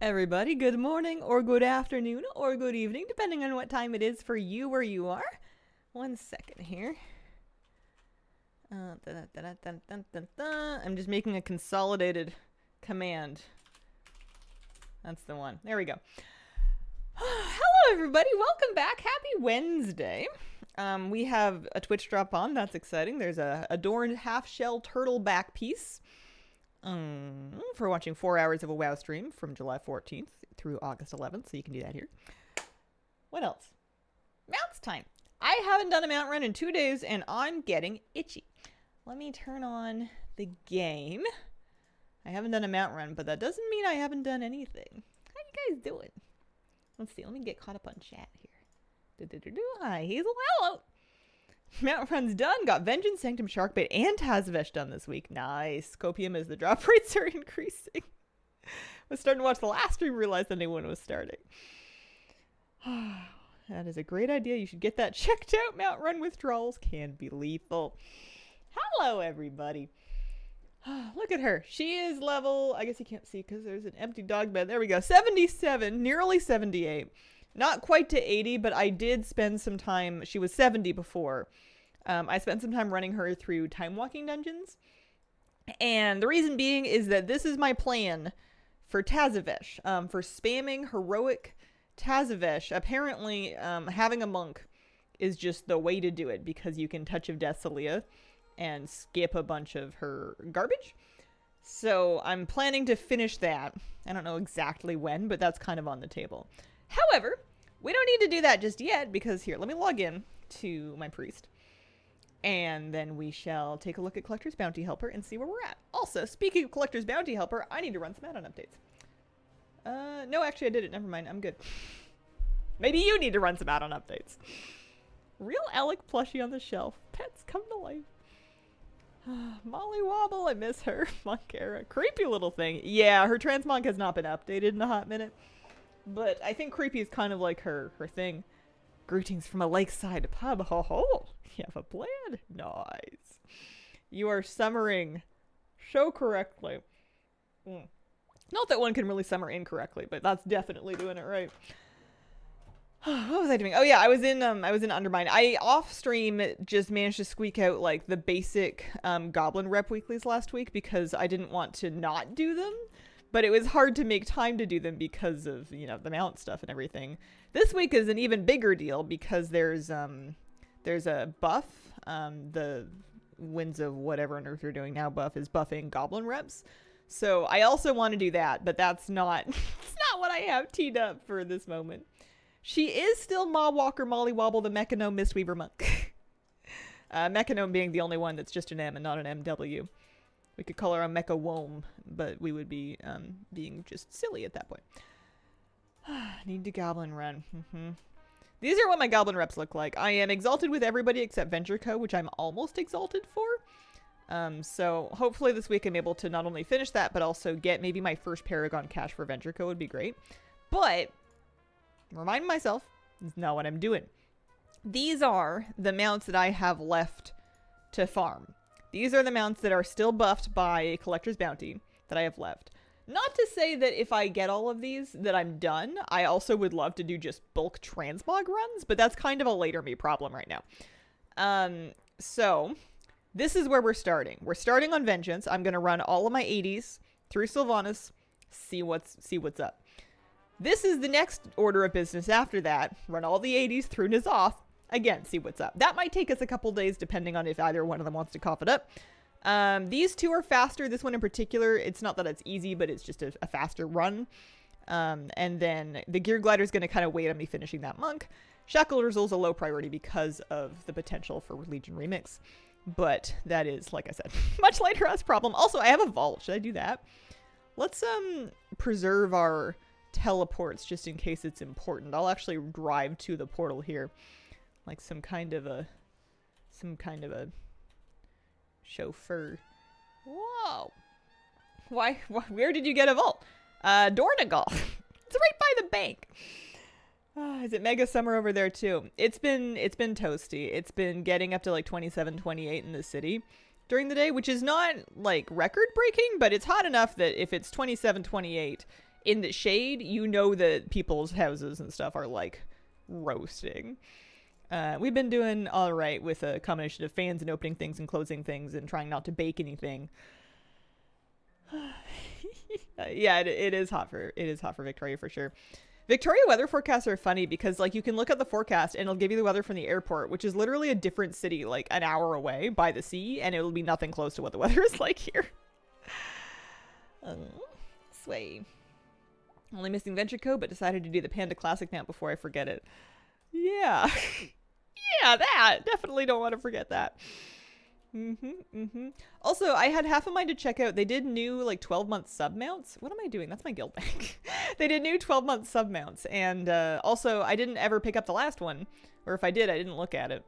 Everybody, good morning or good afternoon or good evening, depending on what time it is for you where you are. 1 second here. I'm just making a consolidated command. That's the one. There we go. Hello, everybody. Welcome back. Happy Wednesday. We have a Twitch drop on. That's exciting. There's a adorned half-shell turtle back piece. For watching 4 hours of a WoW stream from July 14th through August 11th, so you can do that here. What else? Mounts time. I haven't done a mount run in 2 days, and I'm getting itchy. Let me turn on the game. I haven't done a mount run, but that doesn't mean I haven't done anything. How you guys doing? Let's see. Let me get caught up on chat here. Hi, Hazel. Hello. Mount run's done. Got Vengeance, Sanctum, Sharkbait, and Tazavesh done this week. Nice. Copium as the drop rates are increasing. Was starting to watch the last stream, realized the new one was starting. That is a great idea. You should get that checked out. Mount run withdrawals can be lethal. Hello, everybody. Look at her. She is level, I guess you can't see because there's an empty dog bed. There we go. 77, nearly 78. Not quite to 80, but I did spend some time. She was 70 before. I spent some time running her through time walking dungeons. And the reason being is that this is my plan for Tazavesh. For spamming heroic Tazavesh. Apparently, having a monk is just the way to do it because you can Touch of Death Celia and skip a bunch of her garbage. So I'm planning to finish that. I don't know exactly when, but that's kind of on the table. However, we don't need to do that just yet because here, let me log in to my priest. And then we shall take a look at Collector's Bounty Helper and see where we're at. Also, speaking of Collector's Bounty Helper, I need to run some add-on updates. No, actually I did it. Never mind. I'm good. Maybe you need to run some add-on updates. Real Alec plushie on the shelf. Pets come to life. Molly Wobble, I miss her. Monkera. Creepy little thing. Yeah, her transmog has not been updated in a hot minute. But I think creepy is kind of like her thing. Greetings from a lakeside pub. Ho ho. You have a plan? Nice. You are summering so correctly. Not that one can really summer incorrectly, but that's definitely doing it right. What was I doing? Oh yeah, I was in Undermine. I off stream just managed to squeak out like the basic goblin rep weeklies last week because I didn't want to not do them. But it was hard to make time to do them because of, you know, the mount stuff and everything. This week is an even bigger deal because there's a buff. The Winds of whatever on earth you're doing now buff is buffing goblin reps. So I also want to do that, but that's not it's not what I have teed up for this moment. She is still Ma Walker Molly Wobble the Mechanome Mistweaver Monk. Mechanome being the only one that's just an M and not an MW. We could call her a Mecha Wome, but we would be being just silly at that point. Need to goblin run. These are what my goblin reps look like. I am exalted with everybody except Venture Co, which I'm almost exalted for. So hopefully this week I'm able to not only finish that, but also get maybe my first Paragon cash for Venture Co would be great. But, remind myself, that's not what I'm doing. These are the mounts that I have left to farm. These are the mounts that are still buffed by a Collector's Bounty that I have left. Not to say that if I get all of these that I'm done. I also would love to do just bulk transmog runs, but that's kind of a later me problem right now. So this is where we're starting. We're starting on Vengeance. I'm going to run all of my 80s through Sylvanas, see what's up. This is the next order of business after that. Run all the 80s through N'Zoth. Again, see what's up. That might take us a couple days depending on if either one of them wants to cough it up. These two are faster. This one in particular, it's not that it's easy, but it's just a faster run. And then the Gear Glider is going to kind of wait on me finishing that monk. Shackle Drizzle's a low priority because of the potential for Legion Remix. But that is, like I said, much later as problem. Also, I have a vault. Should I do that? Let's preserve our teleports just in case it's important. I'll actually drive to the portal here. Like some kind of a chauffeur. Whoa. Why where did you get a vault? Dornagal. It's right by the bank. Is it mega summer over there too? It's been toasty. It's been getting up to like 27, 28 in the city during the day, which is not like record breaking, but it's hot enough that if it's 27, 28 in the shade, you know that people's houses and stuff are like roasting. We've been doing all right with a combination of fans and opening things and closing things and trying not to bake anything. Yeah, it is hot for Victoria for sure. Victoria weather forecasts are funny because like you can look at the forecast and it'll give you the weather from the airport, which is literally a different city like an hour away by the sea, and it'll be nothing close to what the weather is like here. Sway. Only missing Venture Code, but decided to do the Panda Classic now before I forget it. Yeah. Yeah, that. Definitely don't want to forget that. Also, I had half a mind to check out. They did new like 12-month sub mounts. What am I doing? That's my guild bank. They did new 12-month sub mounts, and also I didn't ever pick up the last one, or if I did, I didn't look at it.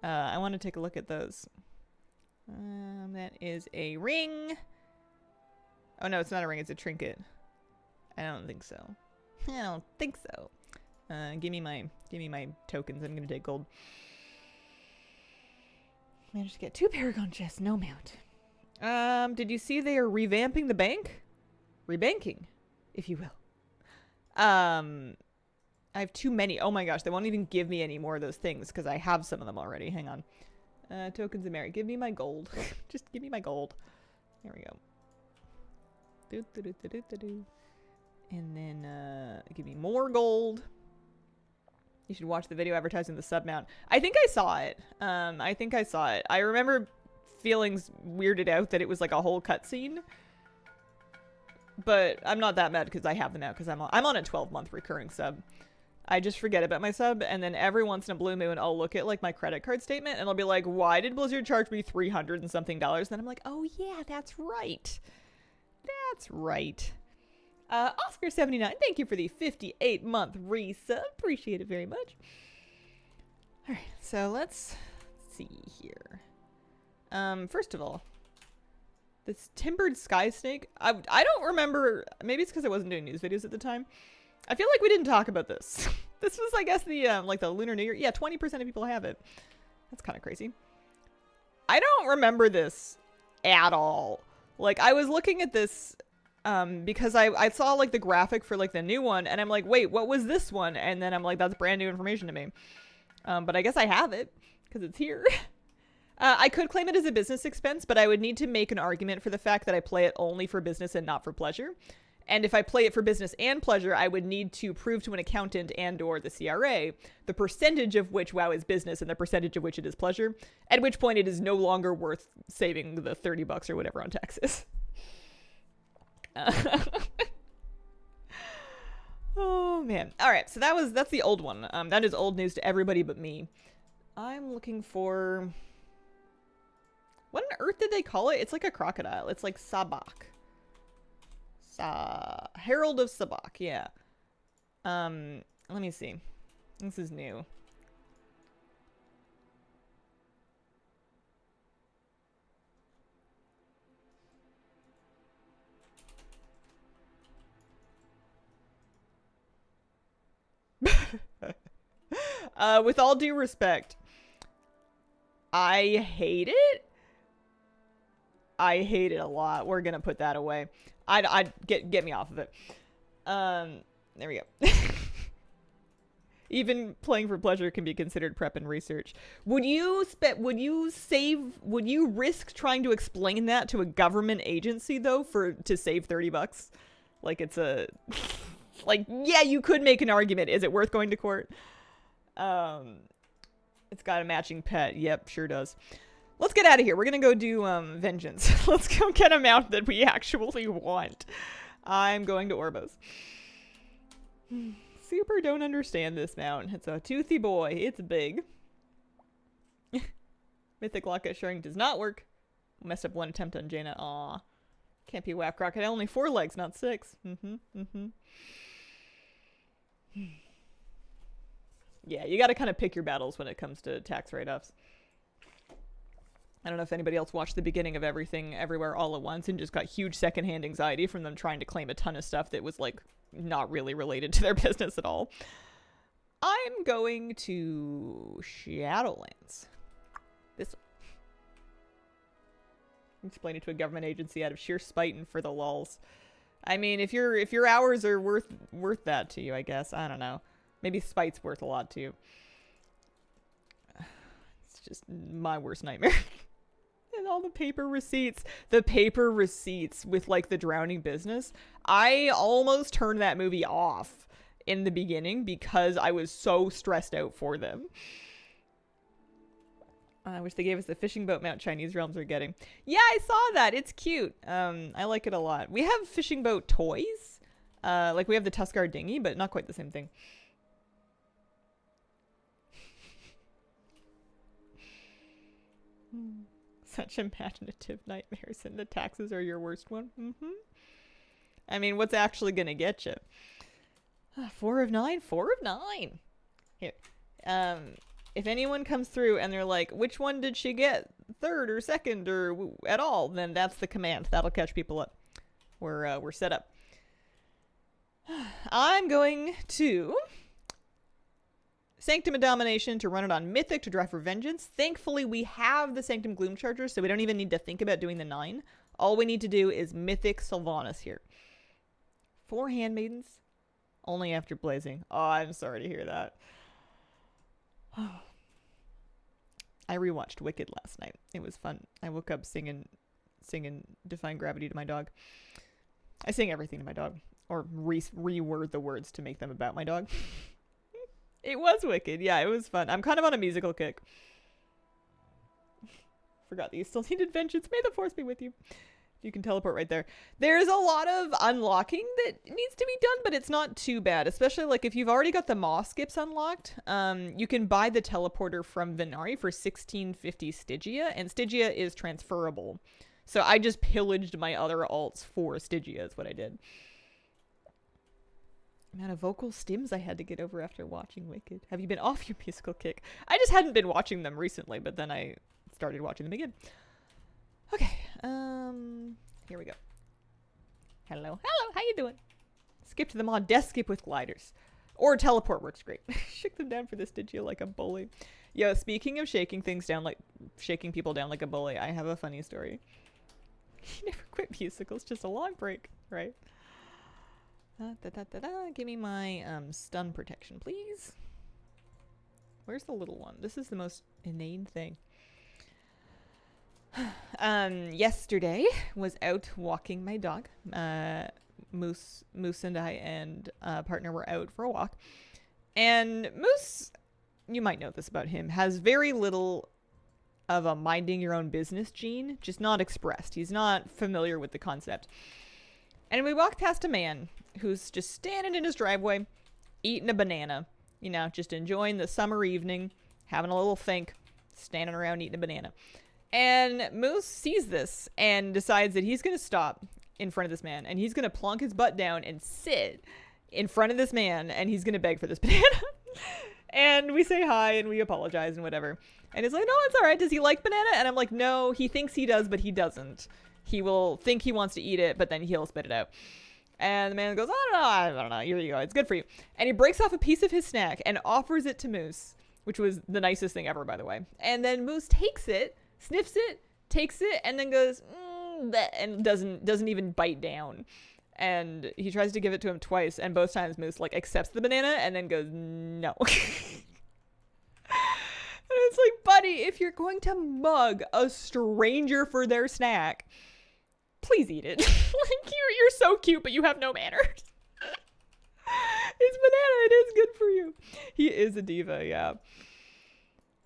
I want to take a look at those. That is a ring. Oh no, it's not a ring. It's a trinket. I don't think so. I don't think so. Give me my tokens. I'm gonna take gold. Managed to get 2 Paragon chests, no mount. Did you see they are revamping the bank? Rebanking, if you will. I have too many. Oh my gosh, they won't even give me any more of those things because I have some of them already. Hang on. Tokens of merit. Give me my gold. Just give me my gold. There we go. And then give me more gold. You should watch the video advertising the sub mount. I think I saw it. I remember feeling weirded out that it was like a whole cutscene. But I'm not that mad because I have them out because I'm on a 12-month recurring sub. I just forget about my sub, and then every once in a blue moon I'll look at like my credit card statement and I'll be like, why did Blizzard charge me $300 and something? And then I'm like, oh yeah, that's right. That's right. Oscar79, thank you for the 58-month resub. Appreciate it very much. Alright, so let's see here. First of all, this timbered sky snake, I don't remember, maybe it's because I wasn't doing news videos at the time. I feel like we didn't talk about this. This was, I guess, the, like the Lunar New Year. Yeah, 20% of people have it. That's kind of crazy. I don't remember this at all. Like, I was looking at this because I saw like the graphic for like the new one, and I'm like, wait, what was this one? And then I'm like, that's brand new information to me. But I guess I have it because it's here. I could claim it as a business expense, but I would need to make an argument for the fact that I play it only for business and not for pleasure. And if I play it for business and pleasure, I would need to prove to an accountant and or the CRA the percentage of which WoW is business and the percentage of which it is pleasure, at which point it is no longer worth saving the $30 or whatever on taxes. Oh man. All right, so that's the old one. That is old news to everybody but me. I'm looking for, what on earth did they call it? It's like a crocodile. It's like Sabak. Herald of Sabak. Yeah. Let me see. This is new. With all due respect, I hate it. I hate it a lot. We're gonna put that away. I'd get me off of it. There we go. Even playing for pleasure can be considered prep and research. Would you risk trying to explain that to a government agency though to save $30? Like it's a like, yeah, you could make an argument. Is it worth going to court? It's got a matching pet. Yep, sure does. Let's get out of here. We're gonna go do vengeance. Let's go get a mount that we actually want. I'm going to Orbos. Super don't understand this mount. It's a toothy boy. It's big. Mythic Lockout Sharing does not work. Messed up one attempt on Jaina. Aw. Can't be Whack Crocodile. Only 4 legs, not 6. Yeah, you gotta kind of pick your battles when it comes to tax write-offs. I don't know if anybody else watched the beginning of Everything Everywhere All at Once and just got huge secondhand anxiety from them trying to claim a ton of stuff that was, like, not really related to their business at all. I'm going to Shadowlands. This one. Explain it to a government agency out of sheer spite and for the lulz. I mean, if your hours are worth that to you, I guess. I don't know. Maybe spite's worth a lot to you. It's just my worst nightmare. And all the paper receipts. The paper receipts with, like, the drowning business. I almost turned that movie off in the beginning because I was so stressed out for them. I wish they gave us the fishing boat mount Chinese realms are getting. Yeah, I saw that. It's cute. I like it a lot. We have fishing boat toys. Like, we have the Tuskar dinghy, but not quite the same thing. Such imaginative nightmares, and the taxes are your worst one. I mean, what's actually gonna get you? 4 of 9? 4 of 9. Here. If anyone comes through and they're like, which one did she get? Third or second or at all? Then that's the command. That'll catch people up. We're set up. I'm going to Sanctum of Domination to run it on Mythic to draw for Vengeance. Thankfully, we have the Sanctum Gloom Charger, so we don't even need to think about doing the 9. All we need to do is Mythic Sylvanas here. 4 Handmaidens. Only after Blazing. Oh, I'm sorry to hear that. I rewatched Wicked last night. It was fun. I woke up singing Defying Gravity to my dog. I sing everything to my dog. Or reword the words to make them about my dog. It was wicked. Yeah, it was fun. I'm kind of on a musical kick. Forgot that you still needed vengeance. May the force be with you. You can teleport right there. There's a lot of unlocking that needs to be done, but it's not too bad. Especially like if you've already got the Moss skips unlocked, you can buy the teleporter from Venari for 1650 Stygia, and Stygia is transferable. So I just pillaged my other alts for Stygia is what I did. Amount of vocal stims I had to get over after watching Wicked. Have you been off your musical kick? I just hadn't been watching them recently, but then I started watching them again. Okay, here we go. Hello, how you doing? Skip to the mod, death skip with gliders. Or teleport works great. Shook them down for this, did you, like a bully? Yo, speaking of shaking people down like a bully, I have a funny story. You never quit musicals, just a long break, right? Give me my stun protection, please. Where's the little one? This is the most inane thing. Yesterday was out walking my dog. Moose and I and partner were out for a walk. And Moose, you might know this about him, has very little of a minding your own business gene, just not expressed. He's not familiar with the concept. And we walked past a man who's just standing in his driveway, eating a banana, you know, just enjoying the summer evening, having a little think, standing around eating a banana. And Moose sees this and decides that he's going to stop in front of this man, and he's going to plunk his butt down and sit in front of this man, and he's going to beg for this banana. And we say hi, and we apologize and whatever. And he's like, no, it's all right. Does he like banana? And I'm like, no, he thinks he does, but he doesn't. He will think he wants to eat it, but then he'll spit it out. And the man goes, I don't know. Here you go. It's good for you. And he breaks off a piece of his snack and offers it to Moose, which was the nicest thing ever, by the way. And then Moose takes it, sniffs it, takes it, and then goes, and doesn't even bite down. And he tries to give it to him twice, and both times Moose like accepts the banana and then goes, no. And it's like, buddy, if you're going to mug a stranger for their snack, please eat it. Like, you're so cute, but you have no manners. It's banana. It is good for you. He is a diva, yeah.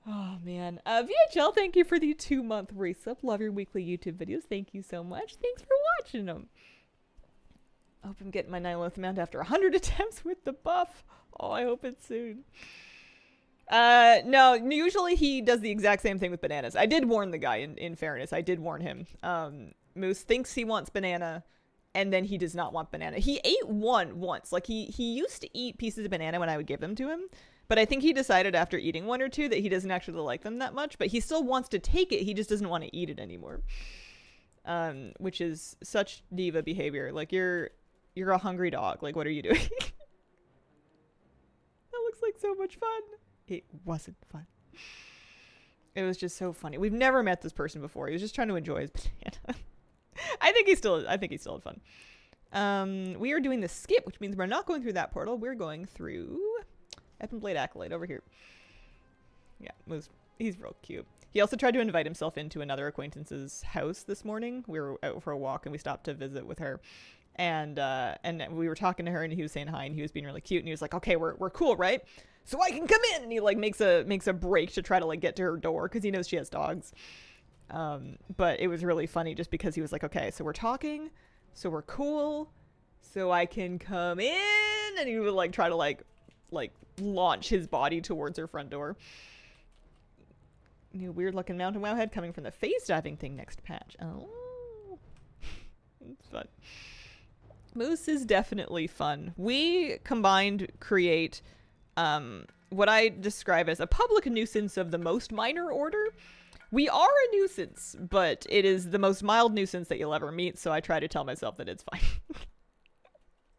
Oh, man. VHL, thank you for the 2-month resub. Love your weekly YouTube videos. Thank you so much. Thanks for watching them. I hope I'm getting my 9th mount after 100 attempts with the buff. Oh, I hope it's soon. No, usually he does the exact same thing with bananas. I did warn the guy, in fairness. I did warn him. Moose thinks he wants banana, and then he does not want banana. He ate one once. Like, he used to eat pieces of banana when I would give them to him. But I think he decided after eating 1 or 2 that he doesn't actually like them that much. But he still wants to take it. He just doesn't want to eat it anymore. Which is such diva behavior. Like, you're a hungry dog. Like, what are you doing? That looks like so much fun. It wasn't fun. It was just so funny. We've never met this person before. He was just trying to enjoy his banana. I think he still had fun. We are doing the skip, which means we're not going through that portal. We're going through Epic Blade Acolyte over here. Yeah, he's real cute. He also tried to invite himself into another acquaintance's house this morning. We were out for a walk and we stopped to visit with her. And we were talking to her and he was saying hi and he was being really cute and he was like, okay, we're cool, right? So I can come in. And he like makes a break to try to like get to her door because he knows she has dogs. But it was really funny just because he was like, okay, so we're talking, so we're cool, so I can come in. And he would like try to like launch his body towards her front door. New weird looking mountain wowhead coming from the phase diving thing next patch. Oh, it's fun. Moose is definitely fun. We combined create what I describe as a public nuisance of the most minor order. We are a nuisance, but it is the most mild nuisance that you'll ever meet, so I try to tell myself that it's fine.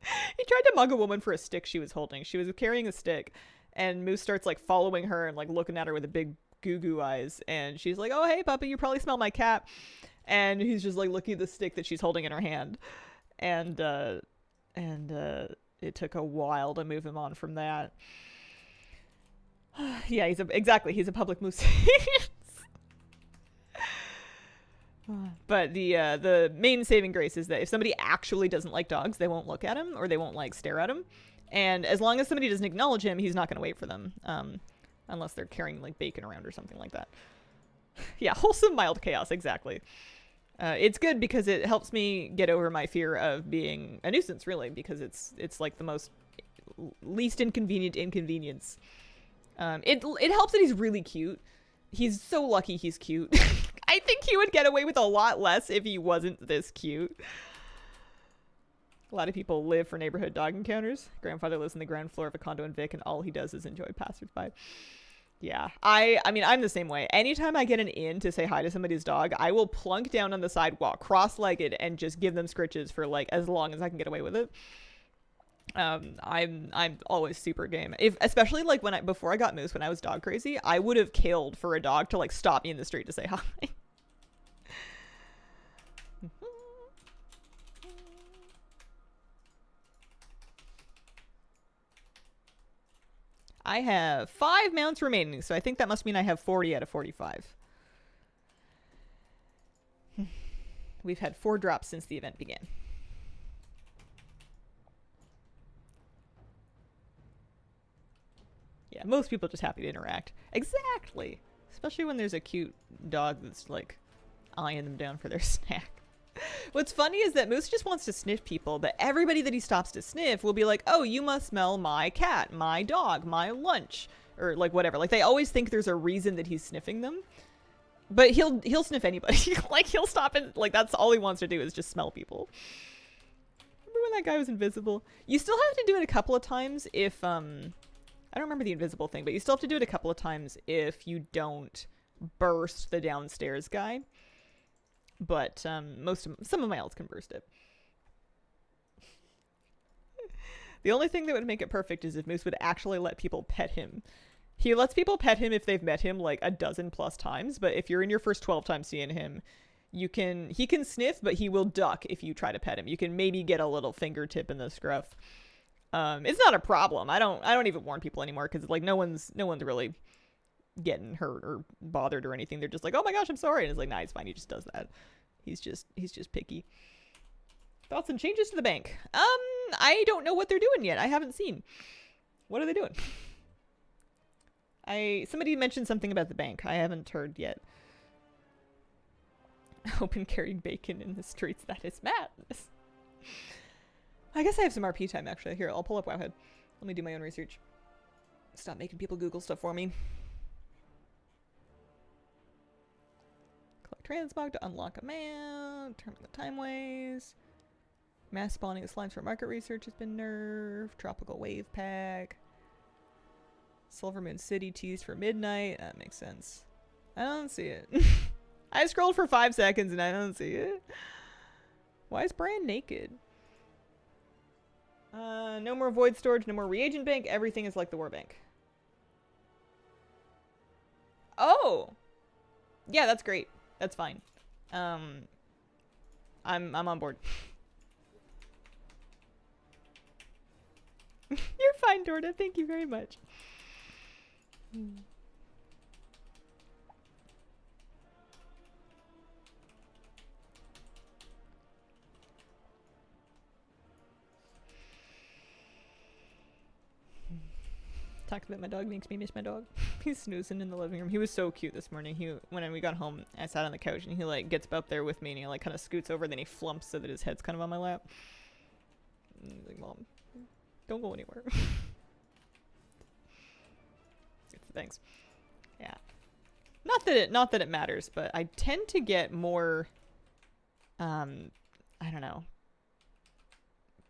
He tried to mug a woman for a stick she was holding. She was carrying a stick, and Moose starts like following her and like looking at her with a big goo eyes, and she's like, oh hey puppy, you probably smell my cat. And he's just like looking at the stick that she's holding in her hand, and it took a while to move him on from that. Yeah, he's a public moose. But the main saving grace is that if somebody actually doesn't like dogs, they won't look at him or they won't like stare at him, and as long as somebody doesn't acknowledge him, he's not going to wait for them. Unless they're carrying like bacon around or something like that. Yeah, wholesome mild chaos, exactly. It's good because it helps me get over my fear of being a nuisance, really, because it's like the most least inconvenient inconvenience. It helps that he's really cute. He's so lucky he's cute. I think he would get away with a lot less if he wasn't this cute. A lot of people live for neighborhood dog encounters. Grandfather lives on the ground floor of a condo in Vic, and all he does is enjoy passersby. Yeah, I mean, I'm the same way. Anytime I get an in to say hi to somebody's dog, I will plunk down on the sidewalk, cross-legged, and just give them scritches for like as long as I can get away with it. I'm always super game. Especially like before I got Moose, when I was dog crazy, I would have killed for a dog to like stop me in the street to say hi. I have 5 mounts remaining, so I think that must mean I have 40 out of 45. We've had 4 drops since the event began. Yeah, most people are just happy to interact. Exactly. Especially when there's a cute dog that's like eyeing them down for their snack. What's funny is that Moose just wants to sniff people, but everybody that he stops to sniff will be like, oh, you must smell my cat, my dog, my lunch, or like whatever. Like they always think there's a reason that he's sniffing them, but he'll sniff anybody. Like he'll stop and like that's all he wants to do is just smell people. Remember when that guy was invisible? You still have to do it a couple of times if I don't remember the invisible thing, but you still have to do it a couple of times if you don't burst the downstairs guy. But some of my elves can burst it. The only thing that would make it perfect is if Moose would actually let people pet him. He lets people pet him if they've met him like a dozen plus times, but if you're in your first 12 times seeing him, he can sniff, but he will duck if you try to pet him. You can maybe get a little fingertip in the scruff. It's not a problem. I don't even warn people anymore because like no one's really getting hurt or bothered or anything. They're just like, oh my gosh, I'm sorry, and it's like, nah, it's fine, he just does that. He's just picky. Thoughts and changes to the bank. I don't know what they're doing yet. I haven't seen. What are they doing? Somebody mentioned something about the bank. I haven't heard yet. Open carrying bacon in the streets. That is madness. I guess I have some RP time actually. Here, I'll pull up Wowhead. Let me do my own research. Stop making people Google stuff for me. Collect transmog to unlock a mount. Determine the time ways. Mass spawning of slimes for market research has been nerfed. Tropical wave pack. Silver Moon City teased for midnight. That makes sense. I don't see it. I scrolled for 5 seconds and I don't see it. Why is Bran naked? No more void storage, no more reagent bank. Everything is like the war bank. Oh! Yeah, that's great. That's fine. I'm on board. You're fine, Dorda. Thank you very much. Talking about my dog makes me miss my dog. He's snoozing in the living room. He was so cute this morning. When we got home, I sat on the couch and he like gets up there with me and he like kind of scoots over, then he flumps so that his head's kind of on my lap. And he's like, Mom, don't go anywhere. Thanks. Yeah. Not that it matters, but I tend to get more, I don't know,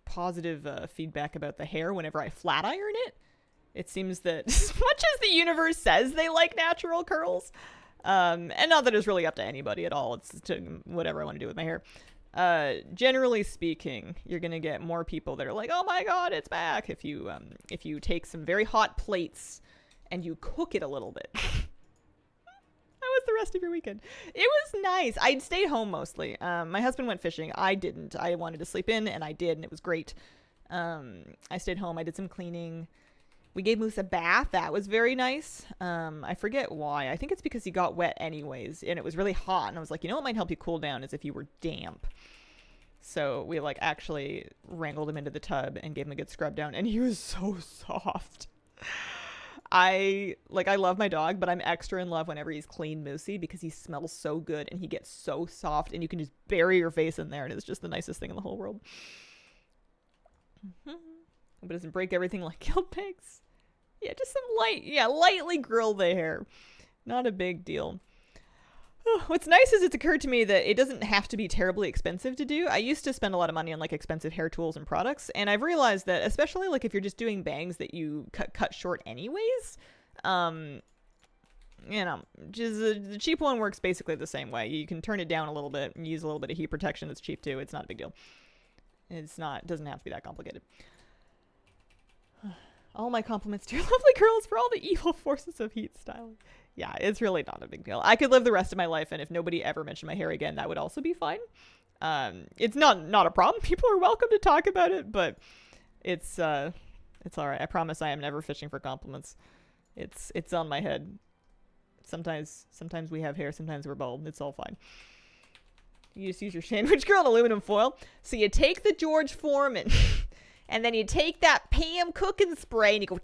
positive feedback about the hair whenever I flat iron it. It seems that as much as the universe says they like natural curls, and not that it's really up to anybody at all, it's to whatever I want to do with my hair. Generally speaking, you're gonna get more people that are like, oh my god, it's back, if you take some very hot plates and you cook it a little bit. How was the rest of your weekend? It was nice. I stayed home mostly. My husband went fishing. I didn't. I wanted to sleep in, and I did, and it was great. I stayed home. I did some cleaning. We gave Moose a bath. That was very nice. I forget why. I think it's because he got wet anyways, and it was really hot. And I was like, you know what might help you cool down is if you were damp. So we like actually wrangled him into the tub and gave him a good scrub down, and he was so soft. I love my dog, but I'm extra in love whenever he's clean Moosey because he smells so good and he gets so soft and you can just bury your face in there and it's just the nicest thing in the whole world. But it doesn't break everything like killed pigs. Yeah, just some lightly grill the hair. Not a big deal. What's nice is it's occurred to me that it doesn't have to be terribly expensive to do. I used to spend a lot of money on like expensive hair tools and products, and I've realized that especially like if you're just doing bangs that you cut short anyways, you know, just the cheap one works basically the same way. You can turn it down a little bit and use a little bit of heat protection. That's cheap too. It's not a big deal. It doesn't have to be that complicated. All my compliments to your lovely curls for all the evil forces of heat styling. Yeah, it's really not a big deal. I could live the rest of my life, and if nobody ever mentioned my hair again, that would also be fine. It's not a problem. People are welcome to talk about it, but it's all right. I promise I am never fishing for compliments. It's on my head. Sometimes we have hair, sometimes we're bald. It's all fine. You just use your sandwich grill and aluminum foil. So you take the George Foreman, and then you take that Pam cooking spray, and you go.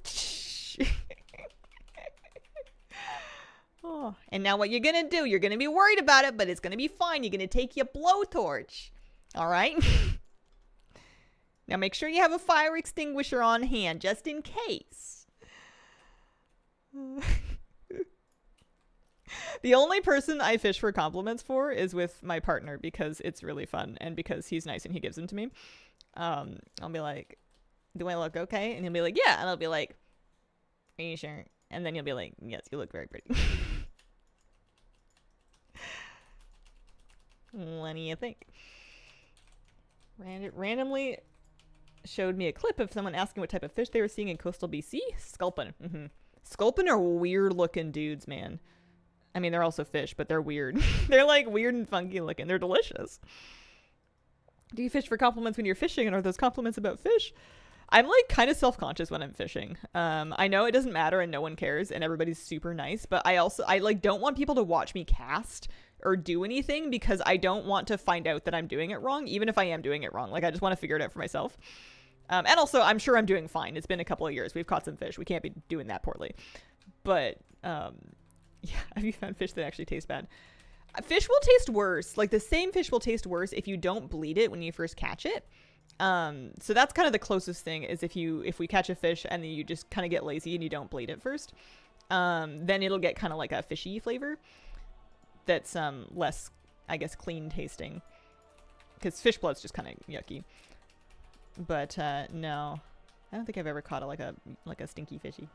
Oh, and now what you're going to do, you're going to be worried about it, but it's going to be fine. You're going to take your blowtorch. All right? Now make sure you have a fire extinguisher on hand, just in case. The only person I fish for compliments for is with my partner because it's really fun and because he's nice and he gives them to me. I'll be like, do I look okay? And he'll be like, yeah. And I'll be like, are you sure? And then you'll be like, yes, you look very pretty. What do you think? Randomly showed me a clip of someone asking what type of fish they were seeing in coastal BC. Sculpin. Sculpin are weird looking dudes, man. I mean, they're also fish, but they're weird. They're like weird and funky looking. They're delicious. Do you fish for compliments when you're fishing? And are those compliments about fish? I'm like kind of self-conscious when I'm fishing. I know it doesn't matter and no one cares and everybody's super nice, but I like don't want people to watch me cast or do anything because I don't want to find out that I'm doing it wrong, even if I am doing it wrong. Like I just want to figure it out for myself. And also I'm sure I'm doing fine. It's been a couple of years. We've caught some fish. We can't be doing that poorly. But yeah, have you found fish that actually taste bad? Fish will taste worse. Like the same fish will taste worse if you don't bleed it when you first catch it. So that's kind of the closest thing is if we catch a fish and then you just kind of get lazy and you don't bleed it first, then it'll get kind of like a fishy flavor that's less, I guess, clean tasting because fish blood's just kind of yucky. But no, I don't think I've ever caught a stinky fishy.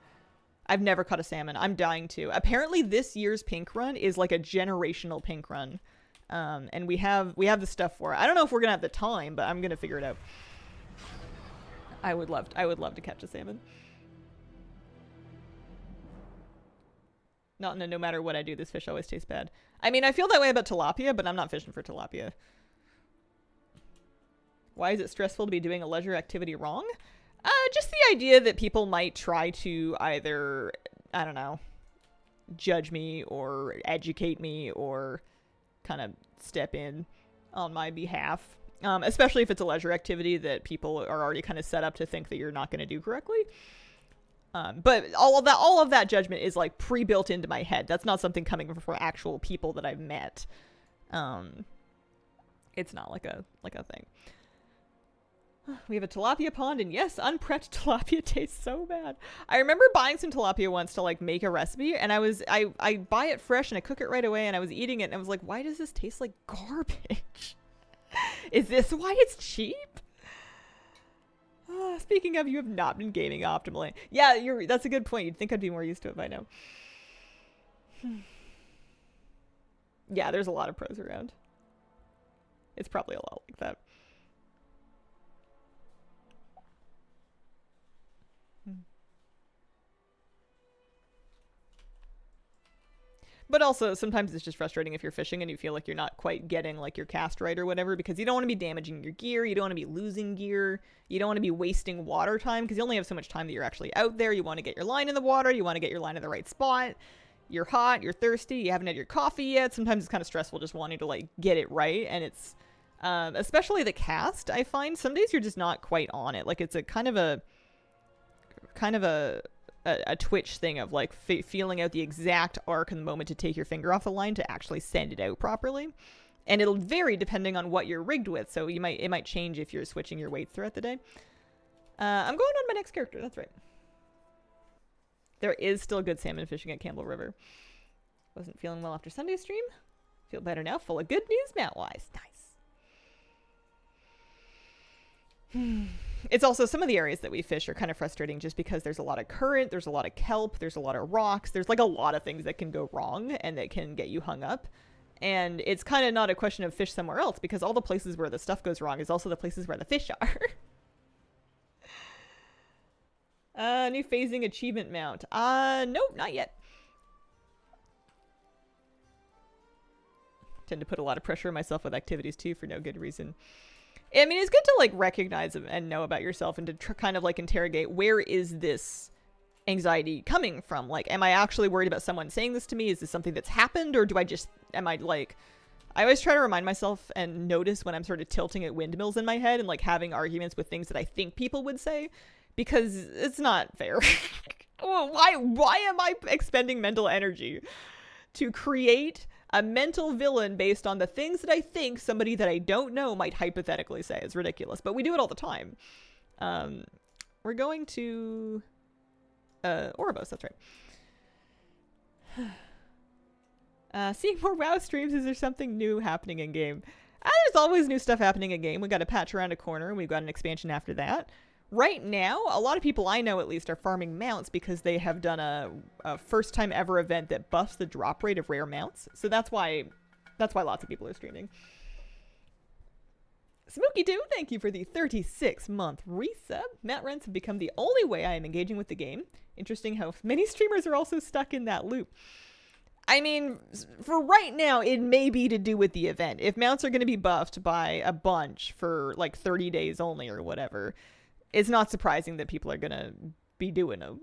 I've never caught a salmon. I'm dying to. Apparently this year's pink run is like a generational pink run. And we have the stuff for it. I don't know if we're gonna have the time, but I'm gonna figure it out. I would love to catch a salmon. No matter what I do, this fish always tastes bad. I mean, I feel that way about tilapia, but I'm not fishing for tilapia. Why is it stressful to be doing a leisure activity wrong? Just the idea that people might try to either, I don't know, judge me or educate me or kind of step in on my behalf. Especially if it's a leisure activity that people are already kind of set up to think that you're not going to do correctly. But all of that judgment is like pre-built into my head. That's not something coming from actual people that I've met. It's not like a thing. We have a tilapia pond, and yes, unprepped tilapia tastes so bad. I remember buying some tilapia once to like make a recipe, and I buy it fresh and I cook it right away, and I was eating it and I was like, why does this taste like garbage? Is this why it's cheap? Speaking of, you have not been gaming optimally. Yeah, that's a good point. You'd think I'd be more used to it by now. Yeah, there's a lot of pros around. It's probably a lot like that. But also, sometimes it's just frustrating if you're fishing and you feel like you're not quite getting like your cast right or whatever, because you don't want to be damaging your gear, you don't want to be losing gear, you don't want to be wasting water time, because you only have so much time that you're actually out there. You want to get your line in the water, you want to get your line in the right spot. You're hot, you're thirsty, you haven't had your coffee yet. Sometimes it's kind of stressful just wanting to like get it right, and it's especially the cast, I find some days you're just not quite on it. Like it's a kind of a twitch thing of like feeling out the exact arc and the moment to take your finger off the line to actually send it out properly. And it'll vary depending on what you're rigged with, so it might change if you're switching your weights throughout the day. I'm going on my next character, that's right. There is still good salmon fishing at Campbell River. Wasn't feeling well after Sunday stream. Feel better now, full of good news Matt-wise. Nice. It's also some of the areas that we fish are kind of frustrating just because there's a lot of current, there's a lot of kelp, there's a lot of rocks, there's like a lot of things that can go wrong and that can get you hung up. And it's kind of not a question of fish somewhere else, because all the places where the stuff goes wrong is also the places where the fish are. New phasing achievement mount. Nope, not yet. Tend to put a lot of pressure on myself with activities too for no good reason. I mean, it's good to like recognize and know about yourself and to kind of like interrogate, where is this anxiety coming from? Like, am I actually worried about someone saying this to me? Is this something that's happened? Or am I like, I always try to remind myself and notice when I'm sort of tilting at windmills in my head and like having arguments with things that I think people would say, because it's not fair. Why am I expending mental energy to create a mental villain based on the things that I think somebody that I don't know might hypothetically say? It's ridiculous, but we do it all the time. We're going to Ouroboros, that's right. Seeing more WoW streams, is there something new happening in game? There's always new stuff happening in game. We got a patch around a corner, and we've got an expansion after that. Right now, a lot of people I know at least are farming mounts because they have done a first time ever event that buffs the drop rate of rare mounts. So that's why lots of people are streaming. Smokey Doo, thank you for the 36-month resub. Matt Rents have become the only way I am engaging with the game. Interesting how many streamers are also stuck in that loop. I mean, for right now, it may be to do with the event. If mounts are going to be buffed by a bunch for like 30 days only or whatever, it's not surprising that people are going to be doing them.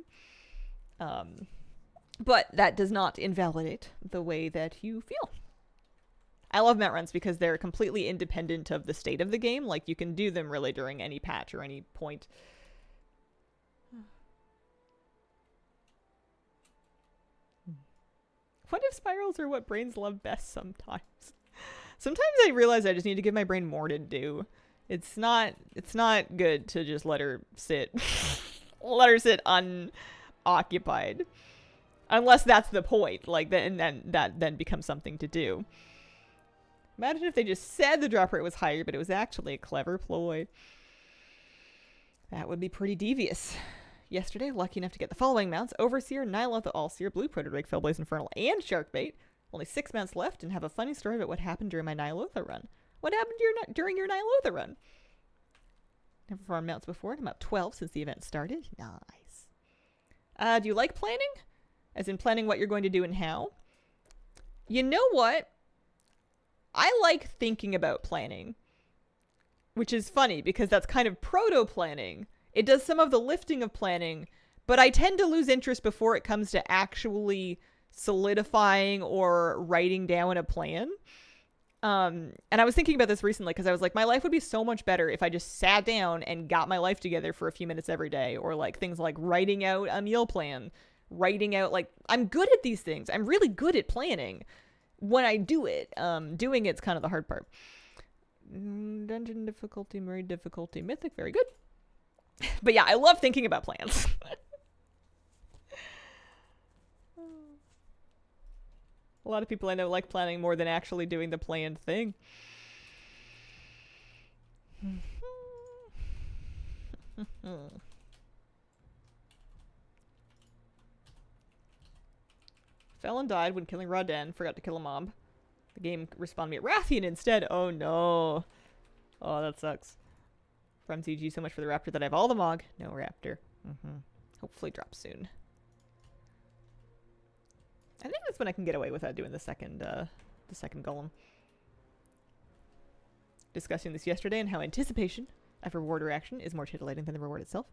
But that does not invalidate the way that you feel. I love mount runs because they're completely independent of the state of the game. Like, you can do them really during any patch or any point. What if spirals are what brains love best sometimes? Sometimes I realize I just need to give my brain more to do. It's not good to just let her sit. Let her sit unoccupied. Unless that's the point. Like, then that becomes something to do. Imagine if they just said the drop rate was higher, but it was actually a clever ploy. That would be pretty devious. Yesterday, lucky enough to get the following mounts: Overseer, Nyloth, Allseer, Blue Protodrake, Fellblaze Infernal, and Sharkbait. Only 6 mounts left, and have a funny story about what happened during my Nylotha run. What happened during your Nylotha run? Never farmed mounts before, and I'm up 12 since the event started. Nice. Do you like planning? As in planning what you're going to do and how? You know what? I like thinking about planning. Which is funny, because that's kind of proto-planning It does some of the lifting of planning, but I tend to lose interest before it comes to actually solidifying or writing down a plan. And I was thinking about this recently because I was like, my life would be so much better if I just sat down and got my life together for a few minutes every day, or like things like writing out a meal plan, writing out, like, I'm good at these things. I'm really good at planning when I do it. Doing it's kind of the hard part. Dungeon difficulty, married difficulty, mythic, very good. But yeah, I love thinking about plans. A lot of people I know like planning more than actually doing the planned thing. Fell and died when killing Raden. Forgot to kill a mob. The game responded me at Rathian instead. Oh no. Oh, that sucks. From CG, so much for the raptor that I have all the mog. No raptor. Hopefully drop soon. I think that's when I can get away without doing the second golem. Discussing this yesterday and how anticipation of reward or action is more titillating than the reward itself.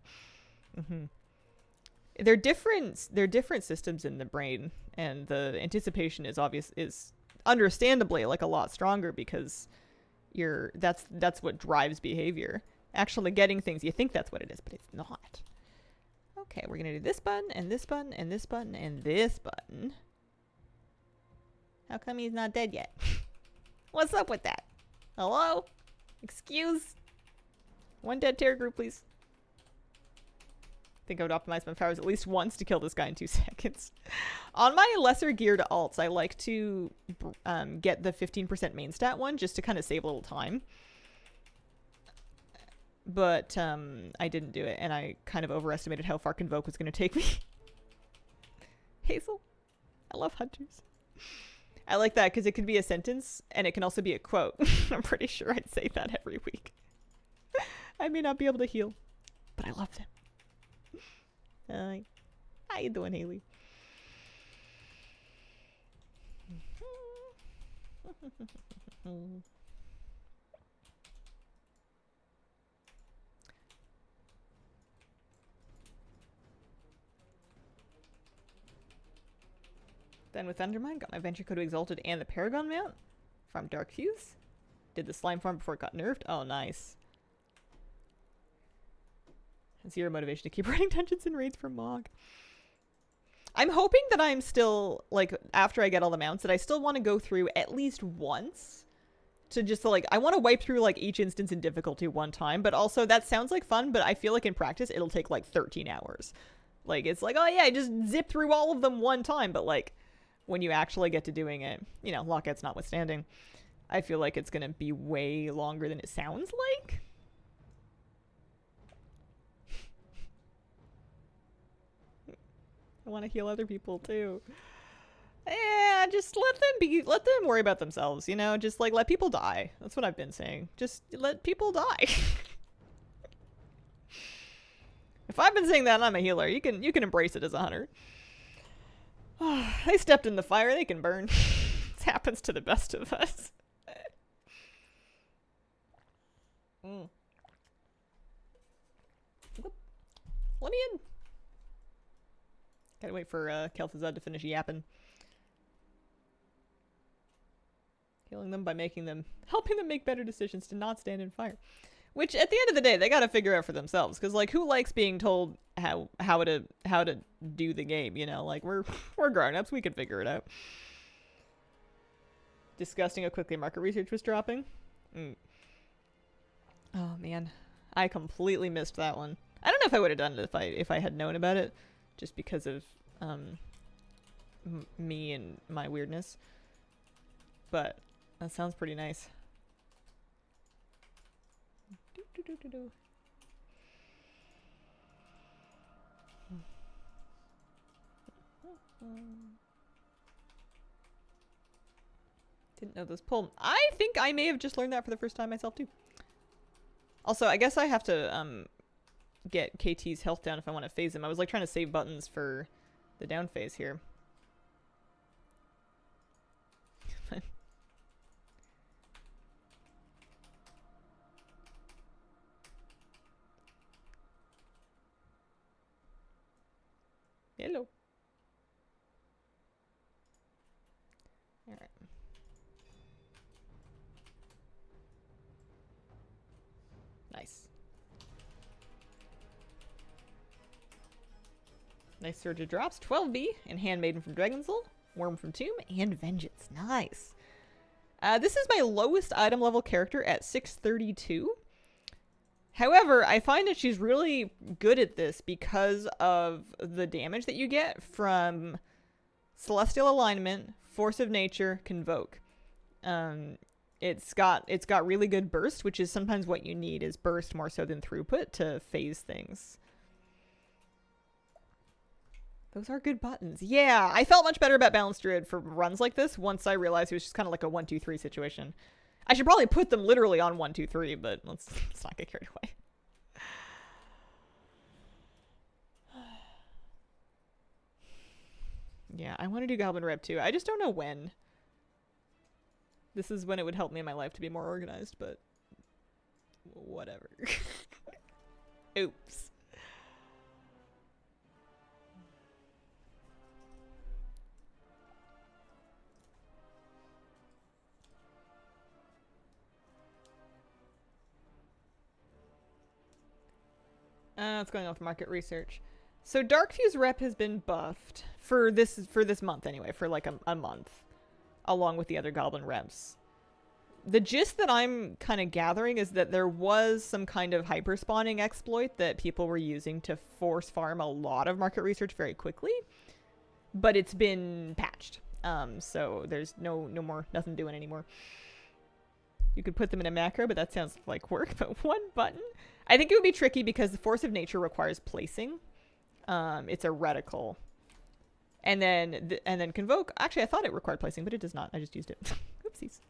They're different systems in the brain, and the anticipation is understandably like a lot stronger because that's what drives behavior. Actually getting things, you think that's what it is, but it's not. Okay, we're gonna do this button and this button and this button and this button. How come he's not dead yet? What's up with that? Hello? Excuse? One dead terror group, please. I think I would optimize my powers at least once to kill this guy in 2 seconds. On my lesser geared alts, I like to get the 15% main stat one just to kind of save a little time. But I didn't do it, and I kind of overestimated how far Convoke was going to take me. Hazel. I love hunters. I like that because it could be a sentence, and it can also be a quote. I'm pretty sure I'd say that every week. I may not be able to heal, but I love them. How you doing, Haley? Then with Undermine, got my Venture Code Exalted and the Paragon mount from Dark Fuse. Did the slime farm before it got nerfed. Oh, nice. Zero motivation to keep running dungeons and raids for Mog. I'm hoping that I'm still, like, after I get all the mounts, that I still want to go through at least once to just, like, I want to wipe through, like, each instance in difficulty one time, but also that sounds like fun, but I feel like in practice it'll take, like, 13 hours. Like, it's like, oh yeah, I just zip through all of them one time, but, like, when you actually get to doing it, you know, lockouts notwithstanding, I feel like it's gonna be way longer than it sounds like. I want to heal other people too. Yeah, just let them worry about themselves, you know? Just, like, let people die. That's what I've been saying. Just let people die. If I've been saying that and I'm a healer, you can embrace it as a hunter. They stepped in the fire, they can burn. This happens to the best of us. Let me in. Gotta wait for Kel'Thuzad to finish yapping. Healing them by helping them make better decisions to not stand in fire. Which, at the end of the day, they gotta figure out for themselves. Because, like, who likes being told how to do the game, you know? Like, we're grown-ups, we can figure it out. Disgusting how quickly market research was dropping. Oh, man. I completely missed that one. I don't know if I would have done it if I had known about it. Just because of me and my weirdness. But that sounds pretty nice. Didn't know those pull. I think I may have just learned that for the first time myself too. Also, I guess I have to get KT's health down if I want to phase him. I was like trying to save buttons for the down phase here. Hello. All right. Nice. Nice surge of drops. 12B and Handmaiden from Dragon's Soul, Worm from Tomb, and Vengeance. Nice. This is my lowest item level character at 632. However, I find that she's really good at this because of the damage that you get from Celestial Alignment, Force of Nature, Convoke. It's got really good burst, which is sometimes what you need, is burst more so than throughput to phase things. Those are good buttons. Yeah, I felt much better about Balanced Druid for runs like this once I realized it was just kind of like a 1-2-3 situation. I should probably put them literally on 1-2-3, but let's not get carried away. Yeah, I want to do Goblin Rep too. I just don't know when. This is when it would help me in my life to be more organized, but whatever. Oops. It's going off market research. So Darkfuse Rep has been buffed for this month anyway, for like a month, along with the other Goblin Reps. The gist that I'm kind of gathering is that there was some kind of hyperspawning exploit that people were using to force farm a lot of market research very quickly, but it's been patched. So there's nothing doing anymore. You could put them in a macro, but that sounds like work. But one button, I think it would be tricky because the Force of Nature requires placing. It's a reticle, and then Convoke. Actually, I thought it required placing, but it does not. I just used it. Oopsies.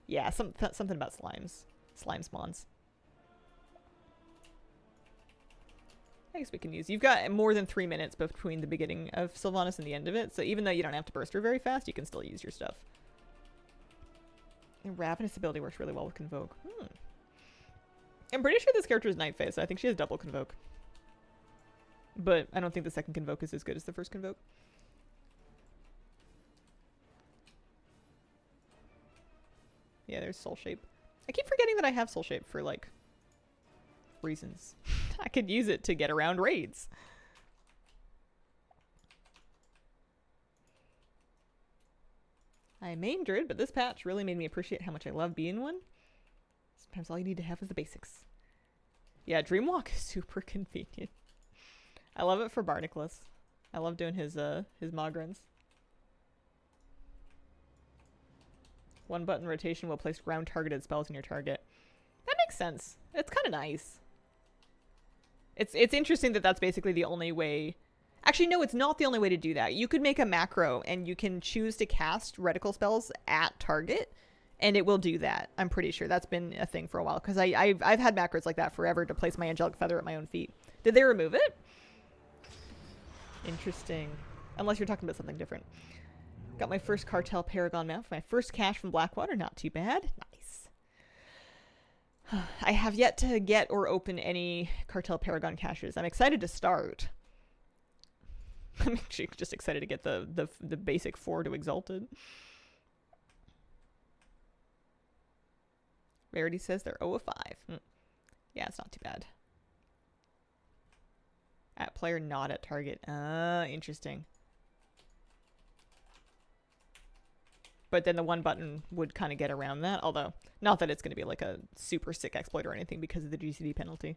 Yeah, something about slime spawns. I guess we can use. You've got more than 3 minutes between the beginning of Sylvanas and the end of it, so even though you don't have to burst her very fast, you can still use your stuff. And Ravenous ability works really well with Convoke. I'm pretty sure this character is Night Phase, so I think she has double Convoke. But I don't think the second Convoke is as good as the first Convoke. Yeah, there's Soul Shape. I keep forgetting that I have Soul Shape for, like, reasons. I could use it to get around raids. I main Druid, but this patch really made me appreciate how much I love being one. Sometimes all you need to have is the basics. Yeah, Dreamwalk is super convenient. I love it for Barnacles. I love doing his Mogruns. One button rotation will place ground targeted spells in your target. That makes sense. It's kind of nice. It's interesting that that's basically the only way. Actually, no, it's not the only way to do that. You could make a macro and you can choose to cast reticle spells at target, and it will do that. I'm pretty sure that's been a thing for a while, because I've had macros like that forever to place my Angelic Feather at my own feet. Did they remove it? Interesting. Unless you're talking about something different. Got my first Cartel Paragon mount for my first cache from Blackwater. Not too bad. Nice. I have yet to get or open any Cartel Paragon caches. I'm excited to start. I'm actually just excited to get the basic 4 to Exalted. Rarity says they're 0 of 5. Yeah, it's not too bad. At player, not at target. Interesting. But then the one button would kind of get around that. Although, not that it's going to be like a super sick exploit or anything because of the GCD penalty.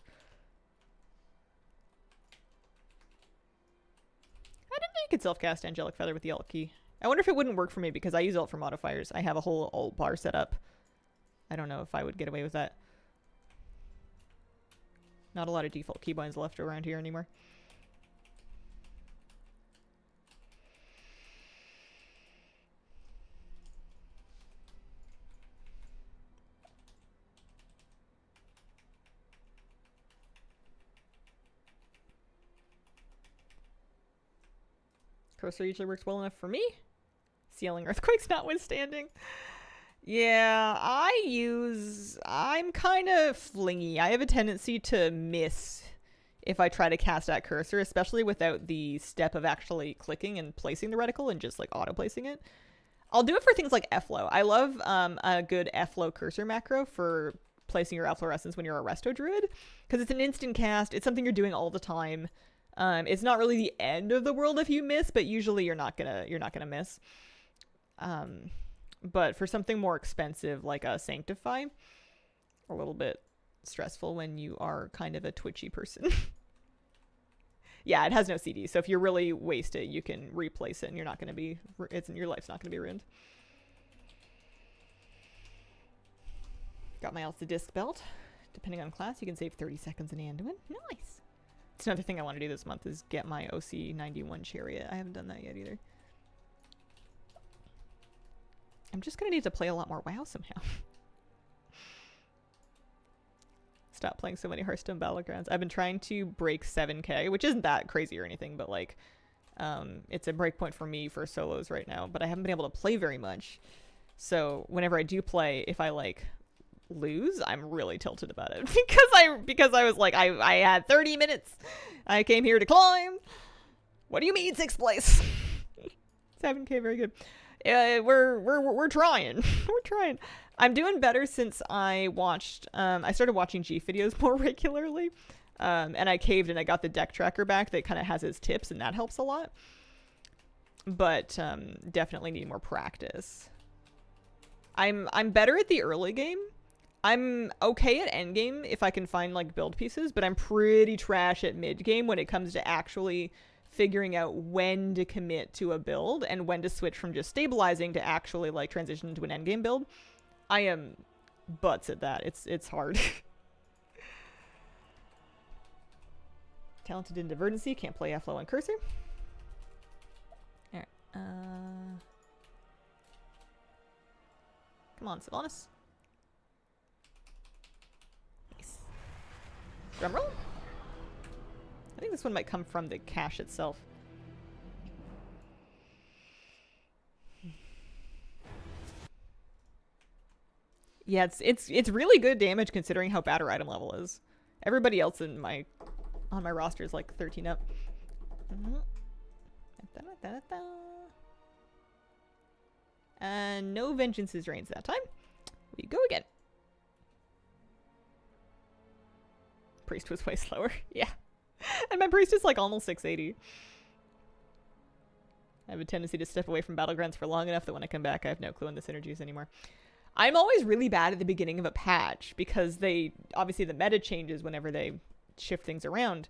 I didn't know you could self-cast Angelic Feather with the alt key. I wonder if it wouldn't work for me because I use alt for modifiers. I have a whole alt bar set up. I don't know if I would get away with that. Not a lot of default keybinds left around here anymore. Cursor usually works well enough for me. Sealing Earthquakes notwithstanding. Yeah, I'm kind of flingy. I have a tendency to miss if I try to cast that cursor, especially without the step of actually clicking and placing the reticle and just like auto placing it. I'll do it for things like Efflow. I love a good Efflow cursor macro for placing your efflorescence when you're a resto druid, because it's an instant cast. It's something you're doing all the time. It's not really the end of the world if you miss, but usually you're not gonna miss. But for something more expensive like a Sanctify, a little bit stressful when you are kind of a twitchy person. Yeah, it has no CD, so if you're really wasted, you can replace it, and you're not going to be, your life's not going to be ruined. Got my Elsa disc belt. Depending on class, you can save 30 seconds in Anduin. Nice. It's another thing I want to do this month is get my OC 91 chariot. I haven't done that yet either. I'm just going to need to play a lot more WoW somehow. Stop playing so many Hearthstone Battlegrounds. I've been trying to break 7k, which isn't that crazy or anything, but like, it's a breakpoint for me for solos right now, but I haven't been able to play very much. So whenever I do play, if I like lose, I'm really tilted about it because I was like, I had 30 minutes. I came here to climb. What do you mean 6th place? 7k, very good. We're trying. We're trying. I'm doing better since I watched, I started watching G videos more regularly, and I caved and I got the deck tracker back that kind of has his tips, and that helps a lot. But definitely need more practice. I'm better at the early game. I'm okay at end game if I can find like build pieces, but I'm pretty trash at mid game when it comes to actually figuring out when to commit to a build and when to switch from just stabilizing to actually like transition into an end game build. I am butts at that. It's hard. Talented in Divergency, can't play Efflow and Cursor. Alright. Come on, Sylvanas. Nice. Drumroll? I think this one might come from the cache itself. Yeah, it's really good damage considering how bad our item level is. Everybody else on my roster is like 13 up. And no Vengeance's Reigns that time. We go again. Priest was way slower. Yeah. And my priest is like almost 680. I have a tendency to step away from Battlegrounds for long enough that when I come back I have no clue on the synergies anymore. I'm always really bad at the beginning of a patch because obviously the meta changes whenever they shift things around.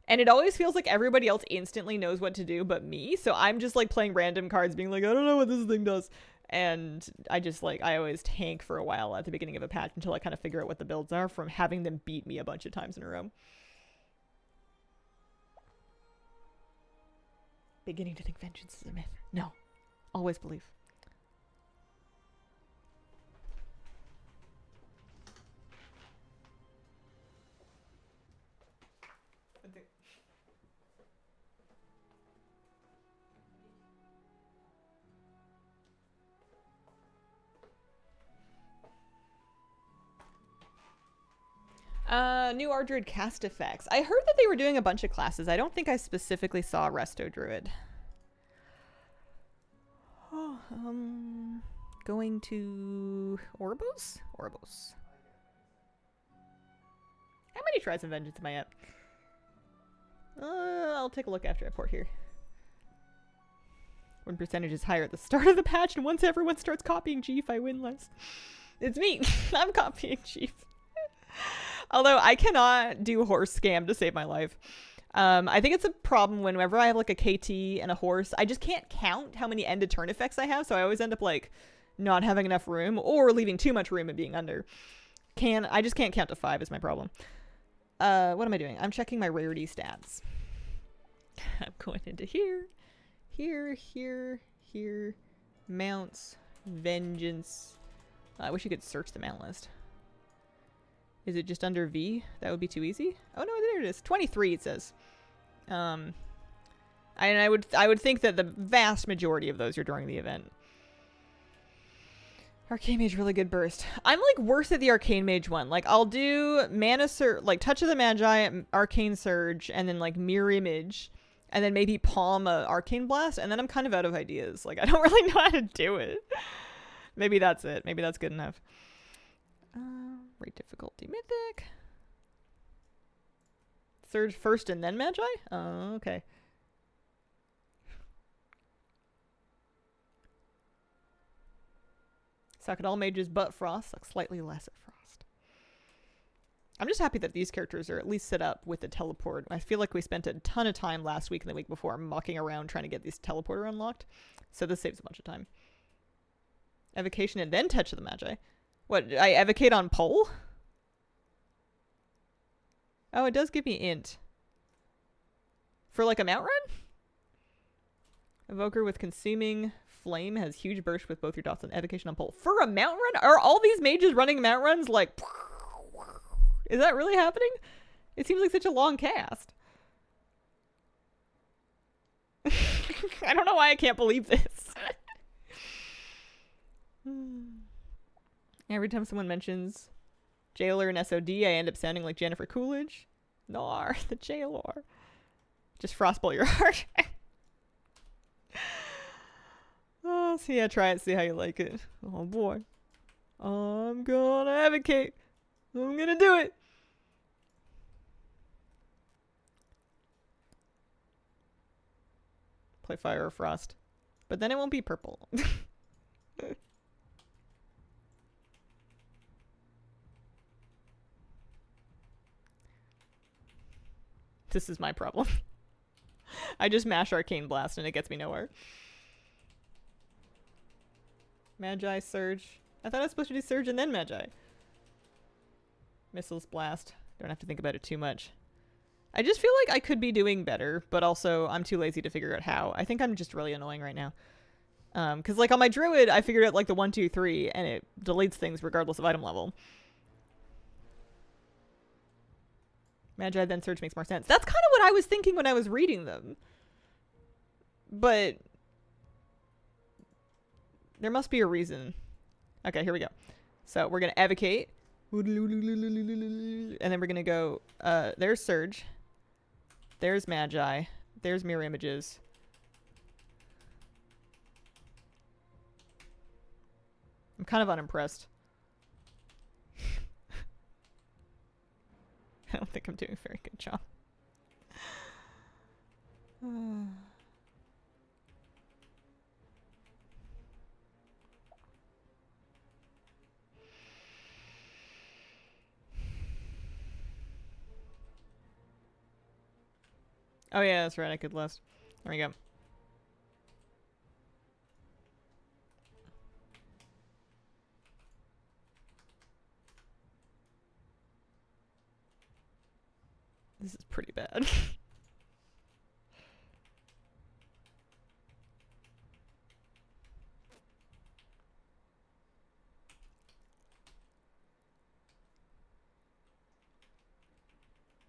And it always feels like everybody else instantly knows what to do but me. So I'm just like playing random cards being like, I don't know what this thing does. And I always tank for a while at the beginning of a patch until I kind of figure out what the builds are from having them beat me a bunch of times in a row. Beginning to think vengeance is a myth. No. Always believe. New Ardruid cast effects. I heard that they were doing a bunch of classes. I don't think I specifically saw Resto Druid. Oh, going to Orbos? Orbos. How many tries of vengeance am I at? I'll take a look after I port here. When percentage is higher at the start of the patch, and once everyone starts copying Chief, I win less. It's me. I'm copying Chief. Although I cannot do horse scam to save my life. I think it's a problem whenever I have like a KT and a horse. I just can't count how many end to turn effects I have, so I always end up like not having enough room or leaving too much room and being under. I just can't count to 5 is my problem. What am I doing? I'm checking my rarity stats. I'm going into here, mounts, vengeance. I wish you could search the mount list. Is it just under V? That would be too easy. Oh no, there it is. 23 it says. And I would think that the vast majority of those are during the event. Arcane Mage, really good burst. I'm like worse at the Arcane Mage one. Like I'll do Mana Surge, like Touch of the Magi, Arcane Surge, and then like Mirror Image, and then maybe Palm a Arcane Blast, and then I'm kind of out of ideas. Like I don't really know how to do it. Maybe that's it. Maybe that's good enough. Rate difficulty Mythic. Surge first and then Magi? Oh, okay. Suck at all mages but Frost. Suck slightly less at Frost. I'm just happy that these characters are at least set up with the teleport. I feel like we spent a ton of time last week and the week before mucking around trying to get these teleporter unlocked. So this saves a bunch of time. Evocation and then Touch of the Magi. What, I evocate on pole? Oh, it does give me int. For like a mount run? Evoker with Consuming Flame has huge burst with both your dots and evocation on pole. For a mount run? Are all these mages running mount runs like... Is that really happening? It seems like such a long cast. I don't know why I can't believe this. Every time someone mentions Jailer and SOD, I end up sounding like Jennifer Coolidge. Nar, the Jailer. Just frostball your heart. Oh, so yeah, try it, see how you like it. Oh boy. I'm gonna advocate. I'm gonna do it. Play Fire or Frost. But then it won't be purple. This is my problem. I just mash Arcane Blast and it gets me nowhere. Magi, Surge. I thought I was supposed to do Surge and then Magi. Missiles, Blast. Don't have to think about it too much. I just feel like I could be doing better, but also I'm too lazy to figure out how. I think I'm just really annoying right now. Because like on my Druid, I figured out like the 1, 2, 3, and it deletes things regardless of item level. Magi then Surge makes more sense. That's kind of what I was thinking when I was reading them. But there must be a reason. Okay, here we go. So we're going to advocate. And then we're going to go, there's Surge. There's Magi. There's Mirror Images. I'm kind of unimpressed. I don't think I'm doing a very good job. Oh yeah, that's right, I could list. There we go. This is pretty bad.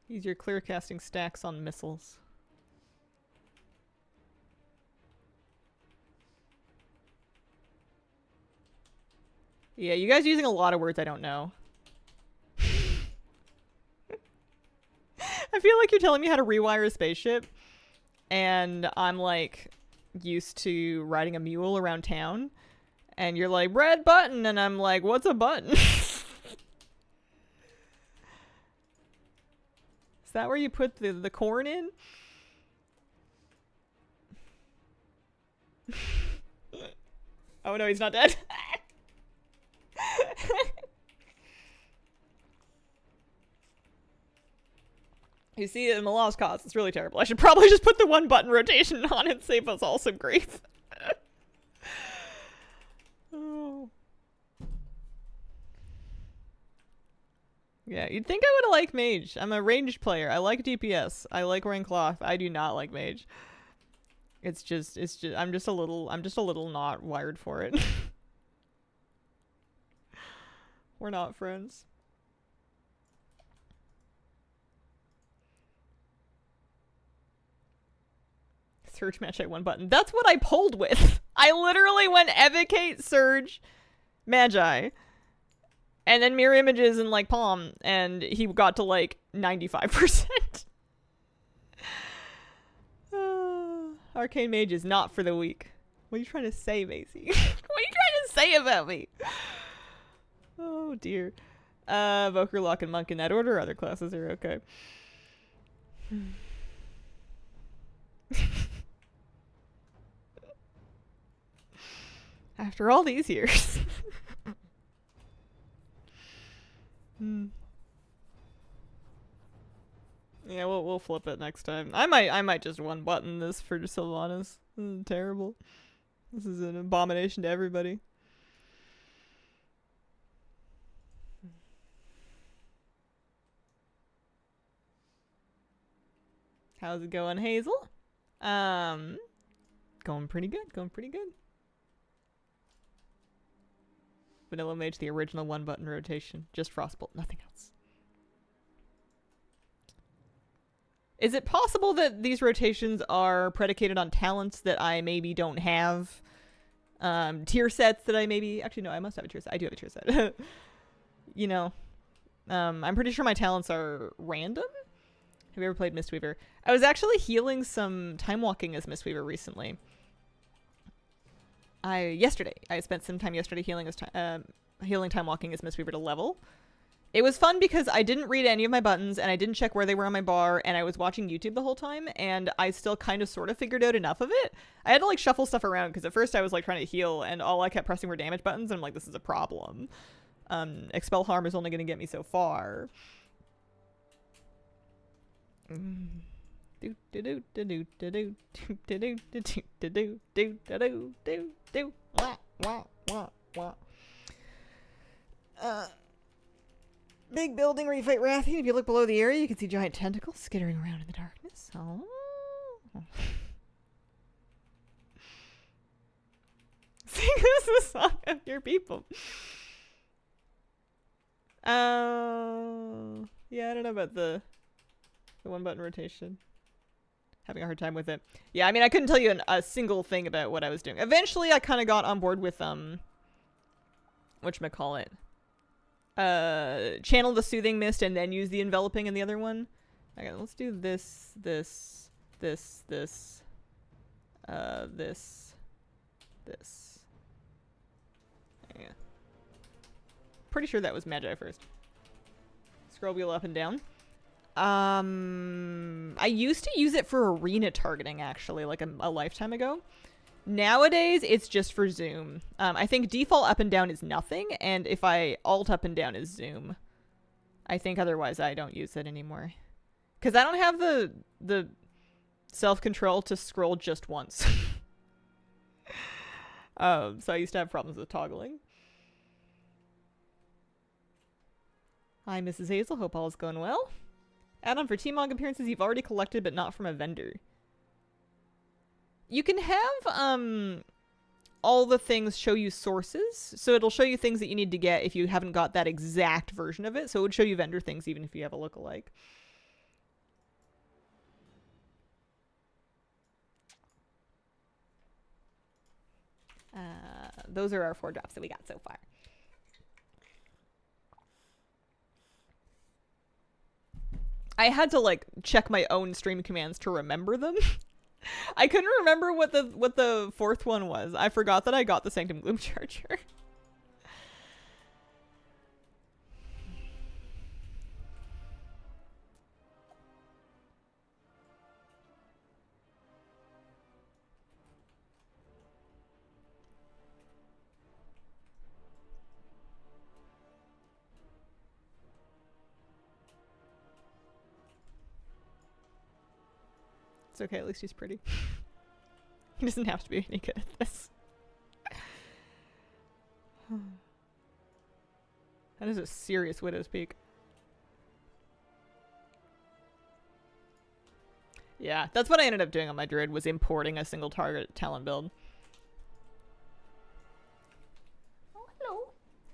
Use your clear casting stacks on missiles. Yeah, you guys using a lot of words I don't know. I feel like you're telling me how to rewire a spaceship, and I'm like used to riding a mule around town, and you're like, red button, and I'm like, what's a button? Is that where you put the corn in? Oh no, he's not dead. You see it in the Lost Cause. It's really terrible. I should probably just put the 1 button rotation on and save us all some grief. Oh. Yeah, you'd think I would like Mage. I'm a ranged player. I like DPS. I like wearing cloth. I do not like Mage. It's just I'm just a little not wired for it. We're not friends. Surge match at 1 button. That's what I pulled with. I literally went Evocate, Surge, Magi. And then mirror images in like Palm, and he got to like 95%. Arcane Mage is not for the weak. What are you trying to say, Macy? What are you trying to say about me? Oh dear. Evoker, Lock, and Monk in that order. Other classes are okay. After all these years. Yeah, we'll flip it next time. I might just one button this for Sylvanas. This is terrible. This is an abomination to everybody. How's it going, Hazel? Going pretty good. Going pretty good. Vanilla Mage, the original one button rotation. Just Frostbolt, nothing else. Is it possible that these rotations are predicated on talents that I maybe don't have? Tier sets that I maybe... Actually, no, I must have a tier set. I do have a tier set. You know. I'm pretty sure my talents are random. Have you ever played Mistweaver? I was actually healing some Time Walking as Mistweaver recently. Yesterday. I spent some time yesterday healing Time Walking as Mistweaver to level. It was fun because I didn't read any of my buttons, and I didn't check where they were on my bar, and I was watching YouTube the whole time, and I still kind of sort of figured out enough of it. I had to, like, shuffle stuff around, because at first I was, like, trying to heal, and all I kept pressing were damage buttons, and I'm like, this is a problem. Expel Harm is only going to get me so far. Big building where you fight Rathian. If you look below the area, you can see giant tentacles skittering around in the darkness. Oh. Sing us a song of your people. Yeah, I don't know about the one button rotation. Having a hard time with it. Yeah, I mean, I couldn't tell you a single thing about what I was doing. Eventually, I kind of got on board with, whatchamacallit? Channel the Soothing Mist and then use the Enveloping in the other one. Okay, let's do this, this. Yeah. Pretty sure that was Magi first. Scroll wheel up and down. I used to use it for arena targeting, actually, like a lifetime ago. Nowadays, it's just for zoom. I think default up and down is nothing, and if I alt up and down is zoom. I think otherwise I don't use it anymore. Because I don't have the self-control to scroll just once. So I used to have problems with toggling. Hi, Mrs. Hazel. Hope all is going well. Add-on for T-Mog appearances you've already collected, but not from a vendor. You can have all the things show you sources, so it'll show you things that you need to get if you haven't got that exact version of it, so it would show you vendor things even if you have a lookalike. Those are our 4 drops that we got so far. I had to, like, check my own stream commands to remember them. I couldn't remember what the 4th one was. I forgot that I got the Sanctum Gloom Charger. It's okay, at least he's pretty. He doesn't have to be any good at this. That is a serious Widow's Peak. Yeah, that's what I ended up doing on my Druid, was importing a single target talent build. Oh, hello.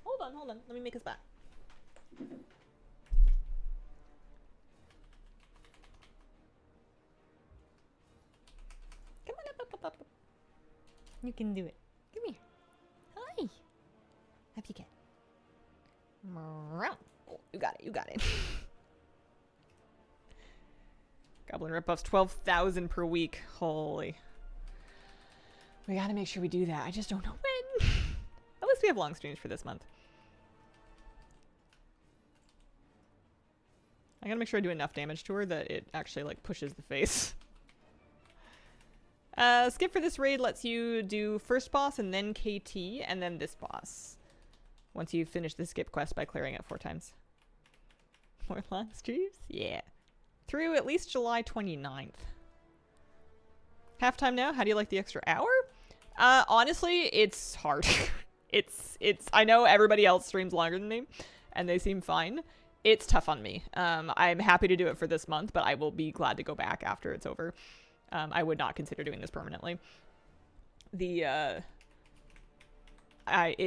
Hold on. Let me make a spot. Come on up. You can do it. Come here. Hi. Have You got it. Goblin ripoffs 12,000 per week. Holy. We gotta make sure we do that. I just don't know when. At least we have long streams for this month. I gotta make sure I do enough damage to her that it actually, like, pushes the face. Skip for this raid lets you do first boss and then KT and then this boss. Once you finish the skip quest by clearing it 4 times. More long streams? Yeah. Through at least July 29th. Halftime now? How do you like the extra hour? Honestly, it's hard. it's I know everybody else streams longer than me and they seem fine. It's tough on me. I'm happy to do it for this month, but I will be glad to go back after it's over. I would not consider doing this permanently. It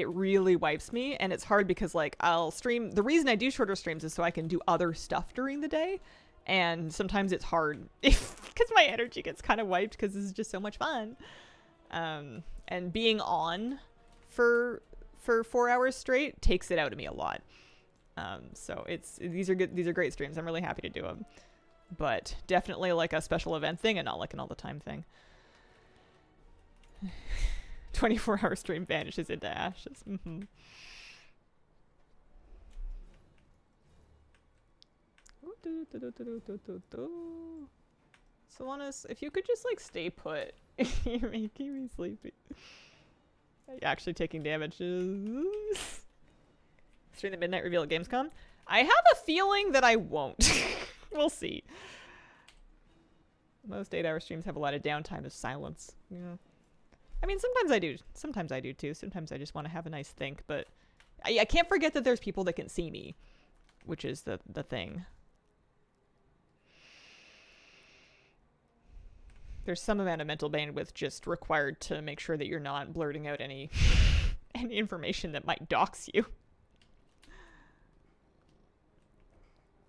really wipes me, and it's hard because, like, I'll stream. The reason I do shorter streams is so I can do other stuff during the day, and sometimes it's hard because my energy gets kind of wiped because this is just so much fun. And being on for 4 hours straight takes it out of me a lot. So these are good. These are great streams. I'm really happy to do them. But definitely like a special event thing and not like an all the time thing. 24-hour stream vanishes into ashes. Solanas, if you could just like stay put. You're making me sleepy. Actually taking damage. Stream the midnight reveal at Gamescom? I have a feeling that I won't. We'll see. Most 8-hour streams have a lot of downtime of silence. Yeah. I mean, sometimes I do. Sometimes I do too. Sometimes I just want to have a nice think, but I can't forget that there's people that can see me, which is the thing. There's some amount of mental bandwidth just required to make sure that you're not blurting out any information that might dox you.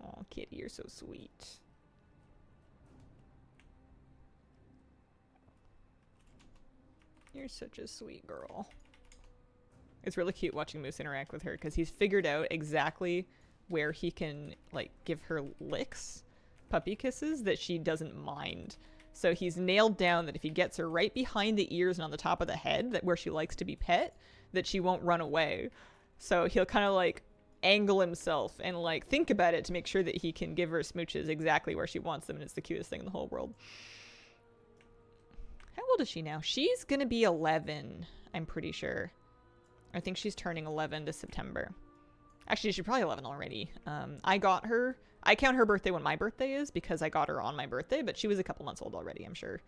Oh, kitty, you're so sweet. You're such a sweet girl. It's really cute watching Moose interact with her because he's figured out exactly where he can, like, give her licks, puppy kisses, that she doesn't mind. So he's nailed down that if he gets her right behind the ears and on the top of the head, that where she likes to be pet, that she won't run away. So he'll kind of, like, angle himself and, like, think about it to make sure that he can give her smooches exactly where she wants them, and it's the cutest thing in the whole world. How old is she now? She's gonna be 11, I'm pretty sure. I think she's turning 11 this September. Actually, she's probably 11 already. I got her. I count her birthday when my birthday is because I got her on my birthday, but she was a couple months old already, I'm sure.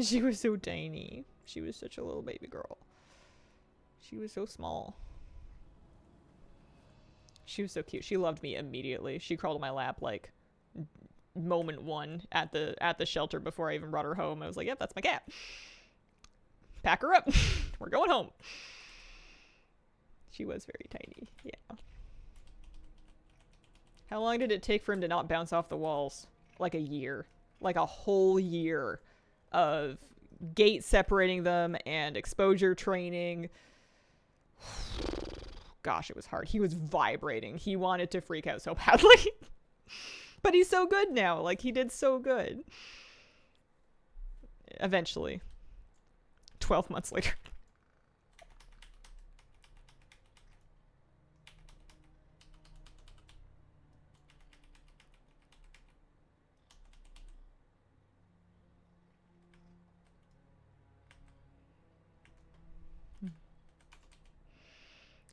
She was so tiny. She was such a little baby girl. She was so small. She was so cute. She loved me immediately. She crawled in my lap like moment one at the shelter before I even brought her home. I was like, yep, that's my cat. Pack her up. We're going home. She was very tiny. Yeah. How long did it take for him to not bounce off the walls? Like a year. Like a whole year of gate separating them and exposure training. Gosh, it was hard. He was vibrating. He wanted to freak out so badly. But he's so good now. Like, he did so good. Eventually. 12 months later.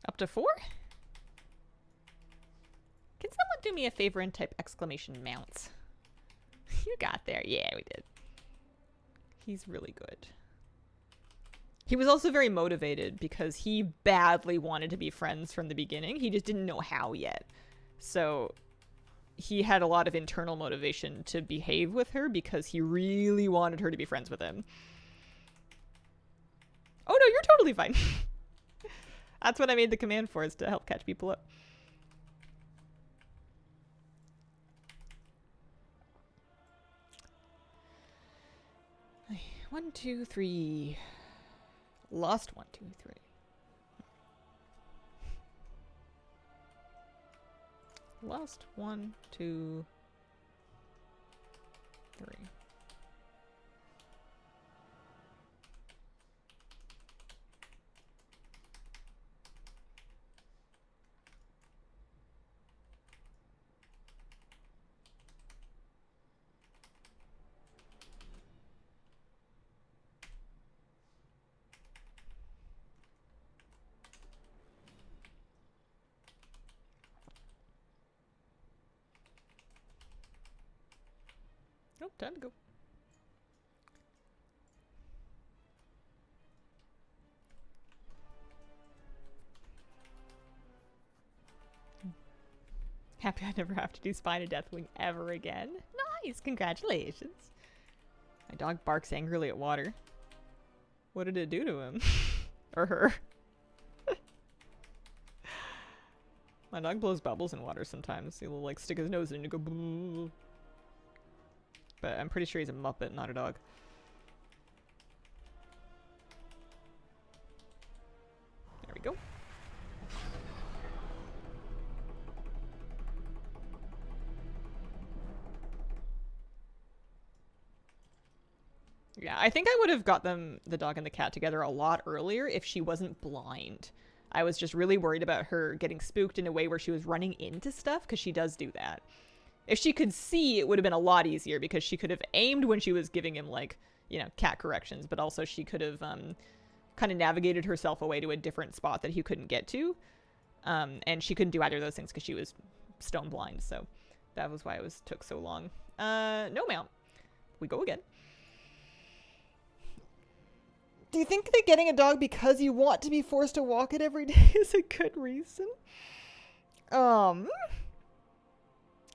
Up to 4? Can someone do me a favor and type exclamation mounts? You got there. Yeah, we did. He's really good. He was also very motivated because he badly wanted to be friends from the beginning. He just didn't know how yet. So he had a lot of internal motivation to behave with her because he really wanted her to be friends with him. Oh no, you're totally fine. That's what I made the command for, is to help catch people up. One, two, three. Lost 1, 2, 3. Last 1, 2, 3. Oh, time to go. Happy I never have to do Spine of Deathwing ever again. Nice, congratulations. My dog barks angrily at water. What did it do to him? Or her? My dog blows bubbles in water sometimes. He'll like stick his nose in and go boo. But I'm pretty sure he's a Muppet, not a dog. There we go. Yeah, I think I would have got the dog and the cat together a lot earlier if she wasn't blind. I was just really worried about her getting spooked in a way where she was running into stuff, because she does do that. If she could see, it would have been a lot easier, because she could have aimed when she was giving him, like, you know, cat corrections, but also she could have kind of navigated herself away to a different spot that he couldn't get to. And she couldn't do either of those things because she was stone blind, so that was why it took so long. No mount. We go again. Do you think that getting a dog because you want to be forced to walk it every day is a good reason? I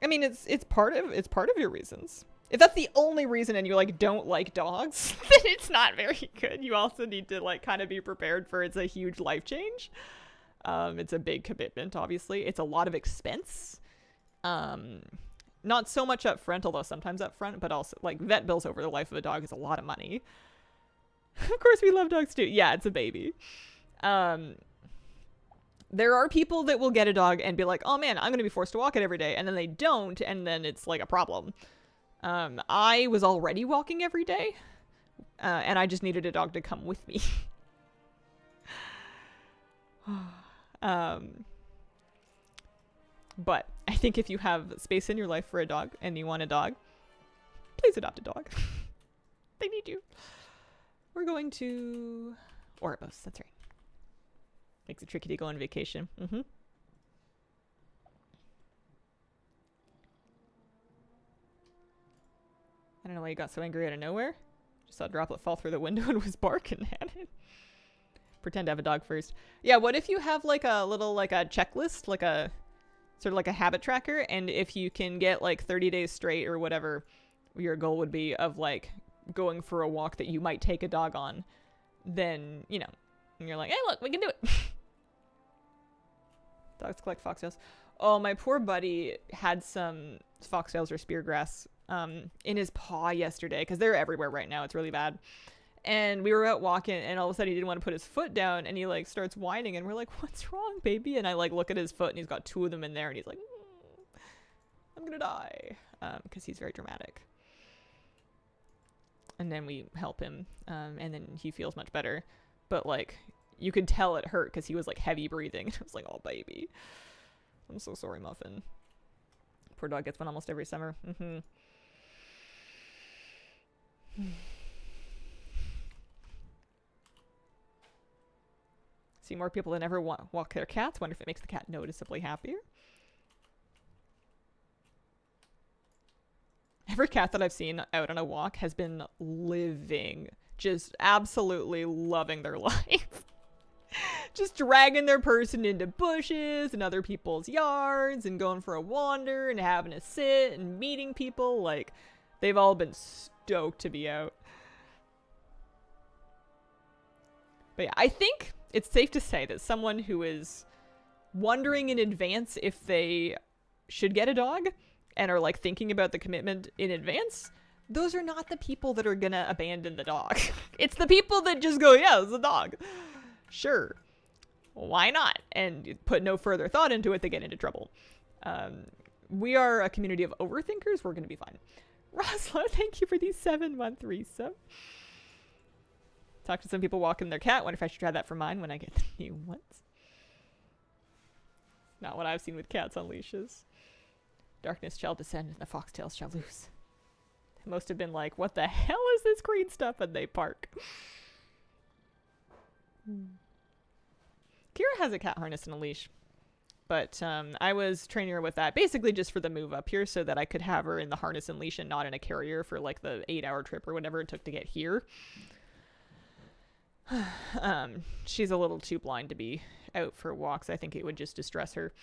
mean, it's part of your reasons. If that's the only reason and you like don't like dogs, then it's not very good. You also need to like kind of be prepared for it's a huge life change. It's a big commitment, obviously. It's a lot of expense. Not so much up front, although sometimes up front, but also like vet bills over the life of a dog is a lot of money. Of course we love dogs too. Yeah, it's a baby. There are people that will get a dog and be like, oh man, I'm going to be forced to walk it every day. And then they don't. And then it's like a problem. I was already walking every day. And I just needed a dog to come with me. But I think if you have space in your life for a dog and you want a dog, please adopt a dog. They need you. We're going to Orebos. That's right. Makes it tricky to go on vacation. I don't know why you got so angry out of nowhere. Just saw a droplet fall through the window and was barking at it. Pretend to have a dog first. Yeah, what if you have like a little like a checklist, like a sort of like a habit tracker, and if you can get like 30 days straight or whatever your goal would be of like going for a walk that you might take a dog on, then, you know, and you're like, hey, look, we can do it. Dogs collect foxtails. Oh, my poor buddy had some foxtails or speargrass in his paw yesterday, because they're everywhere right now. It's really bad. And we were out walking, and all of a sudden he didn't want to put his foot down, and he like starts whining, and we're like, what's wrong, baby? And I like look at his foot, and he's got 2 of them in there, and he's like, I'm gonna die, because he's very dramatic. And then we help him, and then he feels much better. But like, you could tell it hurt because he was like heavy breathing. I was like, oh baby, I'm so sorry, Muffin. Poor dog gets one almost every summer. See more people than ever walk their cats. Wonder if it makes the cat noticeably happier. Every cat that I've seen out on a walk has been living, just absolutely loving their life. Just dragging their person into bushes and other people's yards and going for a wander and having a sit and meeting people. Like, they've all been stoked to be out. But yeah, I think it's safe to say that someone who is wondering in advance if they should get a dog and are like thinking about the commitment in advance, those are not the people that are gonna abandon the dog. It's the people that just go, yeah, it's a dog. Sure. Why not? And put no further thought into it, they get into trouble. We are a community of overthinkers. We're going to be fine. Roslo, thank you for the 7-month resub. Talk to some people walking their cat. Wonder if I should try that for mine when I get the new ones. Not what I've seen with cats on leashes. Darkness shall descend and the foxtails shall loose. They must have been like, what the hell is this green stuff? And they park. Kira has a cat harness and a leash. But I was training her with that basically just for the move up here so that I could have her in the harness and leash and not in a carrier for like the 8-hour trip or whatever it took to get here. She's a little too blind to be out for walks. I think it would just distress her.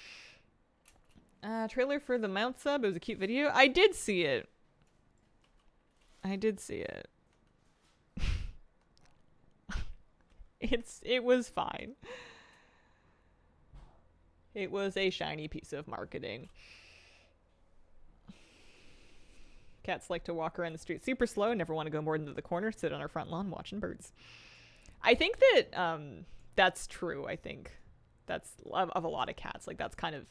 Trailer for the mount sub. It was a cute video. I did see it. It was fine. It was a shiny piece of marketing. Cats like to walk around the street super slow, never want to go more than to the corner, sit on our front lawn watching birds. I think that that's true. I think that's of a lot of cats. Like that's kind of,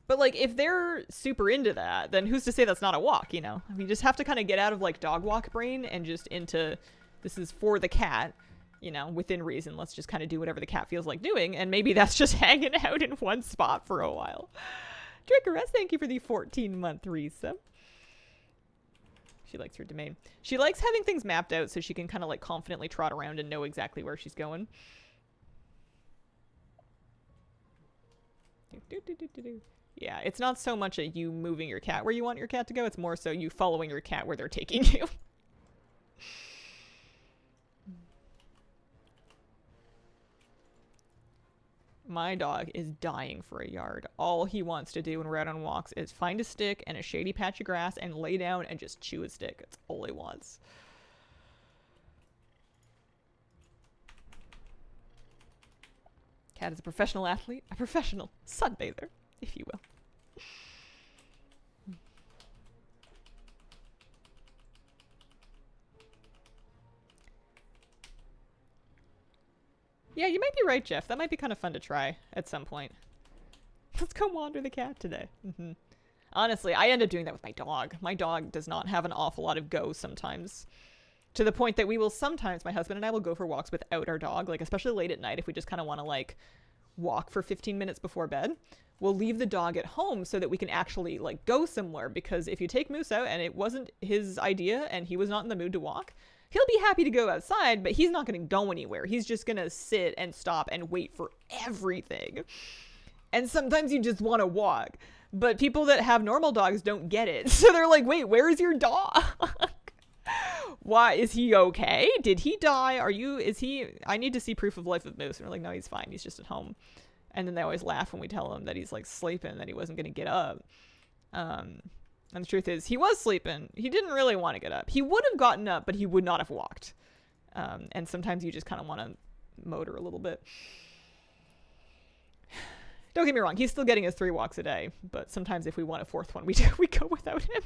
but like if they're super into that, then who's to say that's not a walk, you know? You just have to kind of get out of like dog walk brain and just into this is for the cat, you know, within reason. Let's just kind of do whatever the cat feels like doing. And maybe that's just hanging out in one spot for a while. Dracaress, thank you for the 14-month resub. She likes her domain. She likes having things mapped out so she can kind of like confidently trot around and know exactly where she's going. Yeah, it's not so much a you moving your cat where you want your cat to go. It's more so you following your cat where they're taking you. My dog is dying for a yard. All he wants to do when we're out on walks is find a stick and a shady patch of grass and lay down and just chew a stick. That's all he wants. Cat is a professional athlete, a professional sunbather, if you will. Yeah, you might be right, Jeff. That might be kind of fun to try at some point. Let's go wander the cat today. Honestly, I end up doing that with my dog. My dog does not have an awful lot of go sometimes. To the point that we will sometimes, my husband and I will go for walks without our dog, like especially late at night if we just kind of want to like walk for 15 minutes before bed. We'll leave the dog at home so that we can actually like go somewhere, because if you take Moose out and it wasn't his idea and he was not in the mood to walk, he'll be happy to go outside, but he's not going to go anywhere. He's just going to sit and stop and wait for everything. And sometimes you just want to walk. But people that have normal dogs don't get it. So they're like, wait, where's your dog? Why? Is he okay? Did he die? I need to see proof of life of Moose. And we're like, no, he's fine. He's just at home. And then they always laugh when we tell him that he's like sleeping, that he wasn't going to get up. And the truth is, he was sleeping. He didn't really want to get up. He would have gotten up, but he would not have walked. And sometimes you just kind of want to motor a little bit. Don't get me wrong. He's still getting his 3 walks a day. But sometimes if we want a 4th one, we go without him.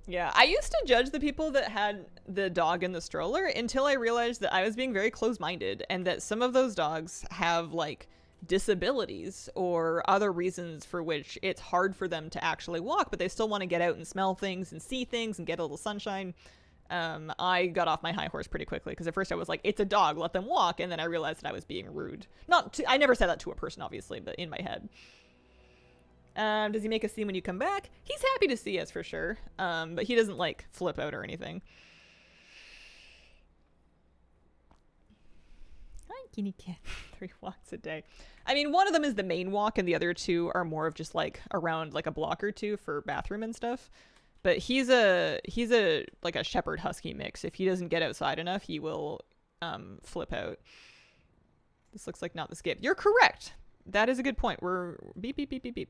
Yeah, I used to judge the people that had the dog in the stroller until I realized that I was being very close-minded and that some of those dogs have, like, disabilities or other reasons for which it's hard for them to actually walk, but they still want to get out and smell things and see things and get a little sunshine. I got off my high horse pretty quickly because at first I was like, it's a dog, let them walk, and then I realized that I was being rude. I never said that to a person, obviously, but in my head. Does he make a scene when you come back? He's happy to see us for sure. But he doesn't like flip out or anything. Hi, kitty cat. 3 walks a day. I mean, one of them is the main walk and the other 2 are more of just like around like a block or 2 for bathroom and stuff. But he's a like a shepherd husky mix. If he doesn't get outside enough, he will flip out. This looks like not the skip. You're correct. That is a good point. We're beep beep beep beep beep.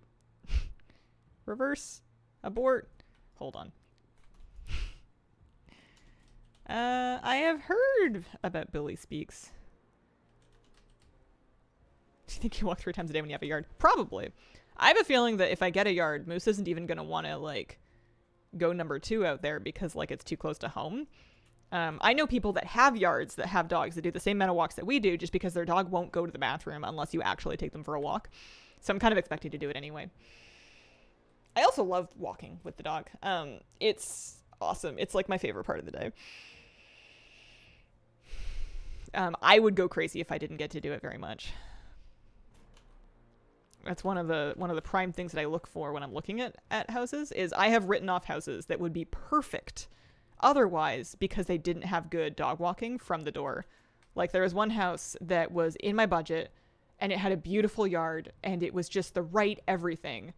Reverse. Abort. Hold on. I have heard about Billy Speaks. Do you think you walk 3 times a day when you have a yard? Probably. I have a feeling that if I get a yard, Moose isn't even going to want to, like, go number 2 out there because, like, it's too close to home. I know people that have yards that have dogs that do the same amount of walks that we do just because their dog won't go to the bathroom unless you actually take them for a walk. So I'm kind of expected to do it anyway. I also love walking with the dog. It's awesome. It's like my favorite part of the day. I would go crazy if I didn't get to do it very much. That's one of the prime things that I look for when I'm looking at houses is I have written off houses that would be perfect otherwise because they didn't have good dog walking from the door. Like there was one house that was in my budget and it had a beautiful yard and it was just the right everything.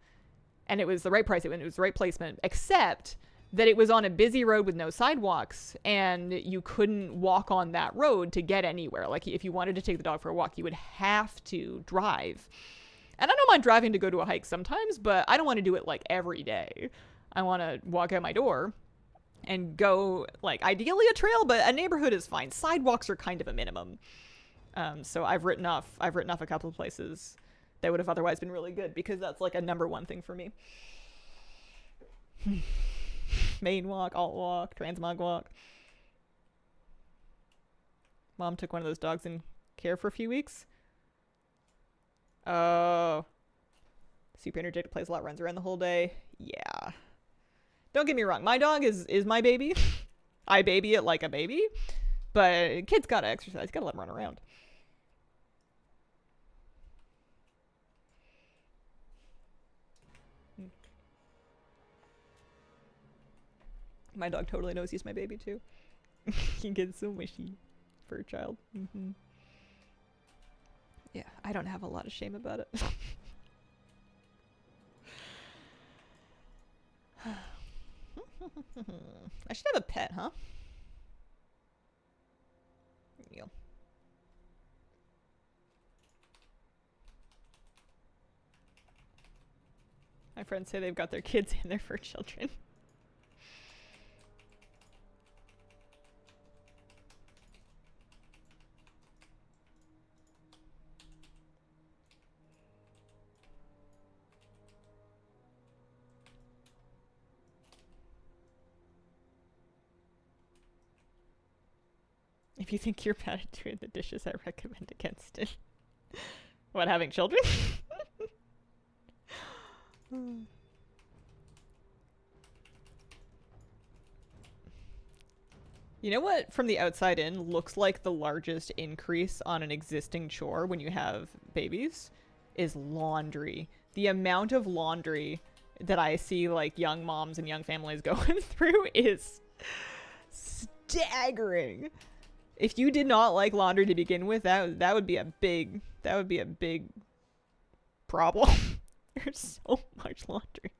And it was the right price, it was the right placement, except that it was on a busy road with no sidewalks and you couldn't walk on that road to get anywhere. Like if you wanted to take the dog for a walk, you would have to drive. And I don't mind driving to go to a hike sometimes, but I don't want to do it like every day. I want to walk out my door and go, like, ideally a trail, but a neighborhood is fine. Sidewalks are kind of a minimum. So I've written off a couple of places that would have otherwise been really good because that's like a number one thing for me. Main walk, alt walk, transmog walk. Mom took one of those dogs in care for a few weeks. Oh. Super energetic, plays a lot, runs around the whole day. Yeah. Don't get me wrong. My dog is my baby. I baby it like a baby. But kids gotta exercise. Gotta let them run around. My dog totally knows he's my baby too. He gets so mushy for a child. Mm-hmm. Yeah, I don't have a lot of shame about it. I should have a pet, huh? Yeah. My friends say they've got their kids and their fur children. If you think you're bad at doing the dishes, I recommend against it. What, having children? You know what, from the outside in, looks like the largest increase on an existing chore when you have babies is laundry. The amount of laundry that I see like young moms and young families going through is staggering. If you did not like laundry to begin with, that would be a big problem. There's so much laundry.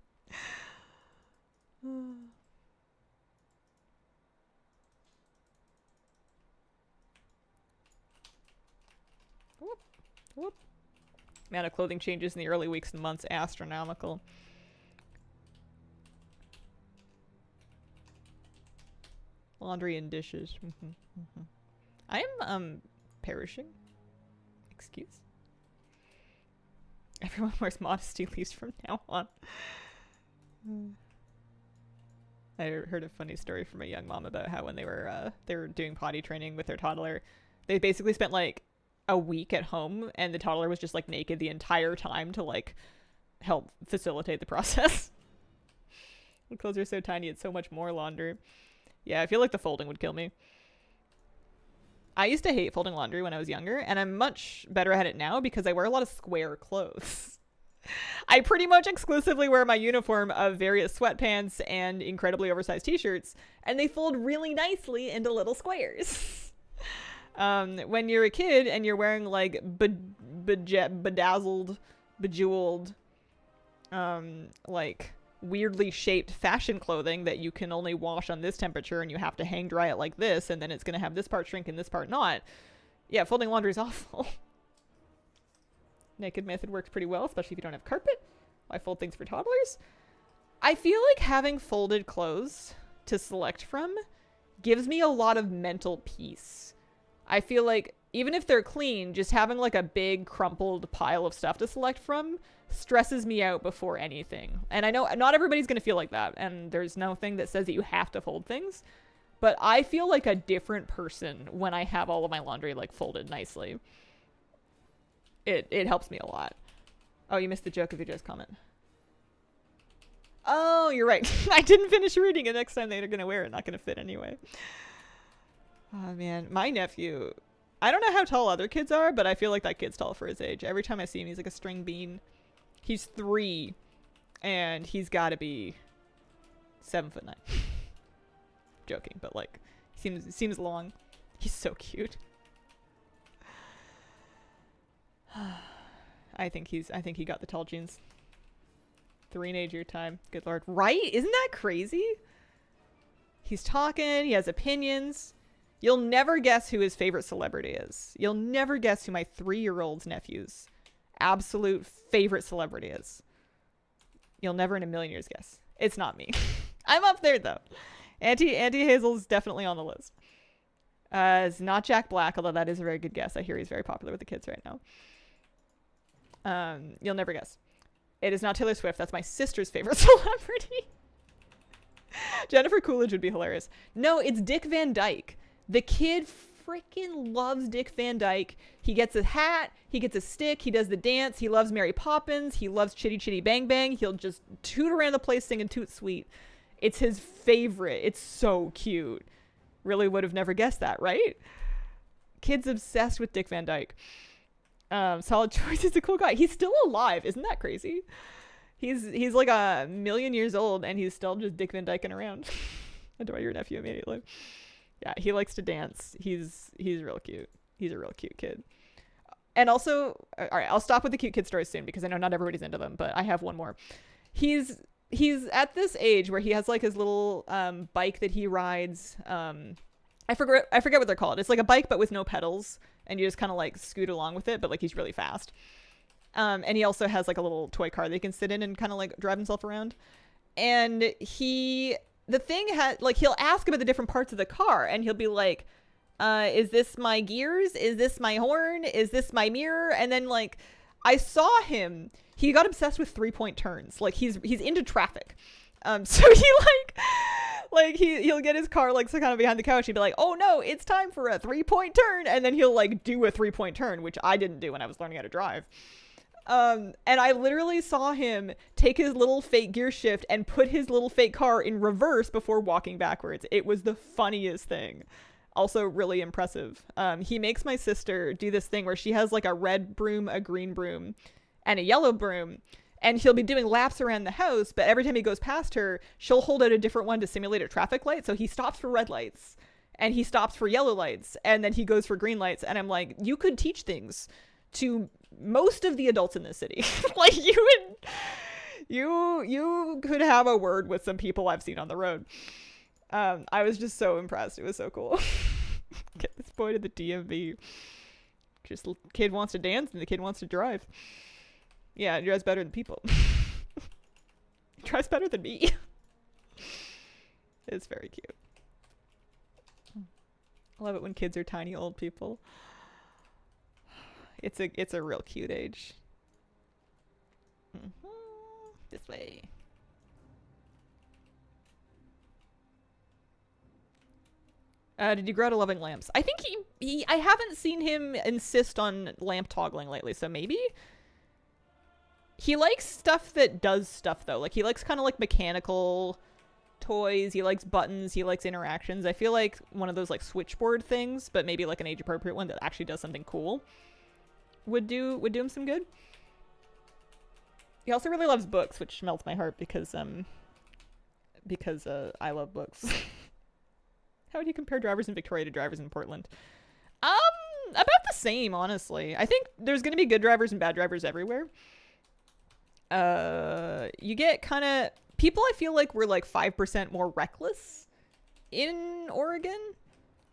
Whoop, whoop. Amount of clothing changes in the early weeks and months, astronomical. Laundry and dishes. I am perishing. Excuse. Everyone wears modesty leaves from now on. I heard a funny story from a young mom about how when they were doing potty training with their toddler, they basically spent like a week at home and the toddler was just like naked the entire time to like help facilitate the process. The clothes are so tiny, it's so much more laundry. Yeah, I feel like the folding would kill me. I used to hate folding laundry when I was younger, and I'm much better at it now because I wear a lot of square clothes. I pretty much exclusively wear my uniform of various sweatpants and incredibly oversized t-shirts, and they fold really nicely into little squares. When you're a kid and you're wearing like bedazzled, bejeweled, like weirdly shaped fashion clothing that you can only wash on this temperature and you have to hang dry it like this and then it's going to have this part shrink and this part not. Yeah, folding laundry is awful. Naked method works pretty well, especially if you don't have carpet. I fold things for toddlers. I feel like having folded clothes to select from gives me a lot of mental peace. I feel like even if they're clean, just having like a big crumpled pile of stuff to select from stresses me out before anything. And I know not everybody's going to feel like that, and there's no thing that says that you have to fold things, but I feel like a different person when I have all of my laundry like folded nicely. It helps me a lot. Oh, you missed the joke of your just comment. Oh, you're right. I didn't finish reading it. Next time they're gonna wear it, not gonna fit anyway. Oh man, my nephew, I don't know how tall other kids are, but I feel like that kid's tall for his age. Every time I see him, he's like a string bean. He's 3 and he's gotta be 7'9". Joking, but like seems long. He's so cute. I think he got the tall jeans. 3 your time. Good lord. Right? Isn't that crazy? He's talking, he has opinions. You'll never guess who his favorite celebrity is. You'll never guess who my 3-year-old's nephew's absolute favorite celebrity is. You'll never in a million years guess. It's not me. I'm up there though. Auntie Hazel's definitely on the list. It's not Jack Black, although that is a very good guess. I hear he's very popular with the kids right now. You'll never guess. It is not Taylor Swift. That's my sister's favorite celebrity. Jennifer Coolidge would be hilarious. No, it's Dick Van Dyke. The kid freaking loves Dick Van Dyke. He gets a hat. He gets a stick. He does the dance. He loves Mary Poppins. He loves Chitty Chitty Bang Bang. He'll just toot around the place singing Toot Sweet. It's his favorite. It's so cute. Really would have never guessed that, right? Kid's obsessed with Dick Van Dyke. Solid choice. He's a cool guy. He's still alive. Isn't that crazy? He's like a million years old and he's still just Dick Van Dyken around. Adore your nephew immediately. Yeah, he likes to dance. He's real cute. He's a real cute kid. And also, all right, I'll stop with the cute kid stories soon because I know not everybody's into them, but I have one more. He's at this age where he has like his little bike that he rides. I forget what they're called. It's like a bike but with no pedals, and you just kind of like scoot along with it, but like he's really fast. And he also has like a little toy car that he can sit in and kind of like drive himself around. And the thing had like, he'll ask about the different parts of the car and he'll be like, is this my gears? Is this my horn? Is this my mirror? And then like, I saw him, he got obsessed with 3-point turns. Like he's into traffic. So he he'll get his car like so kind of behind the couch. He'd be like, oh no, it's time for a 3-point turn. And then he'll like do a 3-point turn, which I didn't do when I was learning how to drive. And I literally saw him take his little fake gear shift and put his little fake car in reverse before walking backwards. It was the funniest thing. Also really impressive. He makes my sister do this thing where she has like a red broom, a green broom, and a yellow broom. And he'll be doing laps around the house, but every time he goes past her, she'll hold out a different one to simulate a traffic light. So he stops for red lights and he stops for yellow lights and then he goes for green lights. And I'm like, you could teach things to most of the adults in this city. Like you could have a word with some people I've seen on the road. I was just so impressed. It was so cool. Get this boy to the DMV. Just kid wants to dance and the kid wants to drive. Yeah, he drives better than people. He drives better than me. It's very cute. I love it when kids are tiny old people. It's a real cute age. This way. Did you grow to loving lamps? I think I haven't seen him insist on lamp toggling lately, so maybe. He likes stuff that does stuff though. Like he likes kind of like mechanical toys. He likes buttons. He likes interactions. I feel like one of those like switchboard things, but maybe like an age appropriate one that actually does something cool would do him some good. He also really loves books, which melts my heart because I love books. How would you compare drivers in Victoria to drivers in Portland? About the same, honestly. I think there's going to be good drivers and bad drivers everywhere. You get kind of people I feel like were like 5% more reckless in Oregon.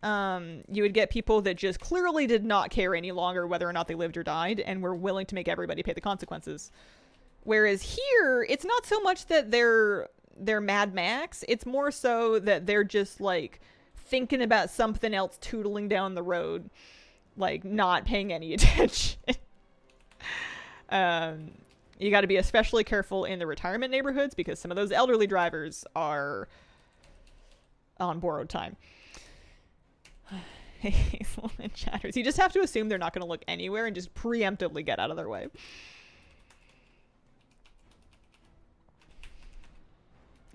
You would get people that just clearly did not care any longer whether or not they lived or died and were willing to make everybody pay the consequences. Whereas here, it's not so much that they're Mad Max. It's more so that they're just like thinking about something else tootling down the road, like not paying any attention. You got to be especially careful in the retirement neighborhoods because some of those elderly drivers are on borrowed time. Hazelnut chatters. You just have to assume they're not going to look anywhere and just preemptively get out of their way.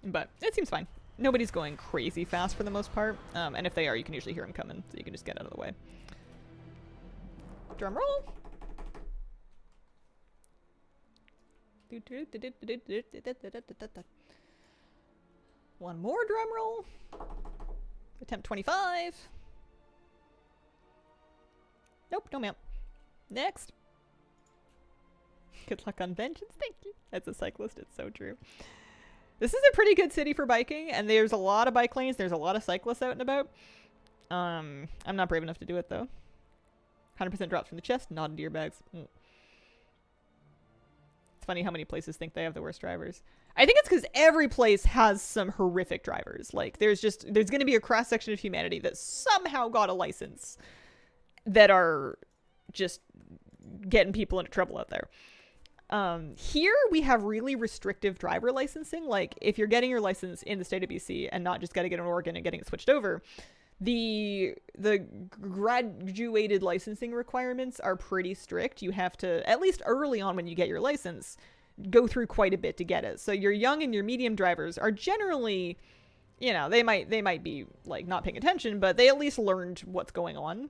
But it seems fine. Nobody's going crazy fast for the most part. And if they are, you can usually hear them coming, so you can just get out of the way. Drum roll. One more drum roll. Attempt 25. Nope, no ma'am. Next. Good luck on vengeance. Thank you. As a cyclist, it's so true. This is a pretty good city for biking, and there's a lot of bike lanes. There's a lot of cyclists out and about. I'm not brave enough to do it, though. 100% drops from the chest, not into your bags. It's funny how many places think they have the worst drivers. I think it's because every place has some horrific drivers. Like, there's going to be a cross-section of humanity that somehow got a license that are just getting people into trouble out there. Here we have really restrictive driver licensing. Like, if you're getting your license in the state of BC and not just got to get an Oregon and getting it switched over, the graduated licensing requirements are pretty strict. You have to, at least early on when you get your license, go through quite a bit to get it. So your young and your medium drivers are generally, you know, they might be like not paying attention, but they at least learned what's going on.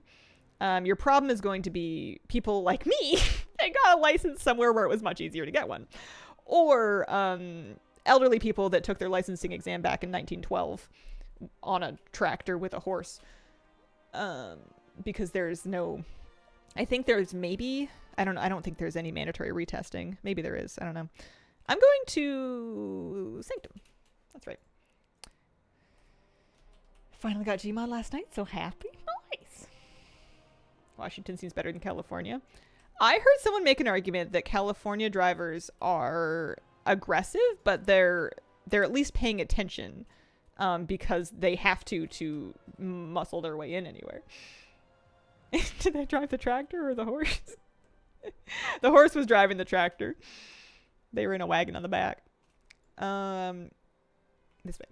Your problem is going to be people like me that got a license somewhere where it was much easier to get one. Or elderly people that took their licensing exam back in 1912 on a tractor with a horse. Because there's no... I think there's maybe... I don't think there's any mandatory retesting. Maybe there is. I don't know. I'm going to Sanctum. That's right. Finally got Gmod last night. So happy. Nice. Washington seems better than California. I heard someone make an argument that California drivers are aggressive, but they're at least paying attention because they have to muscle their way in anywhere. Did they drive the tractor or the horse? The horse was driving the tractor. They were in a wagon on the back. This way.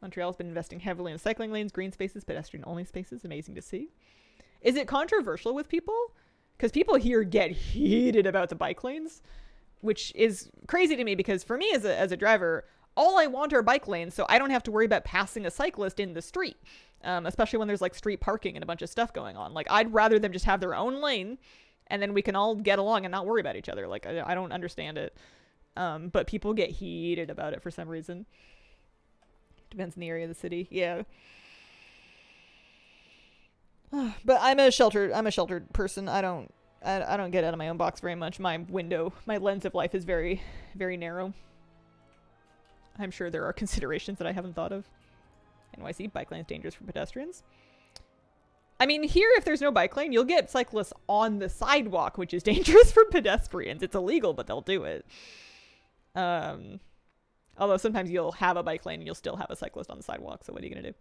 Montreal's been investing heavily in cycling lanes, green spaces, pedestrian-only spaces. Amazing to see. Is it controversial with people? Because people here get heated about the bike lanes, which is crazy to me because for me as a driver, all I want are bike lanes so I don't have to worry about passing a cyclist in the street, especially when there's like street parking and a bunch of stuff going on. Like, I'd rather them just have their own lane and then we can all get along and not worry about each other. Like, I don't understand it. But people get heated about it for some reason. Depends on the area of the city. Yeah. But I'm a sheltered person. I don't get out of my own box very much. My lens of life is very, very narrow. I'm sure there are considerations that I haven't thought of. NYC, bike lane's dangerous for pedestrians. I mean, here, if there's no bike lane, you'll get cyclists on the sidewalk, which is dangerous for pedestrians. It's illegal, but they'll do it. Although sometimes you'll have a bike lane and you'll still have a cyclist on the sidewalk, so what are you going to do?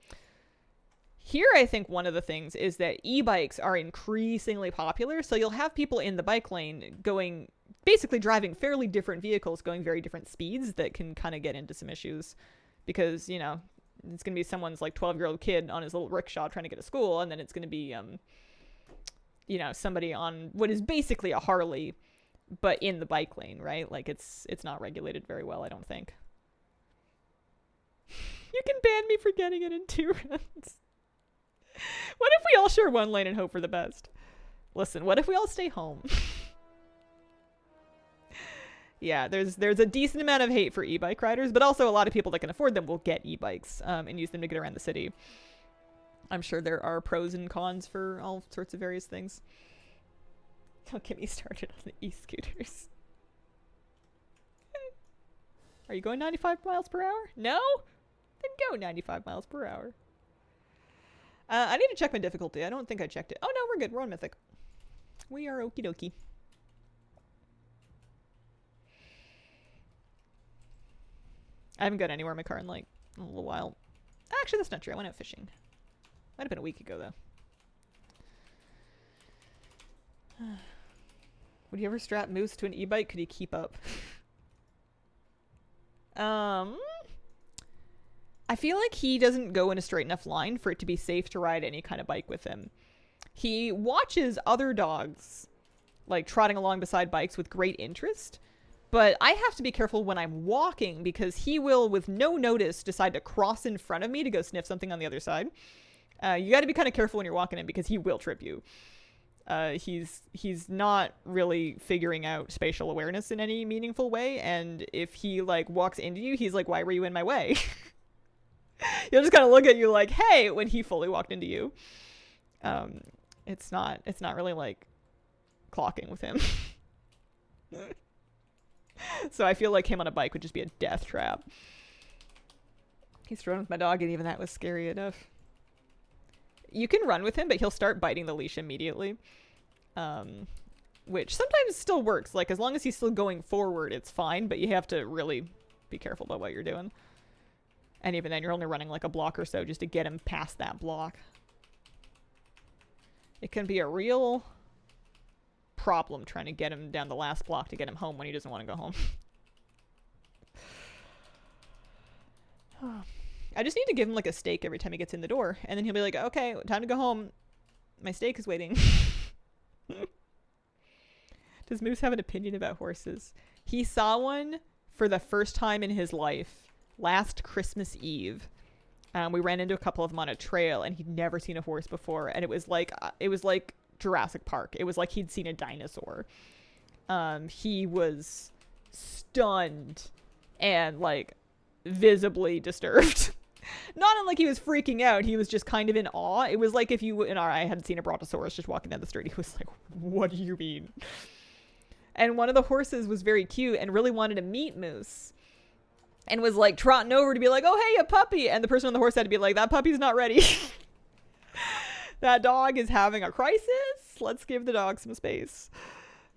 Here, I think one of the things is that e-bikes are increasingly popular, so you'll have people in the bike lane basically driving fairly different vehicles, going very different speeds that can kind of get into some issues. Because, you know, it's going to be someone's like 12-year-old kid on his little rickshaw trying to get to school, and then it's going to be, you know, somebody on what is basically a Harley, but in the bike lane, right? Like, it's not regulated very well, I don't think. You can ban me for getting it in 2 runs. What if we all share one lane and hope for the best? Listen, what if we all stay home? Yeah, there's a decent amount of hate for e-bike riders, but also a lot of people that can afford them will get e-bikes and use them to get around the city. I'm sure there are pros and cons for all sorts of various things. Don't get me started on the e-scooters. Are you going 95 miles per hour? No? Then go 95 miles per hour. I need to check my difficulty. I don't think I checked it. Oh no, we're good. We're on Mythic. We are okie dokie. I haven't gone anywhere in my car in like a little while. Actually, that's not true. I went out fishing. Might have been a week ago though. Would you ever strap Moose to an e-bike? Could he keep up? I feel like he doesn't go in a straight enough line for it to be safe to ride any kind of bike with him. He watches other dogs like trotting along beside bikes with great interest, but I have to be careful when I'm walking because he will, with no notice, decide to cross in front of me to go sniff something on the other side. You got to be kind of careful when you're walking him because he will trip you. He's not really figuring out spatial awareness in any meaningful way, and if he like walks into you, he's like, "Why were you in my way?" He'll just kind of look at you like, "Hey," when he fully walked into you. It's not really like clocking with him. So I feel like him on a bike would just be a death trap. He's thrown with my dog, and even that was scary enough. You can run with him, but he'll start biting the leash immediately. Which sometimes still works. Like, as long as he's still going forward, it's fine, but you have to really be careful about what you're doing. And even then, you're only running like a block or so just to get him past that block. It can be a real problem trying to get him down the last block to get him home when he doesn't want to go home. I just need to give him like a steak every time he gets in the door, and then he'll be like, "Okay, time to go home. My steak is waiting." Does Moose have an opinion about horses? He saw one for the first time in his life last Christmas Eve. We ran into a couple of them on a trail, and he'd never seen a horse before, and it was like Jurassic Park. It was like he'd seen a dinosaur. He was stunned and like visibly disturbed. Not unlike he was freaking out. He was just kind of in awe. It was like if you and I had seen a brontosaurus just walking down the street. He was like, "What do you mean?" And one of the horses was very cute and really wanted to meet Moose. And was like trotting over to be like, "Oh, hey, a puppy." And the person on the horse had to be like, "That puppy's not ready." That dog is having a crisis. Let's give the dog some space.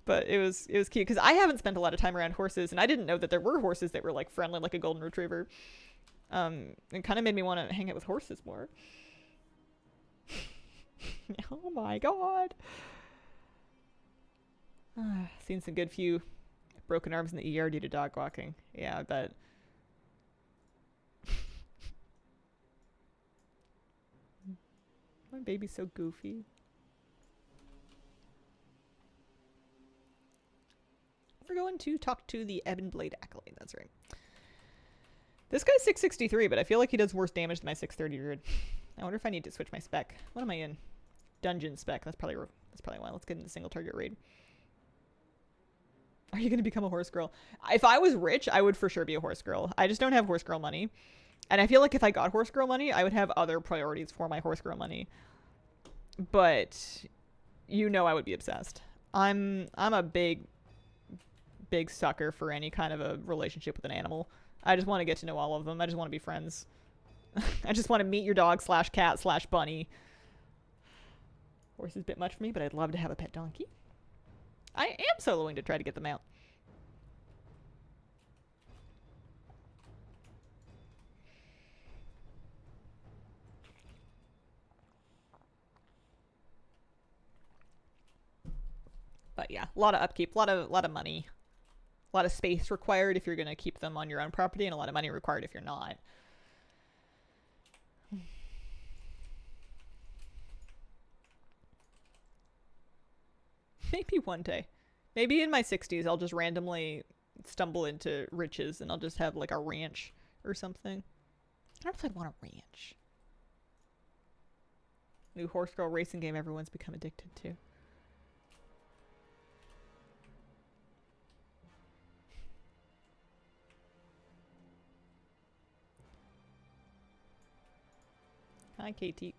But it was cute because I haven't spent a lot of time around horses, and I didn't know that there were horses that were like friendly, like a golden retriever. It kind of made me want to hang out with horses more. Oh my god. Seen some good few broken arms in the ER due to dog walking. Yeah, I bet. My baby's so goofy. We're going to talk to the Ebon Blade Acolyte. That's right. This guy's 663, but I feel like he does worse damage than my 630 druid. I wonder if I need to switch my spec. What am I in? Dungeon spec. That's probably why. Let's get into single target raid. Are you going to become a horse girl? If I was rich, I would for sure be a horse girl. I just don't have horse girl money. And I feel like if I got horse girl money, I would have other priorities for my horse girl money. But you know I would be obsessed. I'm a big sucker for any kind of a relationship with an animal. I just want to get to know all of them. I just want to be friends. I just want to meet your dog / cat / bunny. Horse is a bit much for me, but I'd love to have a pet donkey. I am soloing to try to get them out. But yeah, a lot of upkeep, a lot of money, a lot of space required if you're going to keep them on your own property, and a lot of money required if you're not. Maybe one day. Maybe in my 60s I'll just randomly stumble into riches and I'll just have like a ranch or something. I don't know if I'd want a ranch. New horse girl racing game everyone's become addicted to. Hi, Katie.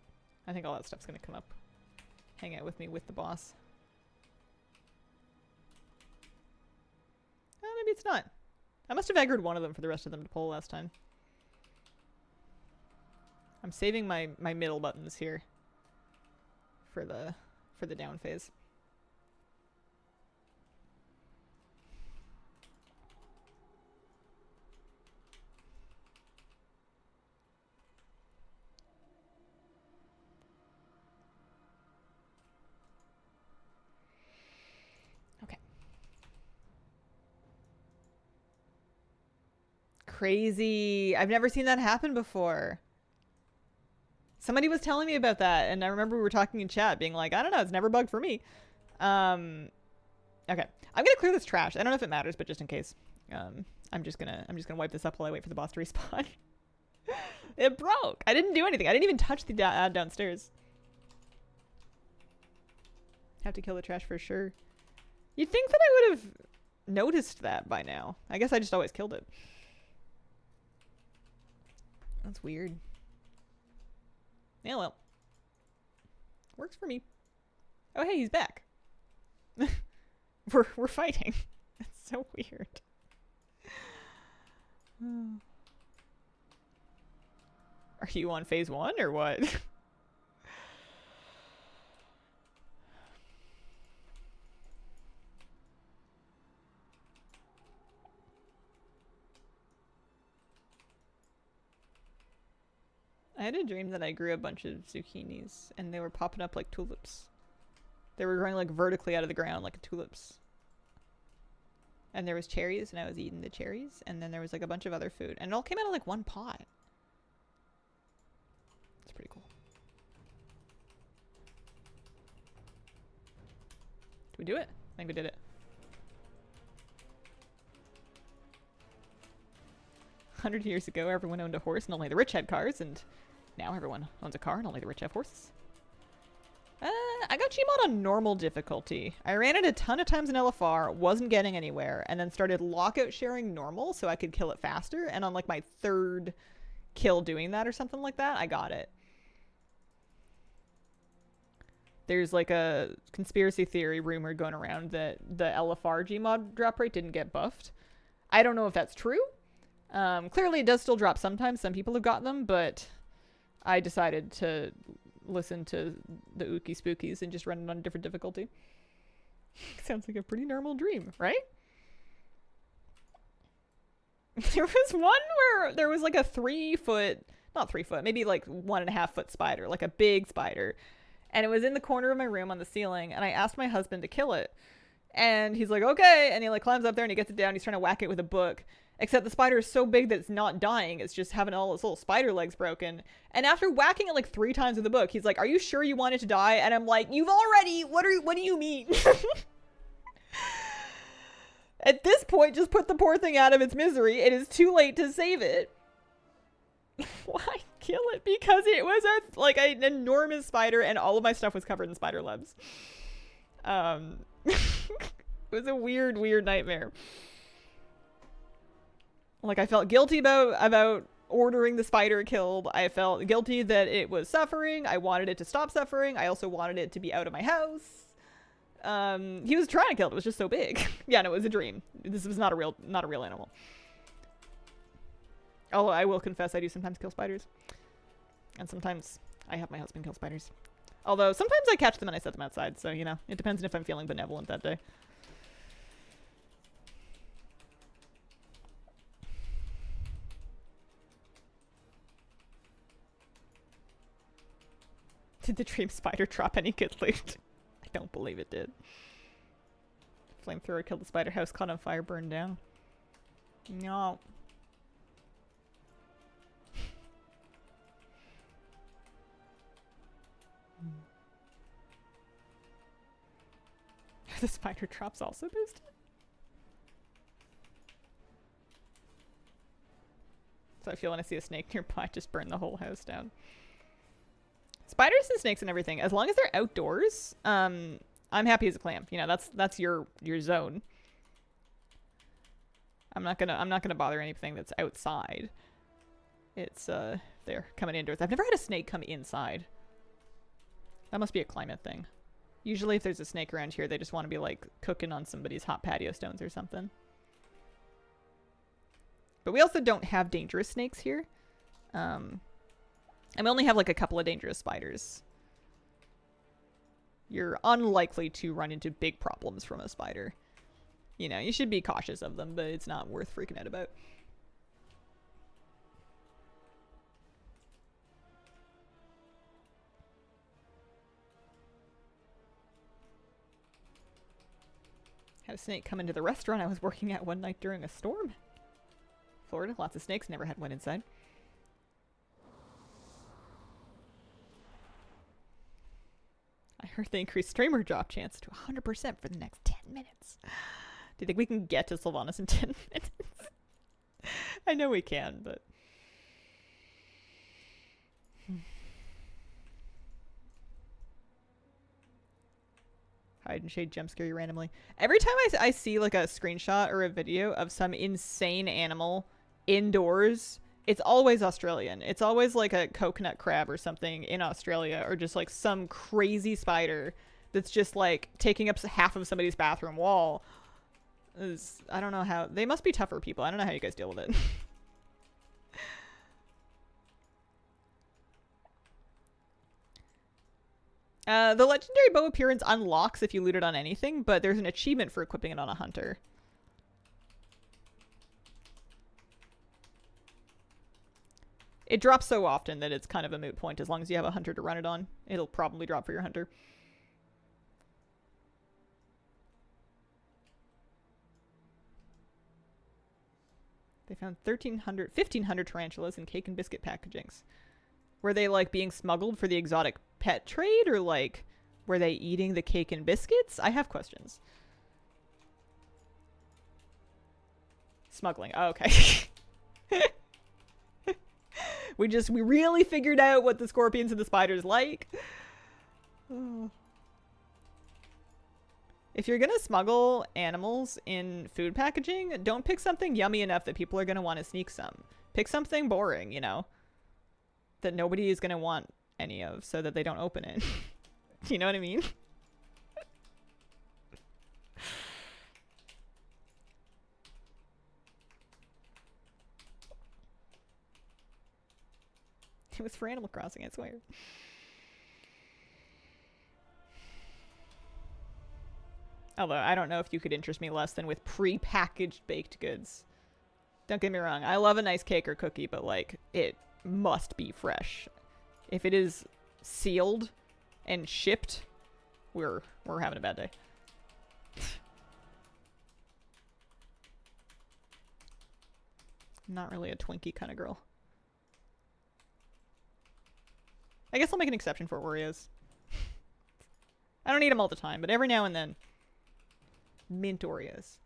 I think all that stuff's gonna come up. Hang out with me with the boss. Oh, maybe it's not. I must have aggroed one of them for the rest of them to pull last time. I'm saving my middle buttons here for the down phase. crazy. I've never seen that happen before. Somebody was telling me about that, and I remember we were talking in chat, being like, I don't know, it's never bugged for me. Okay. I'm gonna clear this trash. I don't know if it matters, but just in case. I'm just gonna wipe this up while I wait for the boss to respawn. It broke. I didn't do anything. I didn't even touch the ad downstairs. Have to kill the trash for sure. You'd think that I would have noticed that by now. I guess I just always killed it. That's weird. Yeah, well. Works for me. Oh, hey, he's back. We're fighting. It's so weird. Are you on phase 1 or what? I had a dream that I grew a bunch of zucchinis and they were popping up like tulips. They were growing like vertically out of the ground like tulips. And there was cherries and I was eating the cherries, and then there was like a bunch of other food, and it all came out of like one pot. It's pretty cool. Did we do it? I think we did it. 100 years ago, everyone owned a horse and only the rich had cars, and now everyone owns a car and only the rich have horses. I got Gmod on normal difficulty. I ran it a ton of times in LFR, wasn't getting anywhere, and then started lockout sharing normal so I could kill it faster, and on like my 3rd kill doing that or something like that, I got it. There's like a conspiracy theory rumor going around that the LFR Gmod drop rate didn't get buffed. I don't know if that's true. Clearly it does still drop sometimes. Some people have got them, but I decided to listen to the Ookie Spookies and just run it on a different difficulty. Sounds like a pretty normal dream, right? There was one where there was like a 3 foot, not 3 foot, maybe like 1.5 foot spider, like a big spider. And it was in the corner of my room on the ceiling, and I asked my husband to kill it. And he's like, okay. And he like climbs up there and he gets it down. He's trying to whack it with a book. Except the spider is so big that it's not dying. It's just having all its little spider legs broken. And after whacking it like 3 times with the book, he's like, are you sure you want it to die? And I'm like, you've already, what do you mean? At this point, just put the poor thing out of its misery. It is too late to save it. Why kill it? Because it was like an enormous spider and all of my stuff was covered in spider webs. It was a weird, weird nightmare. Like, I felt guilty about ordering the spider killed. I felt guilty that it was suffering. I wanted it to stop suffering. I also wanted it to be out of my house. He was trying to kill it. It was just so big. Yeah, no, it was a dream. This was not a real animal. Although I will confess, I do sometimes kill spiders. And sometimes I have my husband kill spiders. Although sometimes I catch them and I set them outside. So, you know, it depends on if I'm feeling benevolent that day. Did the dream spider drop any good loot? I don't believe it did. Flamethrower killed the spider, house caught on fire, burned down. No. The spider drops also boosted? So I feel when I see a snake nearby, just burn the whole house down. Spiders and snakes and everything, as long as they're outdoors, I'm happy as a clam. You know, that's your zone. I'm not gonna bother anything that's outside. It's they're coming indoors. I've never had a snake come inside. That must be a climate thing. Usually if there's a snake around here, they just want to be like cooking on somebody's hot patio stones or something. But we also don't have dangerous snakes here. And we only have like a couple of dangerous spiders. You're unlikely to run into big problems from a spider. You know, you should be cautious of them, but it's not worth freaking out about. Had a snake come into the restaurant I was working at one night during a storm. Florida, lots of snakes, never had one inside. I heard they increased streamer drop chance to 100% for the next 10 minutes. Do you think we can get to Sylvanas in 10 minutes? I know we can, but... Hide and shade jump scare you randomly. Every time I see like a screenshot or a video of some insane animal indoors, it's always Australian. It's always like a coconut crab or something in Australia, or just like some crazy spider that's just like taking up half of somebody's bathroom wall. I don't know how. They must be tougher people. I don't know how you guys deal with it. The legendary bow appearance unlocks if you loot it on anything, but there's an achievement for equipping it on a hunter. It drops so often that it's kind of a moot point. As long as you have a hunter to run it on, it'll probably drop for your hunter. They found 1,500 tarantulas in cake and biscuit packagings. Were they like being smuggled for the exotic pet trade, or like were they eating the cake and biscuits? I have questions. Smuggling. Oh, okay. We really figured out what the scorpions and the spiders like. Oh. If you're gonna smuggle animals in food packaging, don't pick something yummy enough that people are gonna want to sneak some. Pick something boring, you know, that nobody is gonna want any of, so that they don't open it. You know what I mean? It was for Animal Crossing, I swear. Although, I don't know if you could interest me less than with pre-packaged baked goods. Don't get me wrong, I love a nice cake or cookie, but like, it must be fresh. If it is sealed and shipped, we're having a bad day. I'm not really a Twinkie kind of girl. I guess I'll make an exception for Oreos. I don't eat them all the time, but every now and then. Mint Oreos.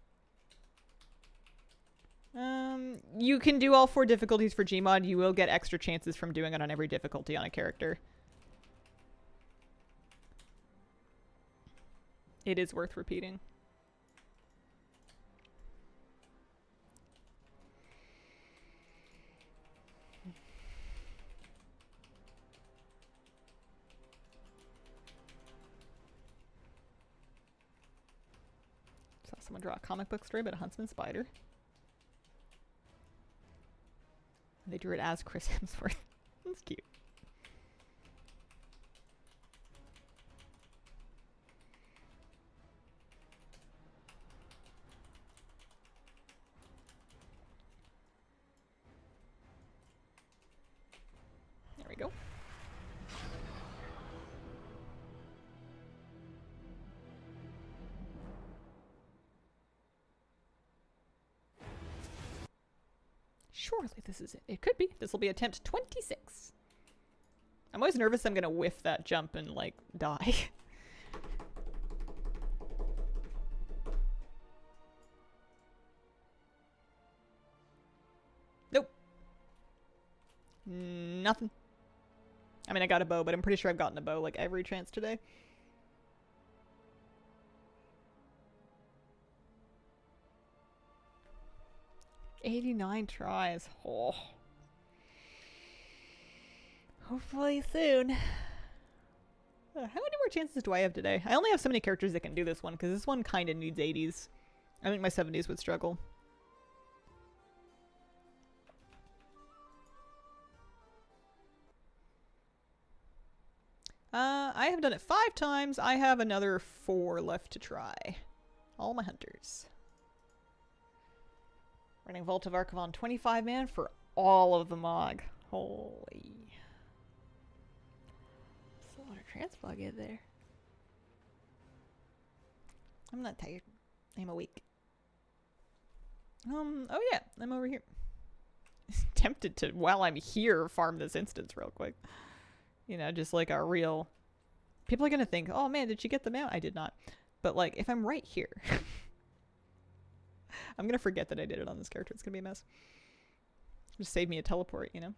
You can do all 4 difficulties for Gmod. You will get extra chances from doing it on every difficulty on a character. It is worth repeating. Saw someone draw a comic book story about a huntsman spider. And they drew it as Chris Hemsworth. That's cute. There we go. Surely this is it. It could be. This will be attempt 26. I'm always nervous I'm gonna whiff that jump and, like, die. Nope. Nothing. I mean, I got a bow, but I'm pretty sure I've gotten a bow, like, every chance today. $89 tries. Oh. Hopefully soon. How many more chances do I have today? I only have so many characters that can do this one, because this one kind of needs 80s. I think my 70s would struggle. I have done it 5 times. I have another 4 left to try. All my hunters. Running Vault of Archivon 25-man for all of the Mog. Holy. There's a lot of transpog in there. I'm not tired. I'm awake. Oh yeah, I'm over here. tempted to, while I'm here, farm this instance real quick. You know, just like a real... People are going to think, oh man, did she get the mount? I did not. But like, if I'm right here, I'm going to forget that I did it on this character. It's going to be a mess. Just save me a teleport, you know?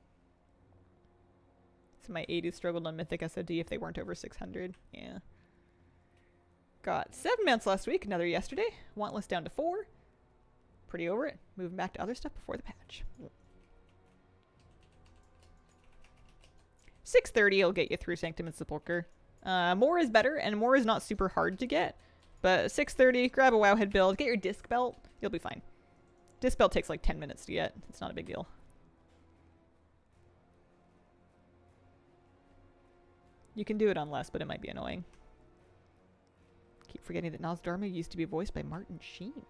So my 80s struggled on Mythic SOD if they weren't over 600. Yeah. Got 7 mounts last week, another yesterday. Want list down to 4. Pretty over it. Moving back to other stuff before the patch. 630 will get you through Sanctum and Sepulchre. More is better, and more is not super hard to get. But 630, grab a Wowhead build, get your disc belt, you'll be fine. Disc belt takes like 10 minutes to get. It's not a big deal. You can do it on less, but it might be annoying. Keep forgetting that Nas Dharma used to be voiced by Martin Sheen.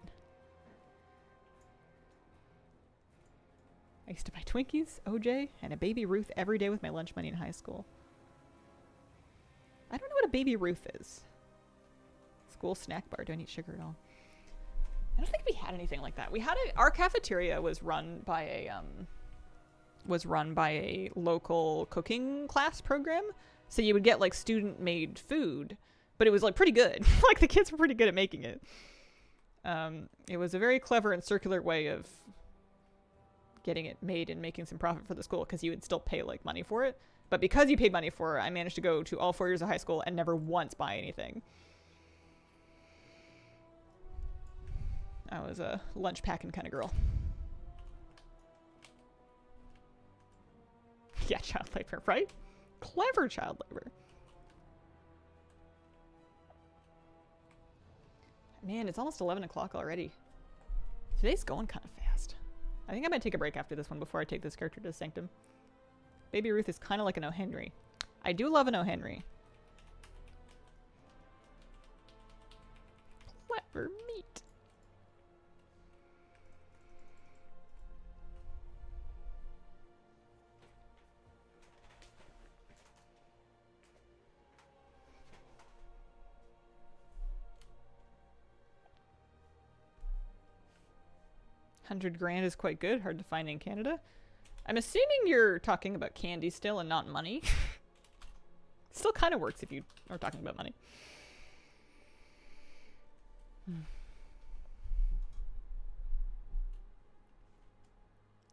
I used to buy Twinkies, OJ, and a Baby Ruth every day with my lunch money in high school. I don't know what a Baby Ruth is. School snack bar. Do I need sugar at all? I don't think we had anything like that. We had our cafeteria was run by a local cooking class program. So you would get like student made food, but it was like pretty good. Like the kids were pretty good at making it. It was a very clever and circular way of getting it made and making some profit for the school, because you would still pay like money for it. But because you paid money for it, I managed to go to all 4 years of high school and never once buy anything. I was a lunch packing kind of girl. Yeah, child labor, right? Clever child labor. Man, it's almost 11 o'clock already. Today's going kind of fast. I think I might take a break after this one before I take this character to Sanctum. Baby Ruth is kind of like an O'Henry. I do love an O'Henry. Clever meat. $100,000 is quite good. Hard to find in Canada. I'm assuming you're talking about candy still and not money. Still kind of works if you are talking about money.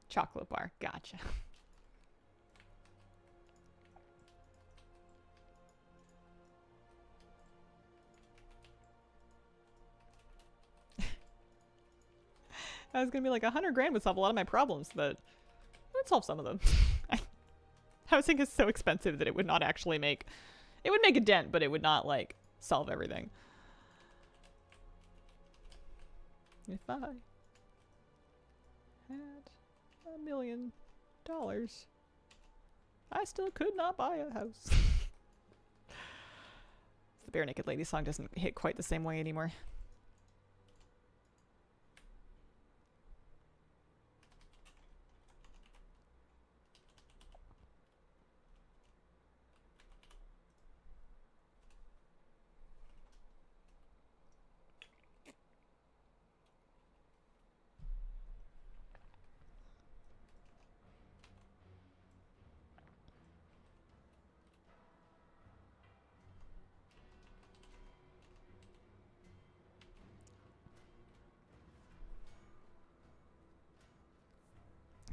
Chocolate bar. Gotcha. I was gonna be like, $100,000 would solve a lot of my problems, but it would solve some of them. Housing is so expensive that it would not actually make... It would make a dent, but it would not, like, solve everything. If I had $1 million, I still could not buy a house. The Bare Naked Lady song doesn't hit quite the same way anymore.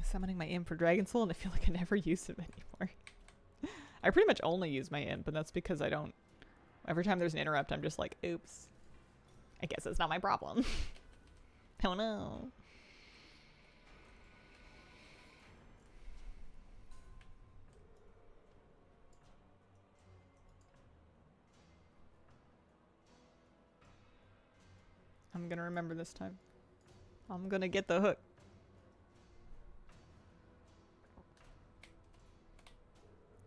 Summoning my imp for Dragon Soul, and I feel like I never use him anymore. I pretty much only use my imp, and that's because I don't... Every time there's an interrupt, I'm just like, oops. I guess it's not my problem. Oh no. I'm gonna remember this time. I'm gonna get the hook.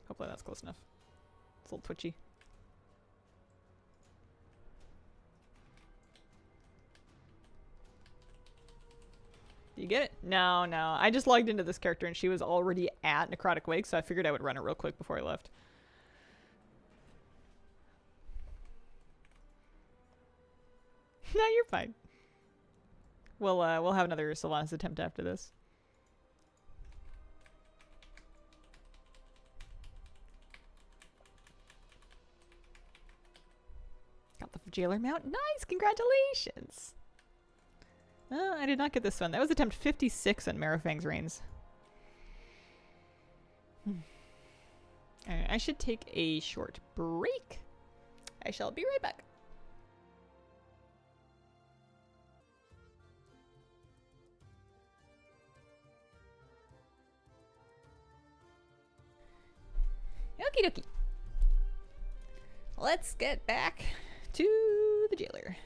Hopefully that's close enough. It's a little twitchy. Do you get it? No, no. I just logged into this character and she was already at Necrotic Wake, so I figured I would run it real quick before I left. No, you're fine. We'll have another Sylvanas attempt after this. 'Cause I think I might take a break after this one before I take this character to Sanctum. I pretty much only use my imp, and that's because I don't... Every time there's an interrupt, I'm just like, oops. I guess it's not my problem. Oh no. Jailer mount. Nice, congratulations. I did not get this one. That was attempt 56 on Marifang's Reigns. Alright, I should take a short break. I shall be right back. Okie dokie. Let's get back to the jailer.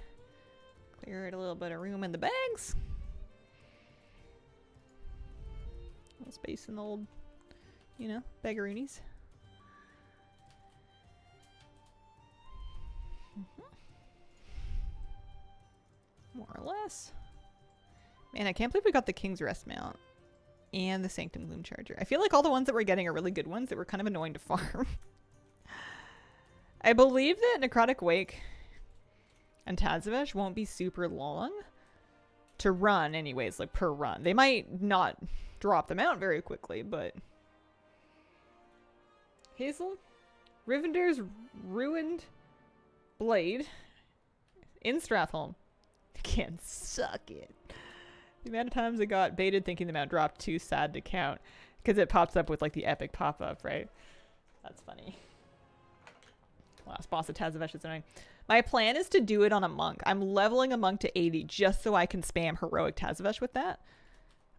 Cleared a little bit of room in the bags. A little space in the old, you know, bagaroonies. More or less. Man, I can't believe we got the King's Rest mount. And the Sanctum Gloom Charger. I feel like all the ones that we're getting are really good ones that were kind of annoying to farm. I believe that Necrotic Wake and Tazavesh won't be super long to run anyways, like per run. They might not drop them out very quickly, but... Hazel? Rivender's Ruined Blade in Stratholme. Can suck it. The amount of times I got baited thinking the mount dropped too sad to count. Because it pops up with like the epic pop-up, right? That's funny. Last boss of Tazavesh is annoying. My plan is to do it on a monk. I'm leveling a monk to 80 just so I can spam heroic Tazavesh with that.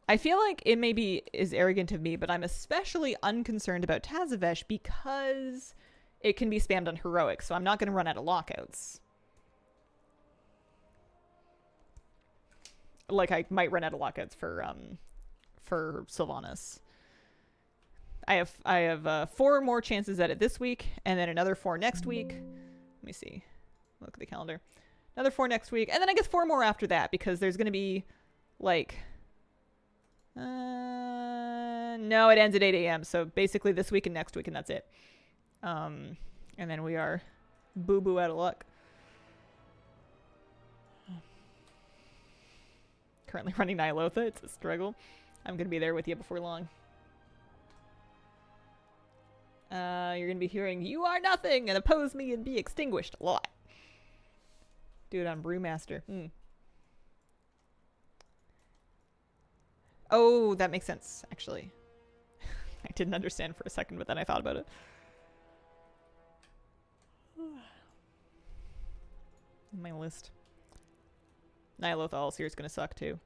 I feel like it maybe is arrogant of me, but I'm especially unconcerned about Tazavesh because it can be spammed on heroic, so I'm not going to run out of lockouts. Like I might run out of lockouts for Sylvanas. I have 4 more chances at it this week, and then another 4 next week. Let me see. Look at the calendar. Another 4 next week, and then I guess 4 more after that because there's gonna be like no, it ends at 8 a.m. So basically this week and next week, and that's it. And then we are boo out of luck. Currently running Nyalotha. It's a struggle. I'm going to be there with you before long. You're going to be hearing, "You are nothing," and "oppose me and be extinguished" a lot. Do it on Brewmaster. Oh, that makes sense, actually. I didn't understand for a second, but then I thought about it. My list. Nyalotha Allseer is going to suck too.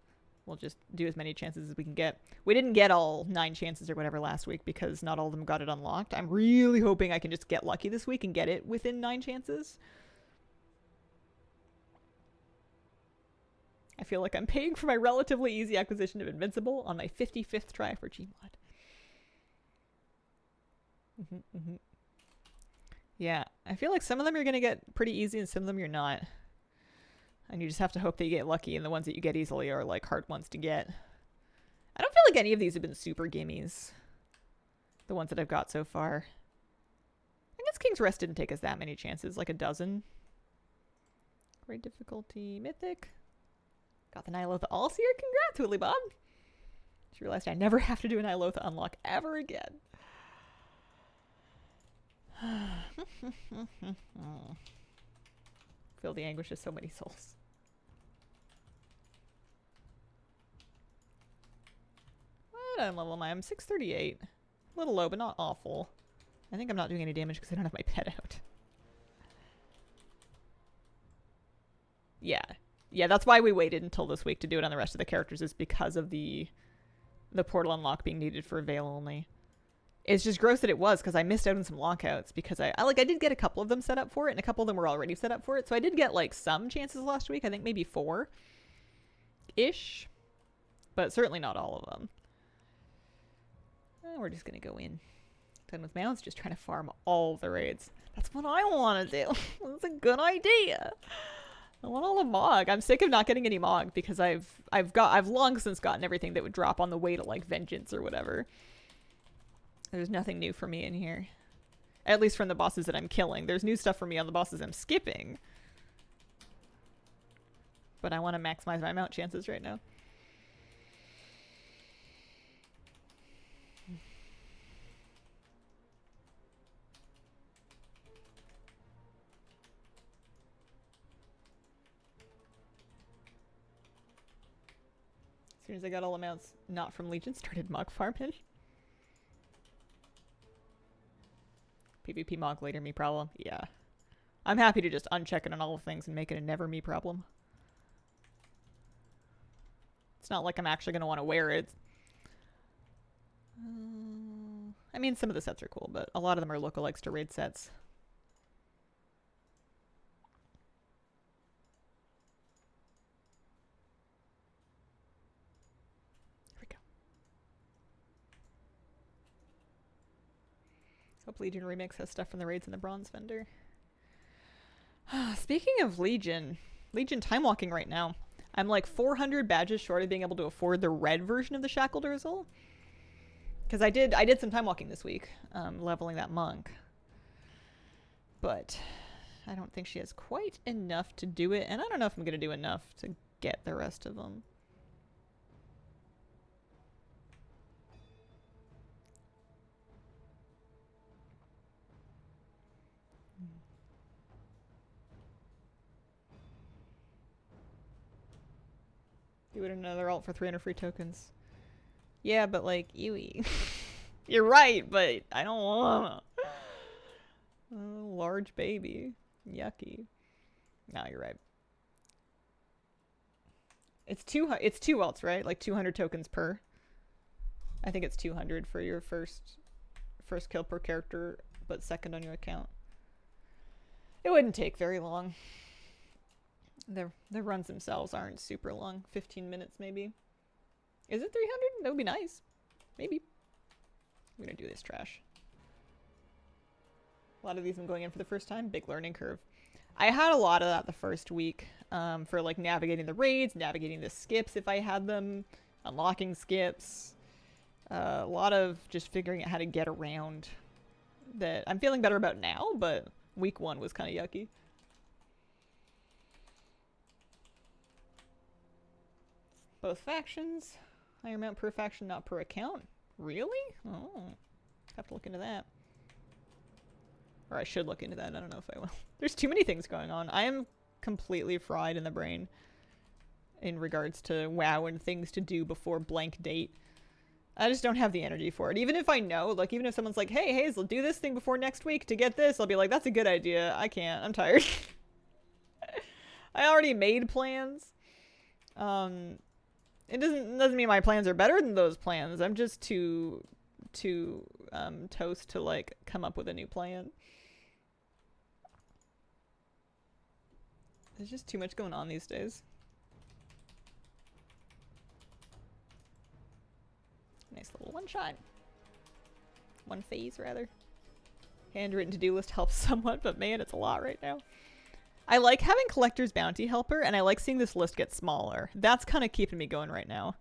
We'll just do as many chances as we can get. We didn't get all 9 chances or whatever last week because not all of them got it unlocked. I'm really hoping I can just get lucky this week and get it within 9 chances. I feel like I'm paying for my relatively easy acquisition of Invincible on my 55th try for Gmod. Yeah, I feel like some of them you're going to get pretty easy and some of them you're not. And you just have to hope that you get lucky, and the ones that you get easily are like hard ones to get. I don't feel like any of these have been super gimmies. The ones that I've got so far. I guess King's Rest didn't take us that many chances, like a dozen. Great difficulty, Mythic. Got the Nyalotha Allseer. Congrats, Willy Bob. Just realized I never have to do an Nyalotha unlock ever again. Feel the anguish of so many souls. What level am I? I'm 638. A little low, but not awful. I think I'm not doing any damage because I don't have my pet out. Yeah. Yeah, that's why we waited until this week to do it on the rest of the characters, is because of the portal unlock being needed for Veil only. It's just gross that it was, because I missed out on some lockouts, because I did get a couple of them set up for it, and a couple of them were already set up for it, so I did get, like, some chances last week. I think maybe 4-ish, but certainly not all of them. We're just gonna go in. Done with mounts, just trying to farm all the raids. That's what I want to do. That's a good idea. I want all the Mog. I'm sick of not getting any Mog, because I've long since gotten everything that would drop on the way to, like, Vengeance or whatever. There's nothing new for me in here. At least from the bosses that I'm killing. There's new stuff for me on the bosses I'm skipping. But I want to maximize my mount chances right now. As soon as I got all amounts not from Legion, started Mog farming. PvP Mog later me problem. Yeah. I'm happy to just uncheck it on all things and make it a never me problem. It's not like I'm actually going to want to wear it. I mean, some of the sets are cool, but a lot of them are lookalikes to raid sets. Here we go. Hope Legion Remix has stuff from the raids in the bronze vendor. Speaking of Legion time walking right now. I'm like 400 badges short of being able to afford the red version of the Shackled Urzul. Because I did some time walking this week, leveling that monk. But I don't think she has quite enough to do it, and I don't know if I'm going to do enough to get the rest of them. Do it another alt for 300 free tokens. Yeah, but like, Yui. You're right, but I don't wanna. Oh, large baby. Yucky. No, you're right. It's two alts, right? Like 200 tokens per. I think it's 200 for your first kill per character, but second on your account. It wouldn't take very long. The runs themselves aren't super long. 15 minutes maybe. Is it 300? That would be nice. Maybe. I'm gonna do this trash. A lot of these I'm going in for the first time. Big learning curve. I had a lot of that the first week for like navigating the raids, navigating the skips if I had them, unlocking skips. A lot of just figuring out how to get around that I'm feeling better about now, but week 1 was kind of yucky. Both factions. Higher amount per faction, not per account. Really? Oh. Have to look into that. Or I should look into that. I don't know if I will. There's too many things going on. I am completely fried in the brain in regards to WoW and things to do before blank date. I just don't have the energy for it. Even if I know, like, even if someone's like, hey, Hazel, do this thing before next week to get this, I'll be like, that's a good idea. I can't. I'm tired. I already made plans. It doesn't mean my plans are better than those plans. I'm just too toast to like come up with a new plan. There's just too much going on these days. Nice little one shot. One phase rather. Handwritten to-do list helps somewhat, but man, it's a lot right now. I like having Collector's Bounty Helper, and I like seeing this list get smaller. That's kind of keeping me going right now.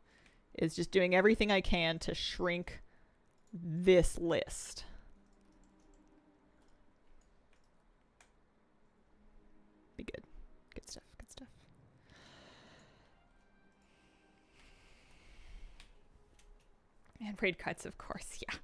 Is just doing everything I can to shrink this list. Be good. Good stuff. Good stuff. And raid kites, of course. Yeah.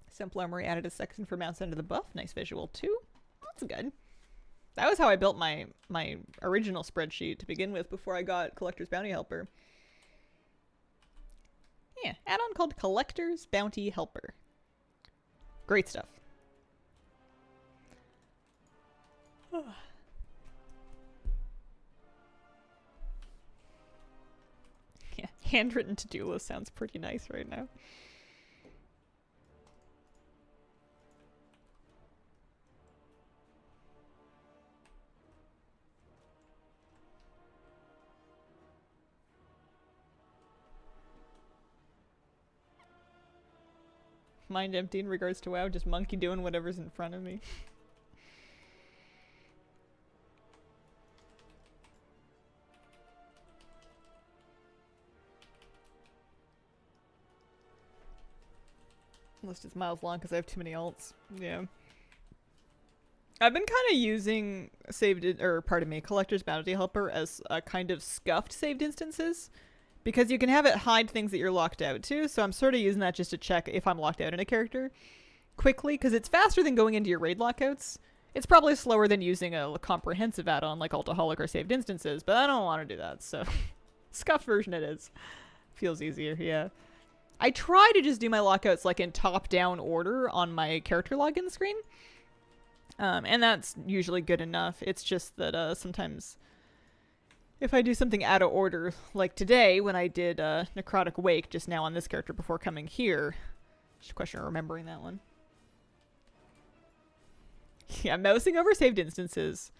Simple Armory added a section for mounts under the buff. Nice visual too. That's good. That was how I built my original spreadsheet to begin with before I got Collector's Bounty Helper. Yeah, add-on called Collector's Bounty Helper. Great stuff. Yeah, handwritten to-do list sounds pretty nice right now. Mind empty in regards to WoW, just monkey doing whatever's in front of me. List is miles long because I have too many alts. Yeah. I've been kind of using Collector's Bounty Helper as a kind of scuffed saved instances. Because you can have it hide things that you're locked out to, so I'm sort of using that just to check if I'm locked out in a character. quickly, because it's faster than going into your raid lockouts. It's probably slower than using a comprehensive add-on like Altaholic or Saved Instances, but I don't want to do that, so scuffed version it is. Feels easier, yeah. I try to just do my lockouts like in top-down order on my character login screen, and that's usually good enough. It's just that sometimes if I do something out of order, like today when I did Necrotic Wake just now on this character before coming here, just a question of remembering that one. Yeah, mousing over saved instances,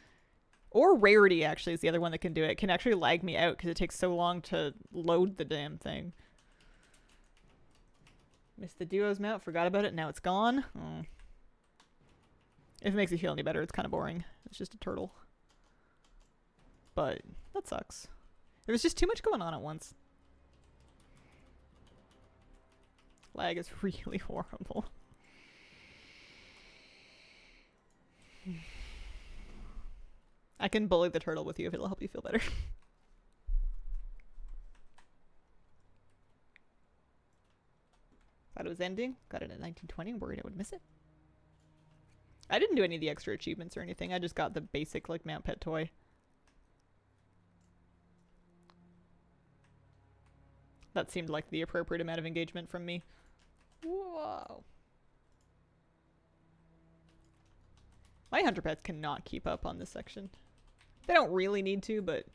or Rarity actually is the other one that can do it. It can actually lag me out because it takes so long to load the damn thing. Missed the duos mount, forgot about it, now it's gone. Oh. If it makes you feel any better, it's kind of boring. It's just a turtle. But that sucks. There was just too much going on at once. Lag is really horrible. I can bully the turtle with you if it'll help you feel better. Thought it was ending. Got it at 1920. Worried I would miss it. I didn't do any of the extra achievements or anything. I just got the basic like mount pet toy. That seemed like the appropriate amount of engagement from me. Whoa. My hunter pets cannot keep up on this section. They don't really need to, but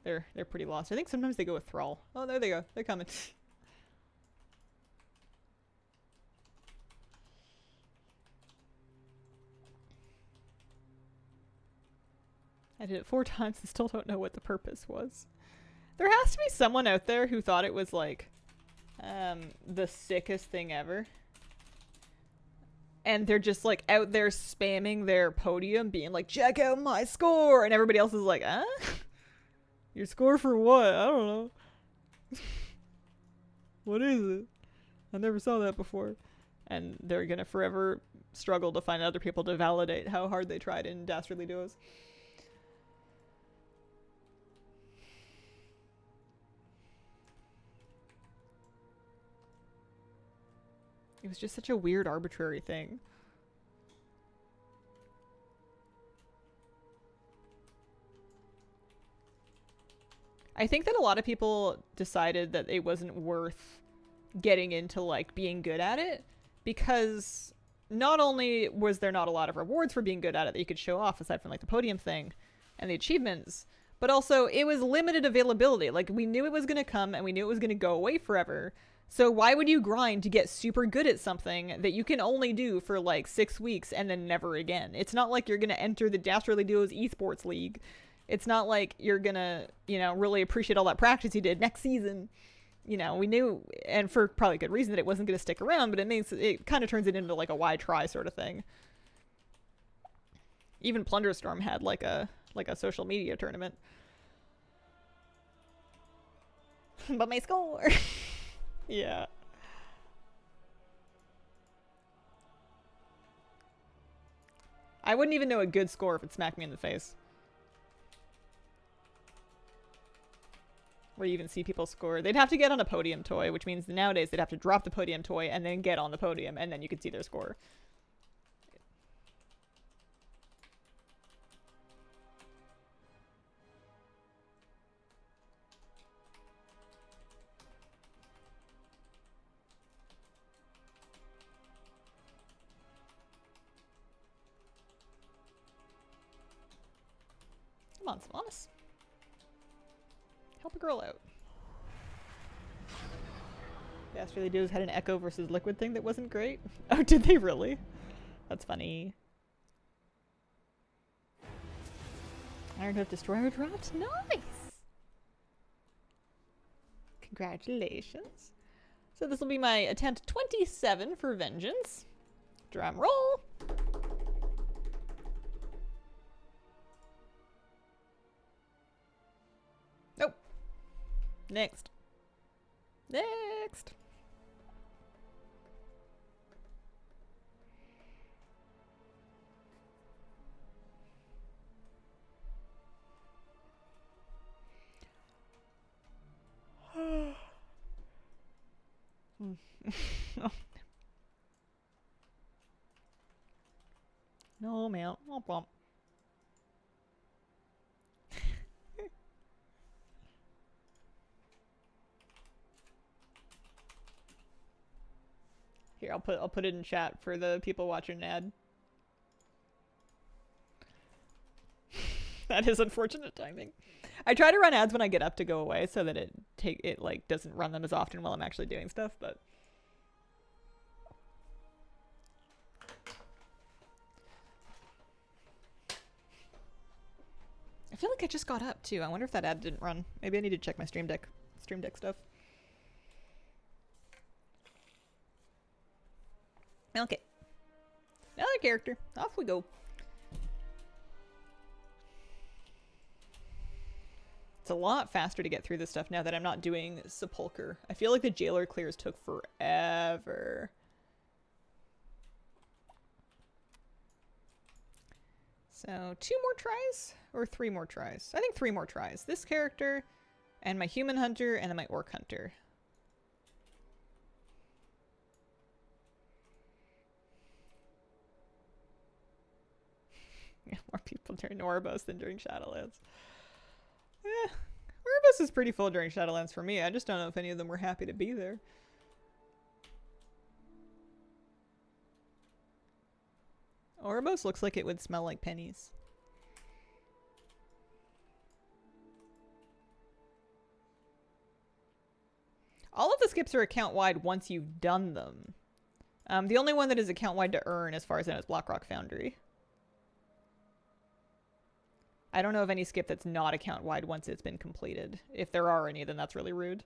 they're pretty lost. I think sometimes they go with Thrall. Oh, there they go. They're coming. I did it 4 times and still don't know what the purpose was. There has to be someone out there who thought it was like the sickest thing ever. And they're just like out there spamming their podium being like, check out my score, and everybody else is like, huh? Your score for what? I don't know. What is it? I never saw that before. And they're gonna forever struggle to find other people to validate how hard they tried in Dastardly Duos. It was just such a weird, arbitrary thing. I think that a lot of people decided that it wasn't worth getting into, like, being good at it, because not only was there not a lot of rewards for being good at it that you could show off, aside from, like, the podium thing and the achievements, but also it was limited availability. Like, we knew it was going to come and we knew it was going to go away forever. So why would you grind to get super good at something that you can only do for like 6 weeks and then never again? It's not like you're going to enter the Dastardly Duos esports league. It's not like you're going to, you know, really appreciate all that practice you did next season. You know, we knew, and for probably good reason, that it wasn't going to stick around, but it kind of turns it into like a why try sort of thing. Even Plunderstorm had like a social media tournament. But my score. Yeah. I wouldn't even know a good score if it smacked me in the face. Where you even see people score. They'd have to get on a podium toy, which means nowadays they'd have to drop the podium toy and then get on the podium, and then you could see their score. Come on, Sylvanas. Help a girl out. The Dastardly Duos had an Echo versus Liquid thing that wasn't great. Oh, did they really? That's funny. Ironhoof Destroyer dropped? Nice! Congratulations. So this will be my attempt 27 for Vengeance. Drum roll! Nope. Next. Next. No mount. Womp womp. Here, I'll put it in chat for the people watching an ad. That is unfortunate timing. I try to run ads when I get up to go away so that it like doesn't run them as often while I'm actually doing stuff, but I feel like I just got up too. I wonder if that ad didn't run. Maybe I need to check my Stream Deck stuff. Okay. Another character. Off we go. It's a lot faster to get through this stuff now that I'm not doing Sepulcher. I feel like the Jailer clears took forever. So 2 more tries? Or 3 more tries? I think 3 more tries. This character, and my Human Hunter, and then my Orc Hunter. Yeah, more people during Oribos than during Shadowlands. Eh, Oribos is pretty full during Shadowlands for me. I just don't know if any of them were happy to be there. Oribos looks like it would smell like pennies. All of the skips are account-wide once you've done them. The only one that is account-wide to earn, as far as I know, is Blackrock Foundry. I don't know of any skip that's not account-wide once it's been completed. If there are any, then that's really rude.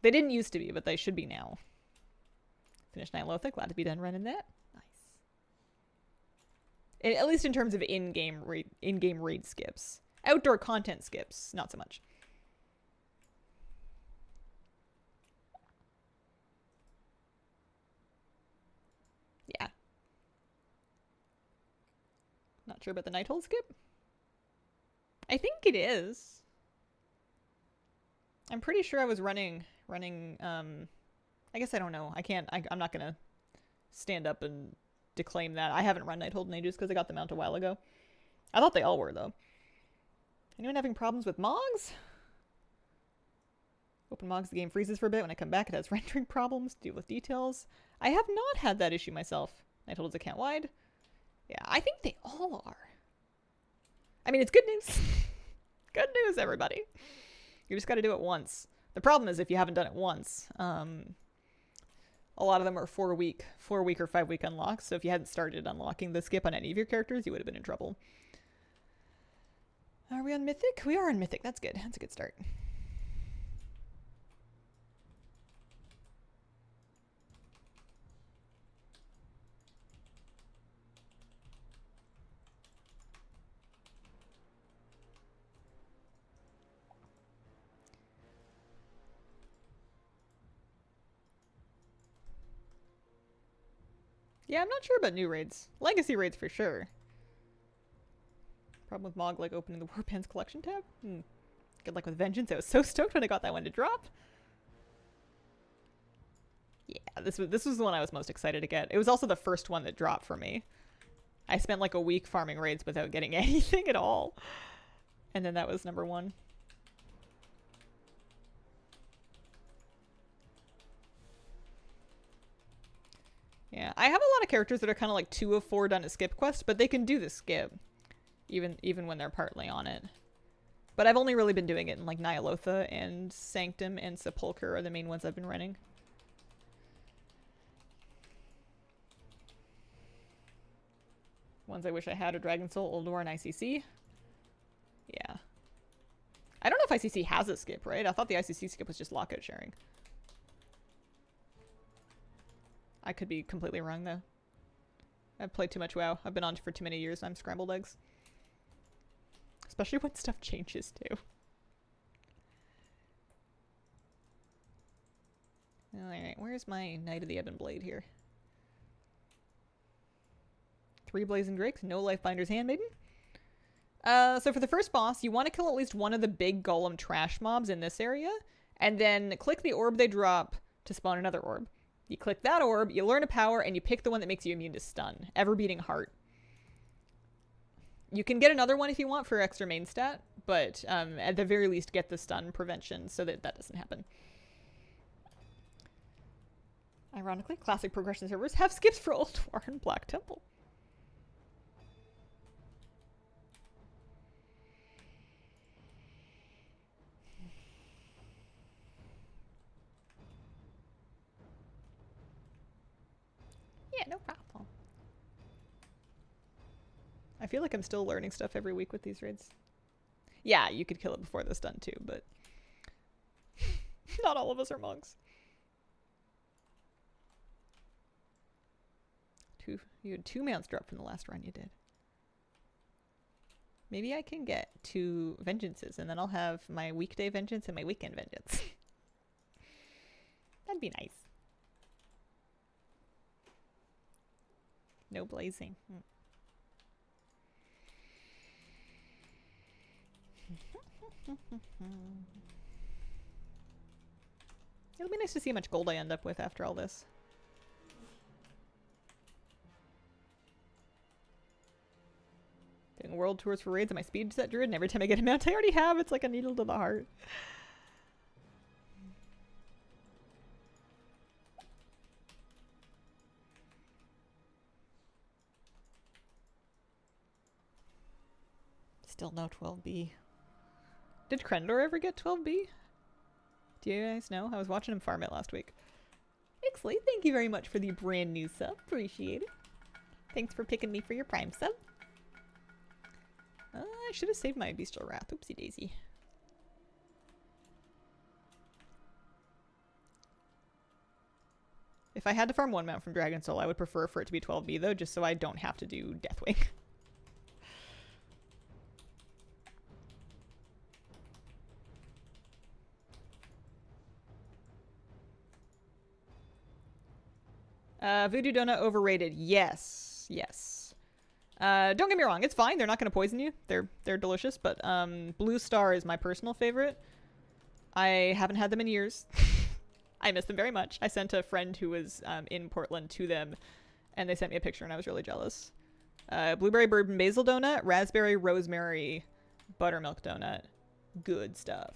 They didn't used to be, but they should be now. Finished Ny'alotha. Glad to be done running that. Nice. At least in terms of in-game raid skips. Outdoor content skips, not so much. Yeah. Not sure about the Nighthold skip. I think it is. I'm pretty sure I was running, I guess I don't know. I'm not gonna stand up and declaim that. I haven't run Nighthold in ages because I got the mount a while ago. I thought they all were, though. Anyone having problems with Mogs? Open Mogs, the game freezes for a bit. When I come back, it has rendering problems. Deal with details. I have not had that issue myself. Nighthold is account wide. Yeah, I think they all are. I mean, it's good news. Good news, everybody. You just got to do it once. The problem is if you haven't done it once, a lot of them are 4-week or 5-week unlocks. So if you hadn't started unlocking the skip on any of your characters, you would have been in trouble. Are we on Mythic? We are on Mythic. That's good. That's a good start. Yeah, I'm not sure about new raids. Legacy raids for sure. Problem with Mog, like opening the Warpens collection tab? Good luck with Vengeance. I was so stoked when I got that one to drop. Yeah, this was the one I was most excited to get. It was also the first one that dropped for me. I spent like a week farming raids without getting anything at all. And then that was number 1. Yeah, I have a lot of characters that are kind of like 2 of 4 done a skip quest, but they can do the skip. Even when they're partly on it. But I've only really been doing it in like Ny'alotha and Sanctum and Sepulcher are the main ones I've been running. Ones I wish I had are Dragon Soul, Oldor, and ICC. Yeah. I don't know if ICC has a skip, right? I thought the ICC skip was just lockout sharing. I could be completely wrong, though. I've played too much WoW. I've been on for too many years and I'm scrambled eggs. Especially when stuff changes, too. Alright, where's my Knight of the Ebon Blade here? 3 Blazing Drakes, no Lifebinder's Handmaiden. So for the first boss, you want to kill at least one of the big golem trash mobs in this area, and then click the orb they drop to spawn another orb. You click that orb, you learn a power, and you pick the one that makes you immune to stun. Ever beating heart. You can get another one if you want for extra main stat, but at the very least get the stun prevention so that that doesn't happen. Ironically, classic progression servers have skips for Ulduar and Black Temple. Yeah, no problem. I feel like I'm still learning stuff every week with these raids. Yeah, you could kill it before the stun too, but not all of us are monks. You had 2 mounts drop from the last run you did. Maybe I can get 2 vengeances, and then I'll have my weekday vengeance and my weekend vengeance. That'd be nice. No blazing. It'll be nice to see how much gold I end up with after all this. Doing world tours for raids on my speed set druid, and every time I get a mount I already have, it's like a needle to the heart. Still no 12B. Did Krendor ever get 12B? Do you guys know? I was watching him farm it last week. Ixley, thank you very much for the brand new sub. Appreciate it. Thanks for picking me for your prime sub. I should have saved my Bestial Wrath. Oopsie daisy. If I had to farm 1 mount from Dragon Soul, I would prefer for it to be 12B though, just so I don't have to do Deathwing. Voodoo Donut overrated. Yes. Yes. Don't get me wrong, it's fine. They're not going to poison you. They're delicious, but Blue Star is my personal favorite. I haven't had them in years. I miss them very much. I sent a friend who was in Portland to them, and they sent me a picture, and I was really jealous. Blueberry Bourbon Basil Donut, Raspberry Rosemary Buttermilk Donut. Good stuff.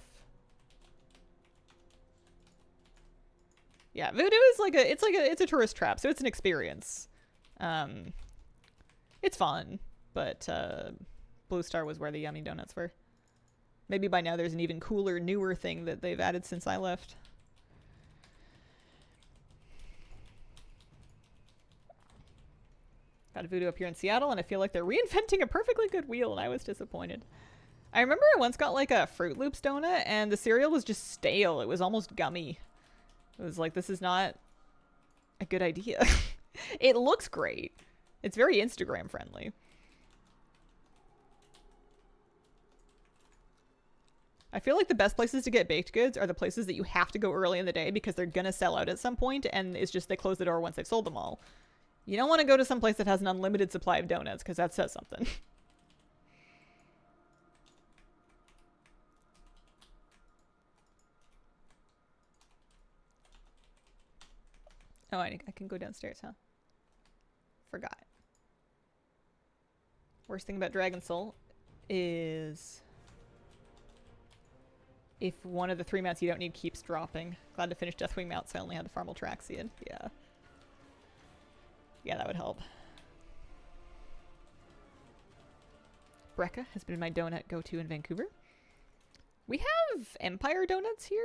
Yeah, Voodoo is it's a tourist trap, so it's an experience. It's fun, but Blue Star was where the yummy donuts were. Maybe by now there's an even cooler, newer thing that they've added since I left. Got a Voodoo up here in Seattle, and I feel like they're reinventing a perfectly good wheel, and I was disappointed. I remember I once got like a Fruit Loops donut, and the cereal was just stale. It was almost gummy. It was like, this is not a good idea. It looks great. It's very Instagram friendly. I feel like the best places to get baked goods are the places that you have to go early in the day because they're gonna sell out at some point, and it's just they close the door once they've sold them all. You don't want to go to some place that has an unlimited supply of donuts because that says something. Oh, I can go downstairs, huh? Forgot. Worst thing about Dragon Soul is if one of the 3 mounts you don't need keeps dropping. Glad to finish Deathwing mount, so I only had to farm Ultraxian. Yeah. Yeah, that would help. Brecca has been my donut go-to in Vancouver. We have Empire donuts here.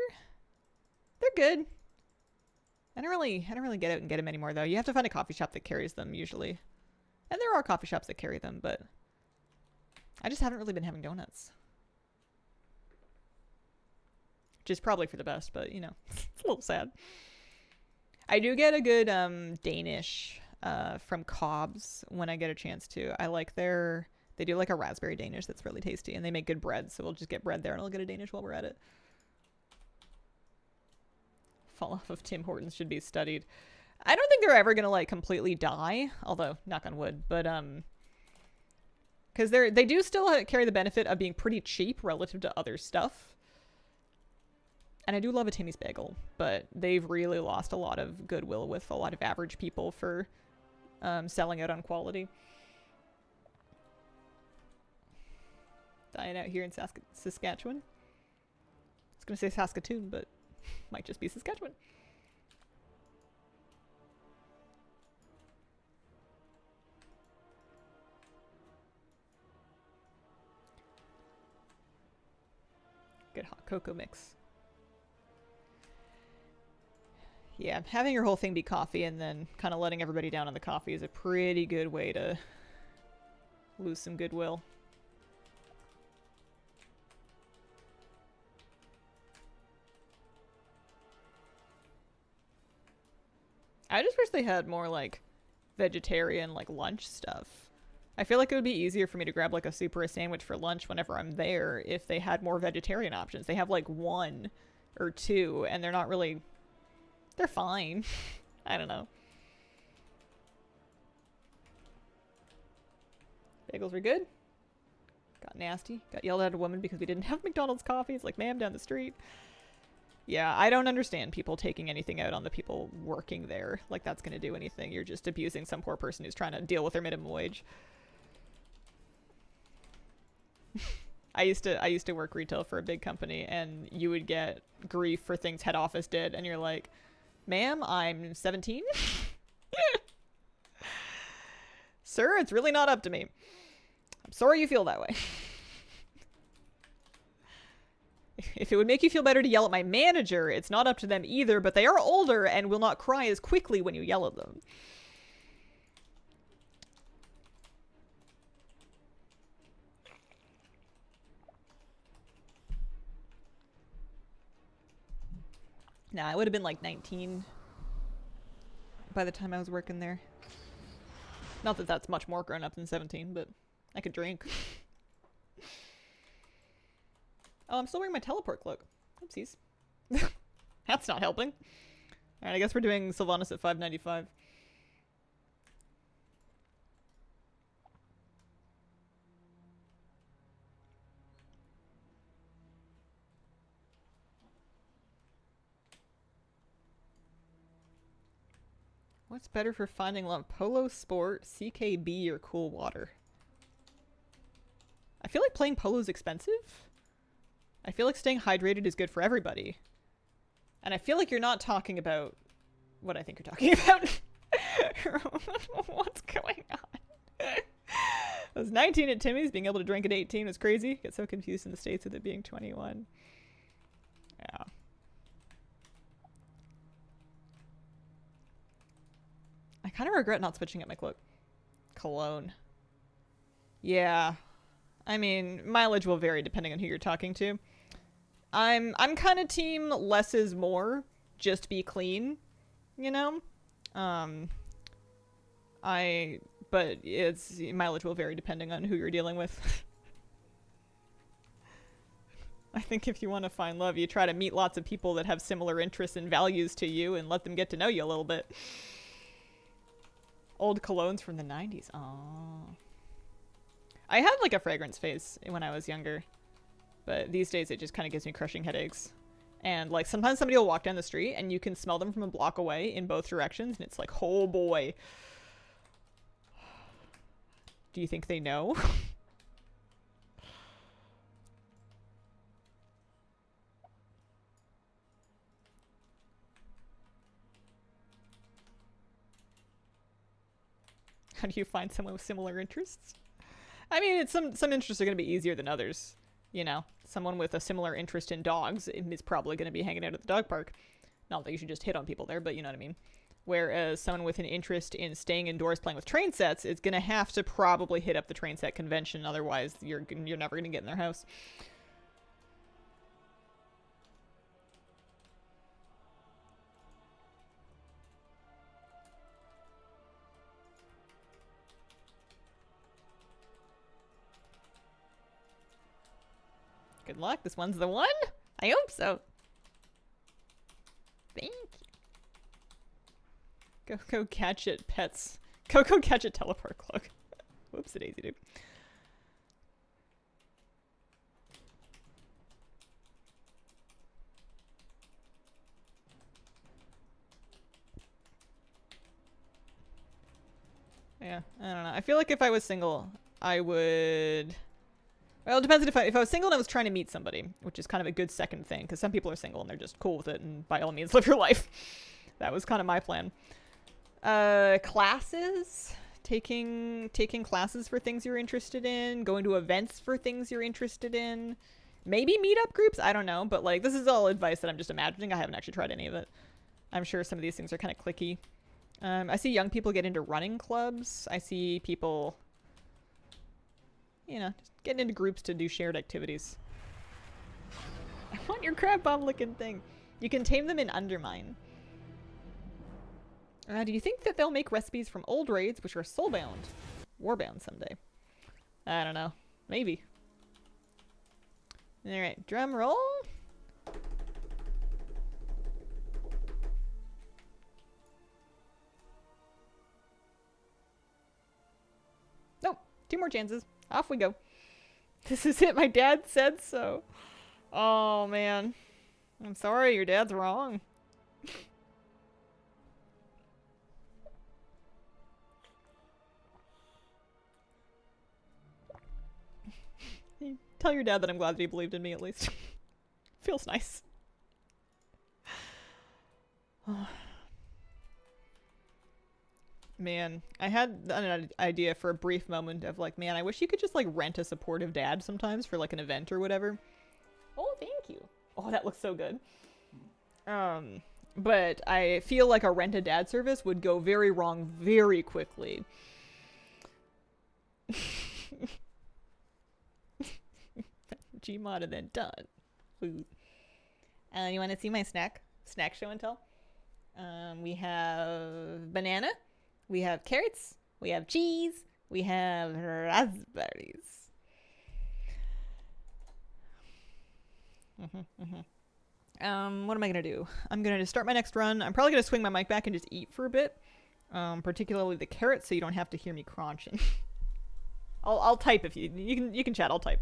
They're good. I don't really get out and get them anymore though. You have to find a coffee shop that carries them usually. And there are coffee shops that carry them, but I just haven't really been having donuts. Which is probably for the best, but you know, it's a little sad. I do get a good Danish from Cobb's when I get a chance to. I like they do like a raspberry Danish that's really tasty, and they make good bread, so we'll just get bread there and I'll get a Danish while we're at it. Fall off of Tim Hortons should be studied. I don't think they're ever gonna like completely die, although knock on wood, but because they do still carry the benefit of being pretty cheap relative to other stuff. And I do love a Timmy's bagel, but they've really lost a lot of goodwill with a lot of average people for selling out on quality. Dying out here in Saskatchewan. I was going to say Saskatoon, but might just be Saskatchewan. Good hot cocoa mix. Yeah, having your whole thing be coffee and then kind of letting everybody down on the coffee is a pretty good way to lose some goodwill. I just wish they had more, like, vegetarian, like, lunch stuff. I feel like it would be easier for me to grab, like, a soup or a sandwich for lunch whenever I'm there if they had more vegetarian options. They have, like, 1 or 2, and they're not really... They're fine. I don't know. Bagels were good. Got nasty. Got yelled at a woman because we didn't have McDonald's coffee. It's like, ma'am, down the street. Yeah, I don't understand people taking anything out on the people working there. Like, that's going to do anything. You're just abusing some poor person who's trying to deal with their minimum wage. I used to work retail for a big company, and you would get grief for things head office did, and you're like, ma'am, I'm 17? Sir, it's really not up to me. I'm sorry you feel that way. If it would make you feel better to yell at my manager, it's not up to them either, but they are older and will not cry as quickly when you yell at them. Nah, I would have been like 19 by the time I was working there. Not that that's much more grown up than 17, but I could drink. Oh, I'm still wearing my teleport cloak. Oopsies. That's not helping. Alright, I guess we're doing Sylvanas at 595. What's better for finding love? Polo Sport, CKB, or Cool Water? I feel like playing polo is expensive. I feel like staying hydrated is good for everybody. And I feel like you're not talking about what I think you're talking about. What's going on? I was 19 at Timmy's. Being able to drink at 18 was crazy. Get so confused in the States with it being 21. Yeah. I kind of regret not switching up my cloak. Cologne. Yeah. I mean, mileage will vary depending on who you're talking to. I'm kind of team less is more. Just be clean, you know? But it's mileage will vary depending on who you're dealing with. I think if you want to find love, you try to meet lots of people that have similar interests and values to you and let them get to know you a little bit. Old colognes from the 90s. Oh. I had like a fragrance phase when I was younger. But these days it just kind of gives me crushing headaches. And like sometimes somebody will walk down the street and you can smell them from a block away in both directions. And it's like, oh boy. Do you think they know? How do you find someone with similar interests? I mean, it's some interests are going to be easier than others. You know, someone with a similar interest in dogs is probably going to be hanging out at the dog park. Not that you should just hit on people there, but you know what I mean. Whereas someone with an interest in staying indoors playing with train sets is going to have to probably hit up the train set convention. Otherwise, you're never going to get in their house. Good luck. This one's the one? I hope so. Thank you. Go catch it, pets. Go catch it, teleport cloak. Whoops, daisy dude. Yeah, I don't know. I feel like if I was single, I would. Well, it depends if I was single and I was trying to meet somebody, which is kind of a good second thing, because some people are single and they're just cool with it, and by all means, live your life. That was kind of my plan. Classes, taking classes for things you're interested in, going to events for things you're interested in, maybe meetup groups. I don't know, but like this is all advice that I'm just imagining. I haven't actually tried any of it. I'm sure some of these things are kind of clicky. I see young people get into running clubs. I see people, just getting into groups to do shared activities. I want your crab bomb looking thing. You can tame them in Undermine. Do you think that they'll make recipes from old raids, which are soulbound, warbound someday? I don't know. Maybe. Alright, drum roll. Nope. 2 more chances. Off we go. This is it. My dad said so. Oh, man. I'm sorry. Your dad's wrong. Tell your dad that I'm glad that he believed in me, at least. Feels nice. Man, I had an idea for a brief moment of like, man, I wish you could just like rent a supportive dad sometimes for like an event or whatever. Oh, thank you. Oh, that looks so good. But I feel like a rent a dad service would go very wrong very quickly. Gmod and then done. Food. You want to see my snack show and tell? We have banana, we have carrots, we have cheese, we have raspberries. What am I gonna do? I'm gonna start my next run. I'm probably gonna swing my mic back and just eat for a bit. Particularly the carrots, so you don't have to hear me crunching. I'll type if you can chat. I'll type.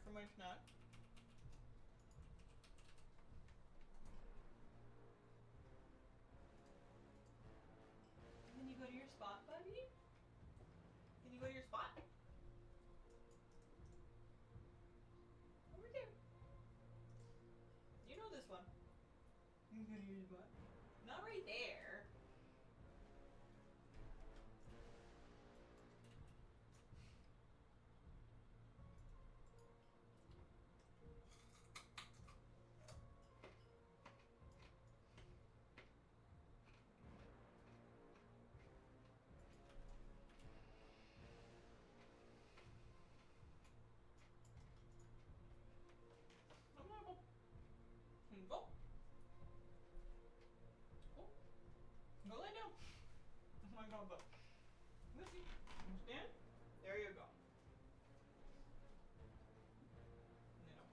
for my snack. Can you go to your spot, buddy? Can you go to your spot? Over there. You know this one. You can go to your spot. Not right there. Go. Go. Go lay down. Oh my god, but Missy, stand. There you go. Lay down.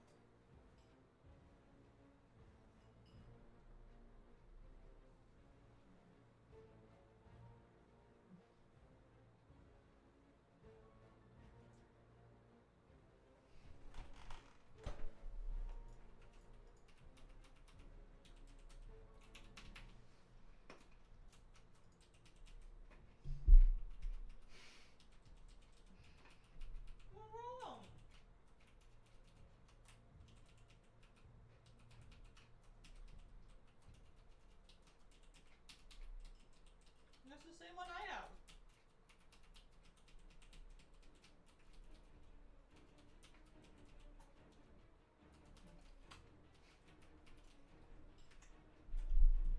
What's wrong? That's the same one I have.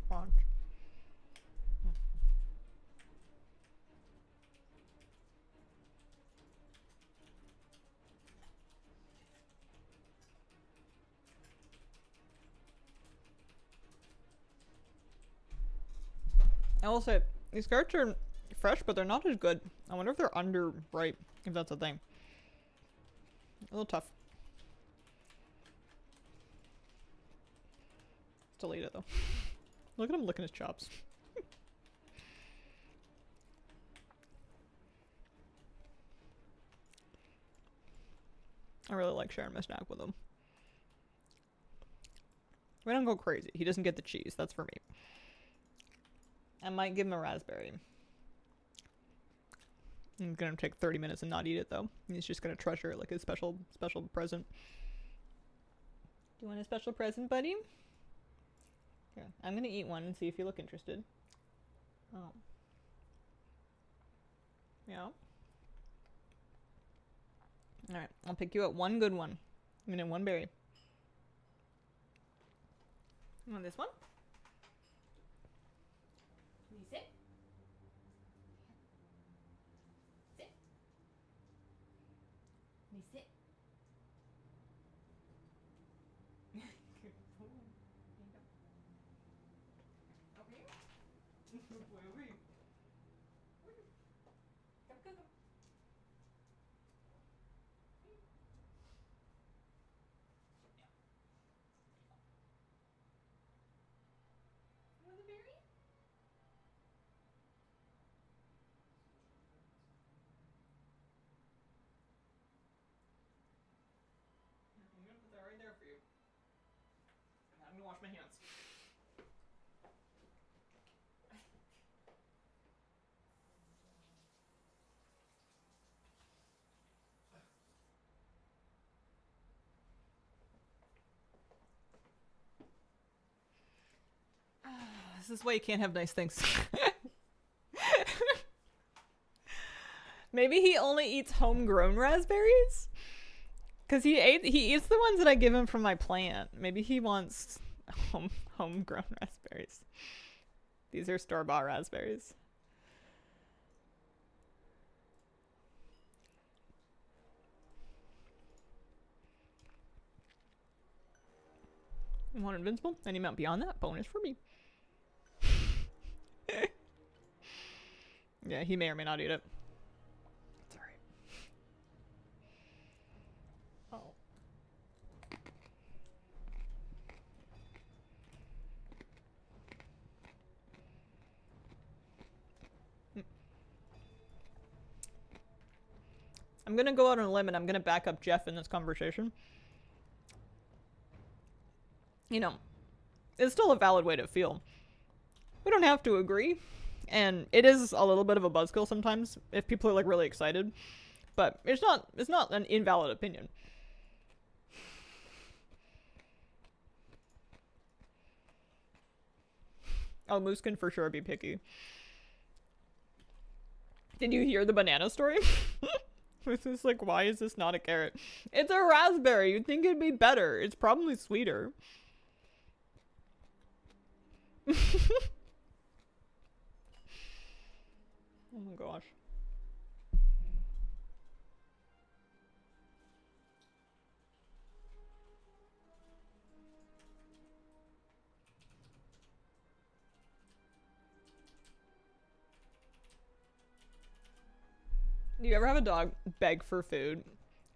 Crunch. I will say, these carrots are fresh, but they're not as good. I wonder if they're underripe, if that's a thing. A little tough. Still eat it though. Look at him licking his chops. I really like sharing my snack with him. We don't go crazy. He doesn't get the cheese. That's for me. I might give him a raspberry. I'm gonna take 30 minutes and not eat it though. He's just gonna treasure it like a special present. Do you want a special present, buddy? Here, I'm gonna eat one and see if you look interested. Oh. Yeah. Alright, I'll pick you up one good one. I'm gonna one berry. You want this one? Can you sit? Sit. Can you sit? Good boy. There you go. Over here. Good boy, over here. Over here. Come, come, come. You want the berry? I'm gonna put that right there for you. I'm gonna wash my hands. This is why you can't have nice things. Maybe he only eats homegrown raspberries? Cause he eats the ones that I give him from my plant. Maybe he wants homegrown raspberries. These are store-bought raspberries. You want invincible? Any amount beyond that, bonus for me. Yeah, he may or may not eat it. It's alright. Oh. I'm gonna go out on a limb and I'm gonna back up Jeff in this conversation. You know, it's still a valid way to feel. We don't have to agree. And it is a little bit of a buzzkill sometimes if people are like really excited. But it's not an invalid opinion. Oh, Moose can for sure be picky. Did you hear the banana story? It's just like, why is this not a carrot? It's a raspberry. You'd think it'd be better. It's probably sweeter. Oh my gosh. Do you ever have a dog beg for food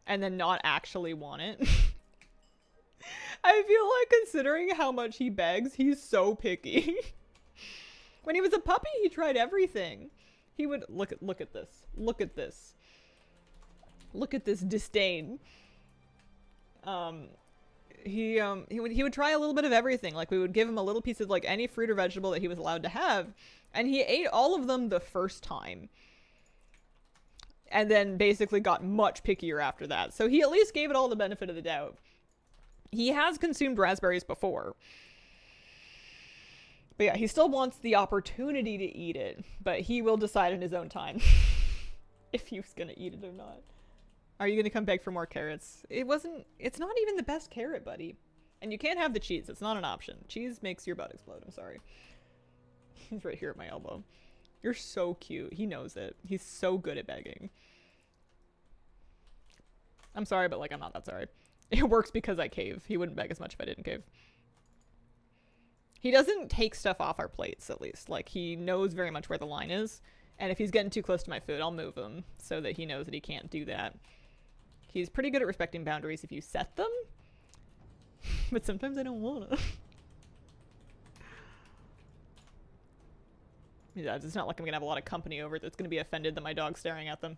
and then not actually want it? I feel like considering how much he begs, he's so picky. When he was a puppy, he tried everything. He would look at this. Look at this. Look at this disdain. He would try a little bit of everything. Like we would give him a little piece of like any fruit or vegetable that he was allowed to have, and he ate all of them the first time. And then basically got much pickier after that. So he at least gave it all the benefit of the doubt. He has consumed raspberries before. But yeah, he still wants the opportunity to eat it. But he will decide in his own time if he's going to eat it or not. Are you going to come beg for more carrots? It's not even the best carrot, buddy. And you can't have the cheese. It's not an option. Cheese makes your butt explode. I'm sorry. He's right here at my elbow. You're so cute. He knows it. He's so good at begging. I'm sorry, but like I'm not that sorry. It works because I cave. He wouldn't beg as much if I didn't cave. He doesn't take stuff off our plates, at least. Like, he knows very much where the line is. And if he's getting too close to my food, I'll move him so that he knows that he can't do that. He's pretty good at respecting boundaries if you set them. But sometimes I don't want to. Yeah, it's not like I'm gonna have a lot of company over that's gonna be offended that my dog's staring at them.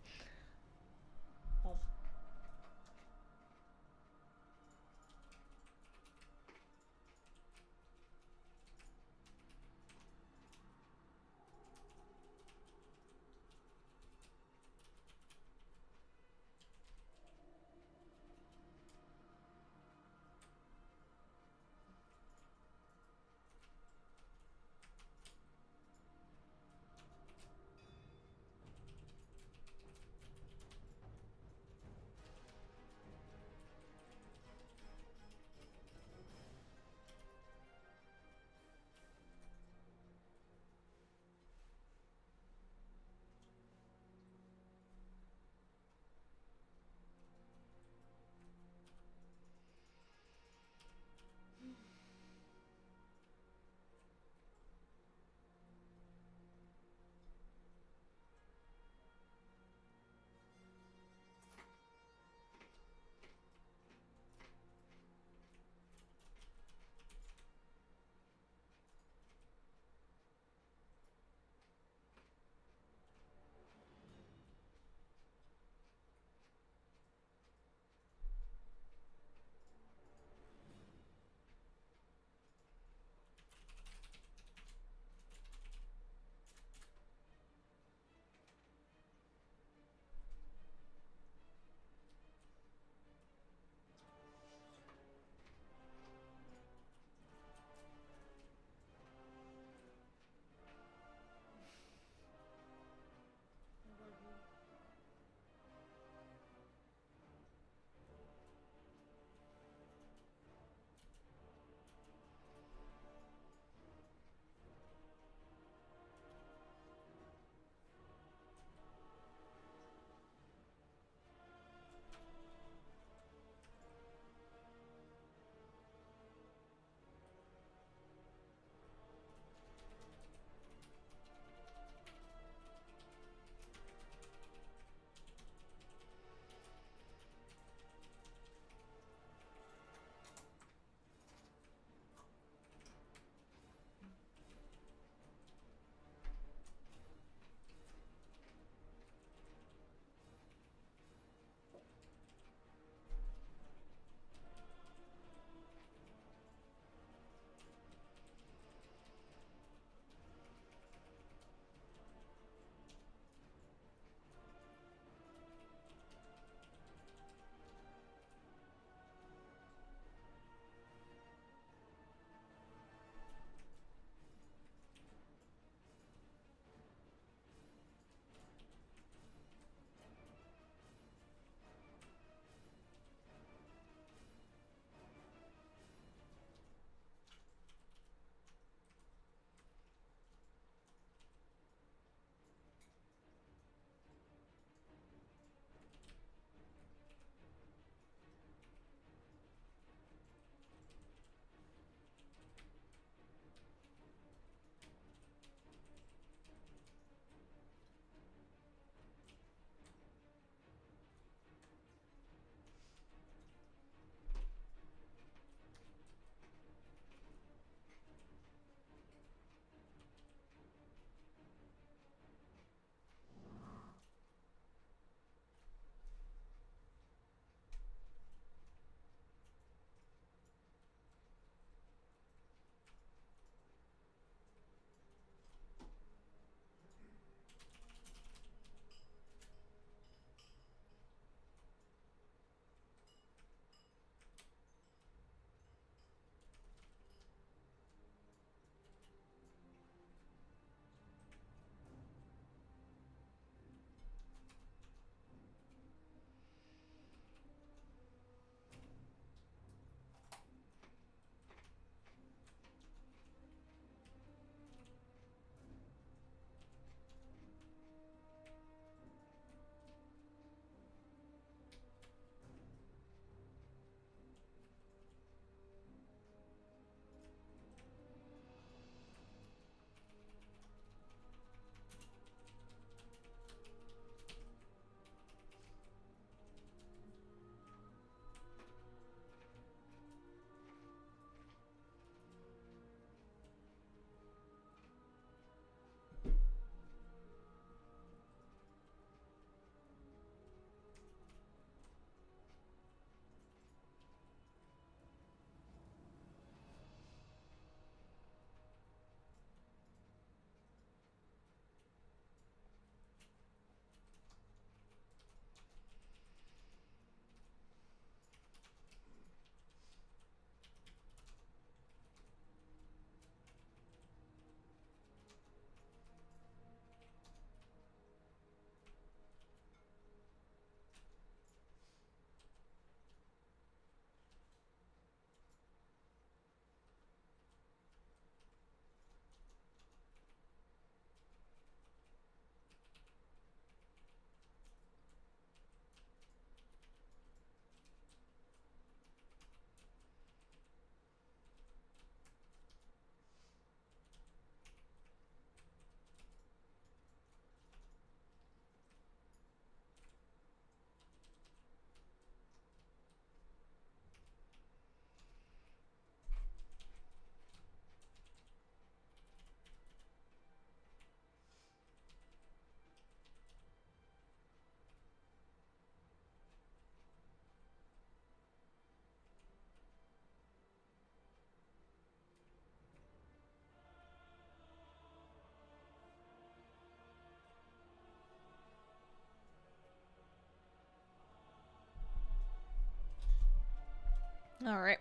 Alright.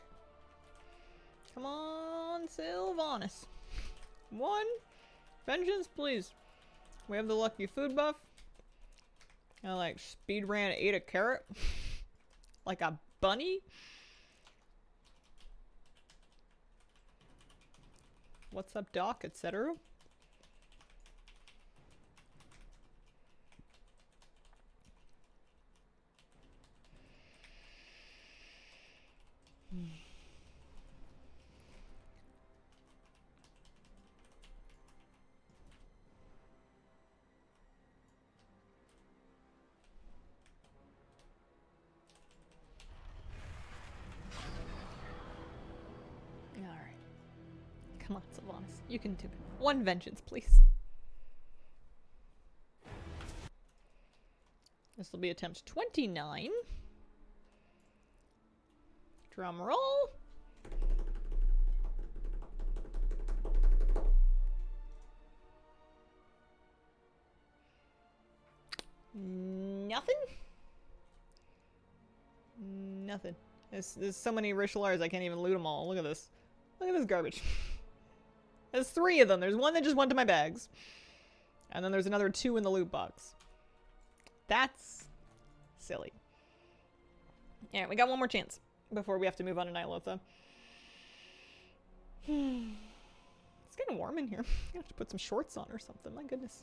Come on, Sylvanas. 1 vengeance, please. We have the lucky food buff. I like speed ran, ate a carrot. Like a bunny. What's up, Doc, etc. Alright. Come on, Sylvanas. You can do it. 1 vengeance, please. This will be attempt 29. Drum roll. Nothing? Nothing. There's so many Richelars I can't even loot them all. Look at this. Look at this garbage. There's 3 of them. There's 1 that just went to my bags. And then there's another 2 in the loot box. That's silly. Alright, we got 1 more chance before we have to move on to Ny'alotha. It's getting warm in here. I have to put some shorts on or something. My goodness.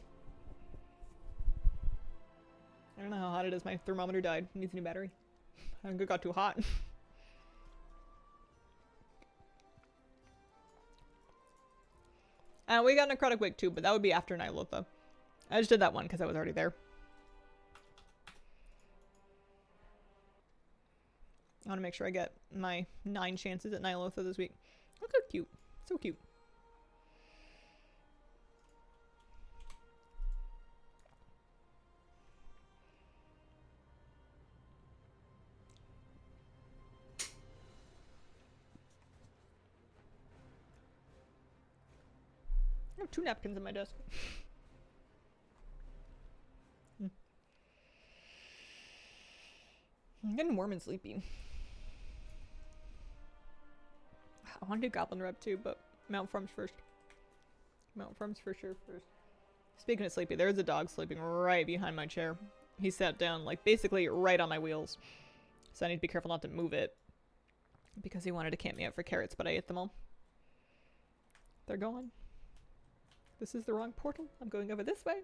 I don't know how hot it is. My thermometer died. It needs a new battery. I think it got too hot. We got Necrotic Wake too, but that would be after Ny'alotha. I just did that one because I was already there. I want to make sure I get my 9 chances at Ny'alotha this week. Look how cute. So cute. I have 2 napkins on my desk. I'm getting warm and sleepy. I want to do Goblin Rep too, but Mount Frum's first. Mount Frum's for sure first. Speaking of sleepy, there's a dog sleeping right behind my chair. He sat down, like, basically right on my wheels. So I need to be careful not to move it. Because he wanted to camp me out for carrots, but I ate them all. They're gone. This is the wrong portal. I'm going over this way.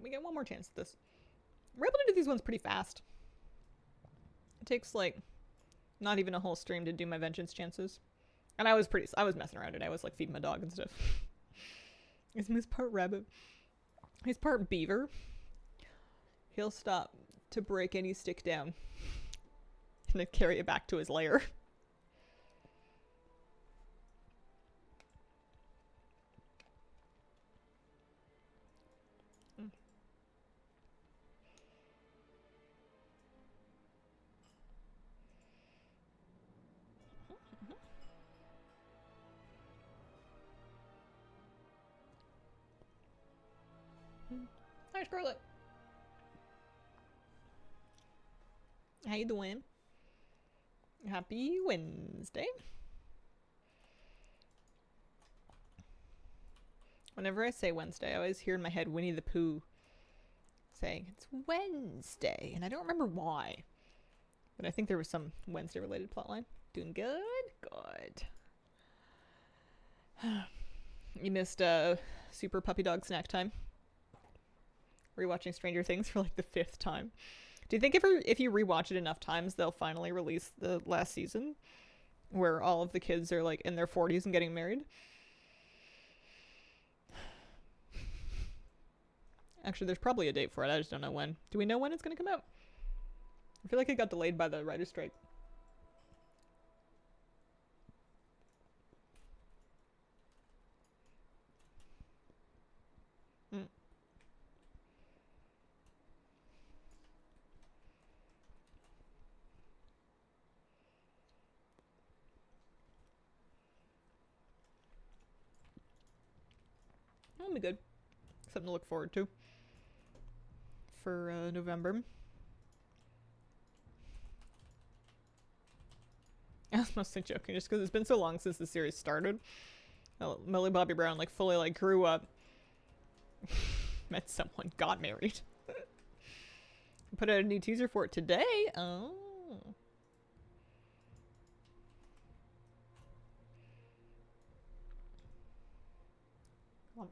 We get 1 more chance at this. We're able to do these ones pretty fast. It takes, like, not even a whole stream to do my vengeance chances. And I was messing around today. I was, like, feeding my dog and stuff. He's part rabbit. He's part beaver. He'll stop to break any stick down. And then carry it back to his lair. Hi, Scarlet. How you doing? Happy Wednesday. Whenever I say Wednesday, I always hear in my head Winnie the Pooh saying, it's Wednesday. And I don't remember why. But I think there was some Wednesday-related plotline. Doing good? Good. You missed Super Puppy Dog Snack Time. Rewatching Stranger Things for like the 5th time. Do you think if you rewatch it enough times, they'll finally release the last season? Where all of the kids are like in their 40s and getting married? Actually, there's probably a date for it. I just don't know when. Do we know when it's going to come out? I feel like it got delayed by the writer's strike. be good. Something to look forward to for November. I was mostly joking just because it's been so long since the series started. Millie Bobby Brown like fully like grew up, met someone, got married. Put out a new teaser for it today. Oh. Come on.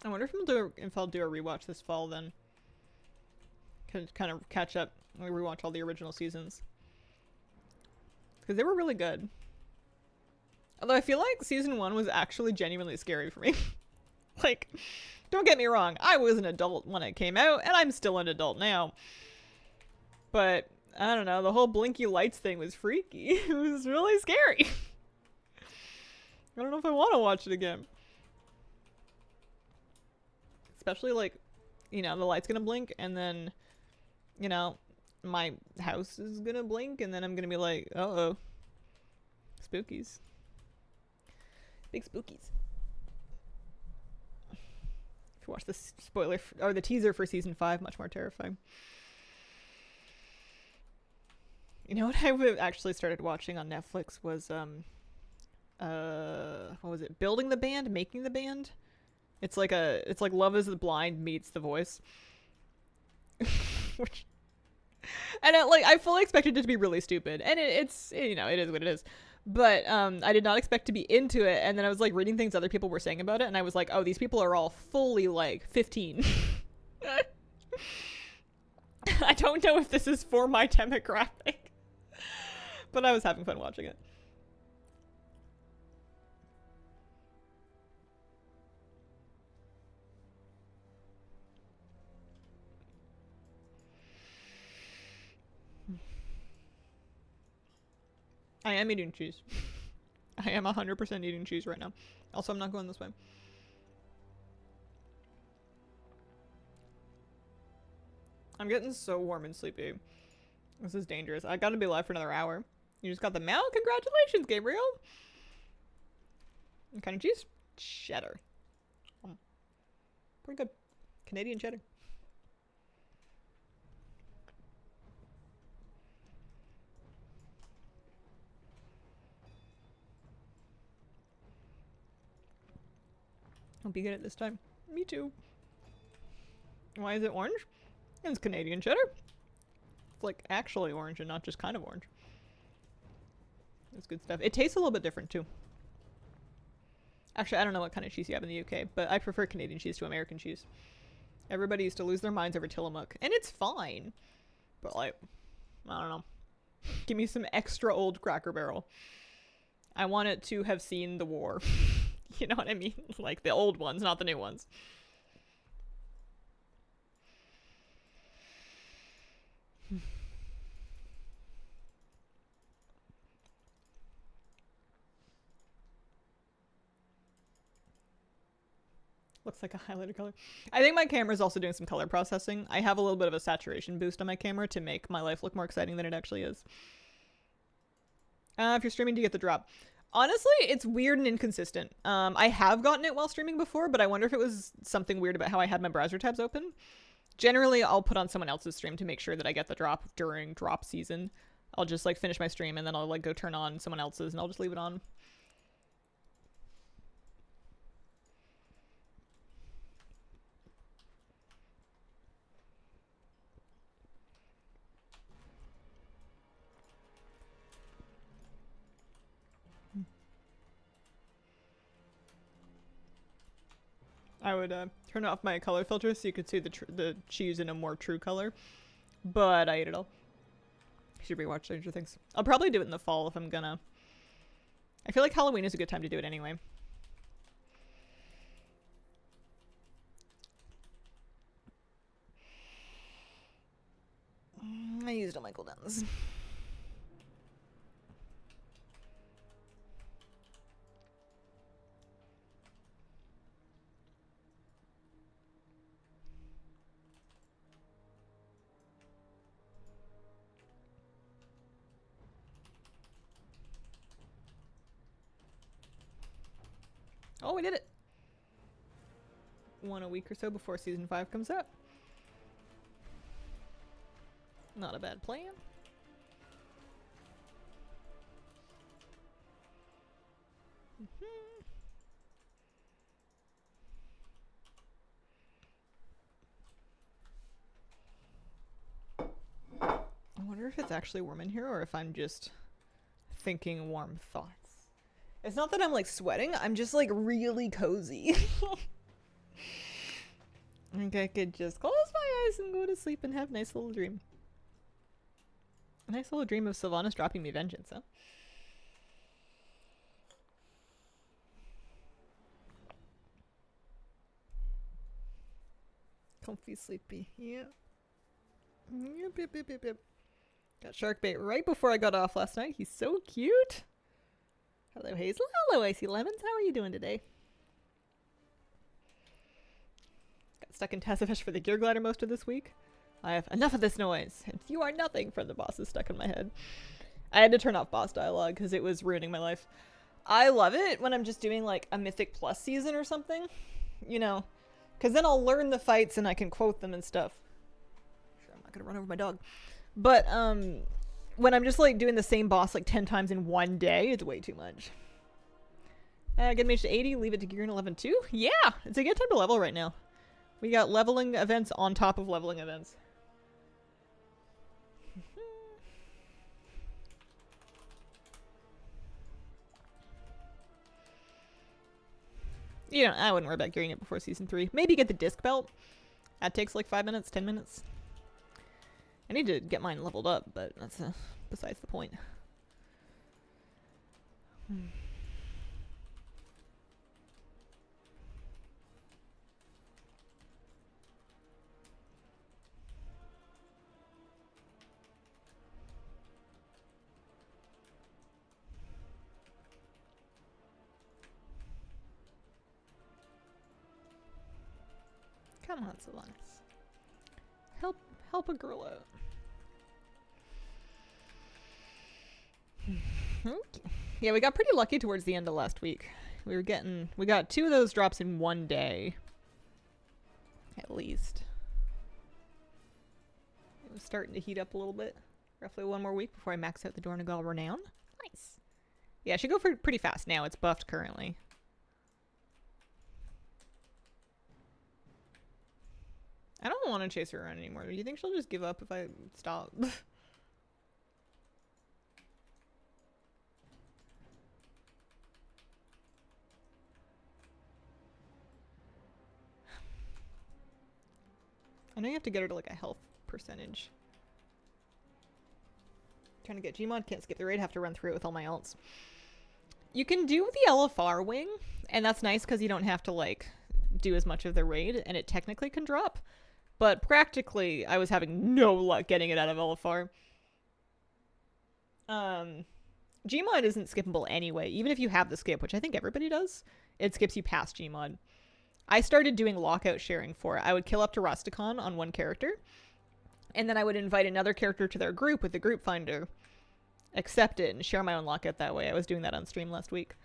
I wonder if I'll do a rewatch this fall then. Could kind of catch up and rewatch all the original seasons. Because they were really good. Although I feel like season 1 was actually genuinely scary for me. Like, don't get me wrong, I was an adult when it came out, and I'm still an adult now. But, I don't know, the whole blinky lights thing was freaky. It was really scary. I don't know if I want to watch it again. Especially, like, you know, the light's gonna blink, and then, you know, my house is gonna blink, and then I'm gonna be like, uh-oh. Spookies. Big spookies. If you watch the spoiler, or the teaser for season 5, much more terrifying. You know what I actually started watching on Netflix was, what was it? Building the Band? Making the Band? It's like Love is the Blind meets The Voice. Which, and I fully expected it to be really stupid, and it's, you know, it is what it is. But I did not expect to be into it, and then I was like reading things other people were saying about it, and I was like, oh, these people are all fully like 15. I don't know if this is for my demographic, but I was having fun watching it. I am eating cheese. I am 100% eating cheese right now. Also, I'm not going this way. I'm getting so warm and sleepy. This is dangerous. I gotta be live for another hour. You just got the mail? Congratulations, Gabriel! What kind of cheese? Cheddar. Pretty good. Canadian cheddar. I'll be good at this time. Me too. Why is it orange? It's Canadian cheddar. It's like actually orange and not just kind of orange. It's good stuff. It tastes a little bit different too. Actually, I don't know what kind of cheese you have in the UK, but I prefer Canadian cheese to American cheese. Everybody used to lose their minds over Tillamook, and it's fine. But like, I don't know. Give me some extra old Cracker Barrel. I want it to have seen the war. You know what I mean? Like the old ones, not the new ones. Looks like a highlighter color. I think my camera's also doing some color processing. I have a little bit of a saturation boost on my camera to make my life look more exciting than it actually is. If you're streaming, do you get the drop? Honestly, it's weird and inconsistent. I have gotten it while streaming before, but I wonder if it was something weird about how I had my browser tabs open. Generally, I'll put on someone else's stream to make sure that I get the drop during drop season. I'll just like finish my stream and then I'll like go turn on someone else's and I'll just leave it on. I would turn off my color filter so you could see the cheese in a more true color. But I ate it all. I should rewatch Stranger Things. I'll probably do it in the fall if I'm gonna. I feel like Halloween is a good time to do it anyway. used all my cooldowns. Oh, we did it. A week or so before season 5 comes out. Not a bad plan. I wonder if it's actually warm in here or if I'm just thinking warm thoughts. It's not that I'm like sweating, I'm just like really cozy. I think I could just close my eyes and go to sleep and have a nice little dream. A nice little dream of Sylvanas dropping me vengeance, huh? Comfy, sleepy. Yeah. Yep. Got shark bait right before I got off last night. He's so cute. Hello, Hazel. Hello, Icy Lemons. How are you doing today? Got stuck in Tassifish for the gear glider most of this week. I have enough of this noise. And you are nothing for the bosses stuck in my head. I had to turn off boss dialogue because it was ruining my life. I love it when I'm just doing like a Mythic Plus season or something. You know, because then I'll learn the fights and I can quote them and stuff. Sure, I'm not going to run over my dog. But when I'm just like doing the same boss like 10 times in one day, it's way too much. Get mage to 80, leave it to gear in 11 too? Yeah, it's a good time to level right now. We got leveling events on top of leveling events. You know, I wouldn't worry about gearing it before season 3. Maybe get the disc belt. That takes like 5 minutes, 10 minutes. I need to get mine leveled up, but that's besides the point. Come on, Sylvanas. Help a girl out. Okay. Yeah, we got pretty lucky towards the end of last week. We got 2 of those drops in one day. At least. It was starting to heat up a little bit. Roughly 1 more week before I max out the Dornagal Renown. Nice. Yeah, it should go for pretty fast now. It's buffed currently. I don't want to chase her around anymore. Do you think she'll just give up if I stop? I know you have to get her to like a health percentage. Trying to get Gmod, can't skip the raid, have to run through it with all my alts. You can do the LFR wing, and that's nice because you don't have to like do as much of the raid, and it technically can drop. But practically, I was having no luck getting it out of LFR. Gmod isn't skippable anyway. Even if you have the skip, which I think everybody does, it skips you past Gmod. I started doing lockout sharing for it. I would kill up to Rusticon on one character, and then I would invite another character to their group with the group finder, accept it, and share my own lockout that way. I was doing that on stream last week.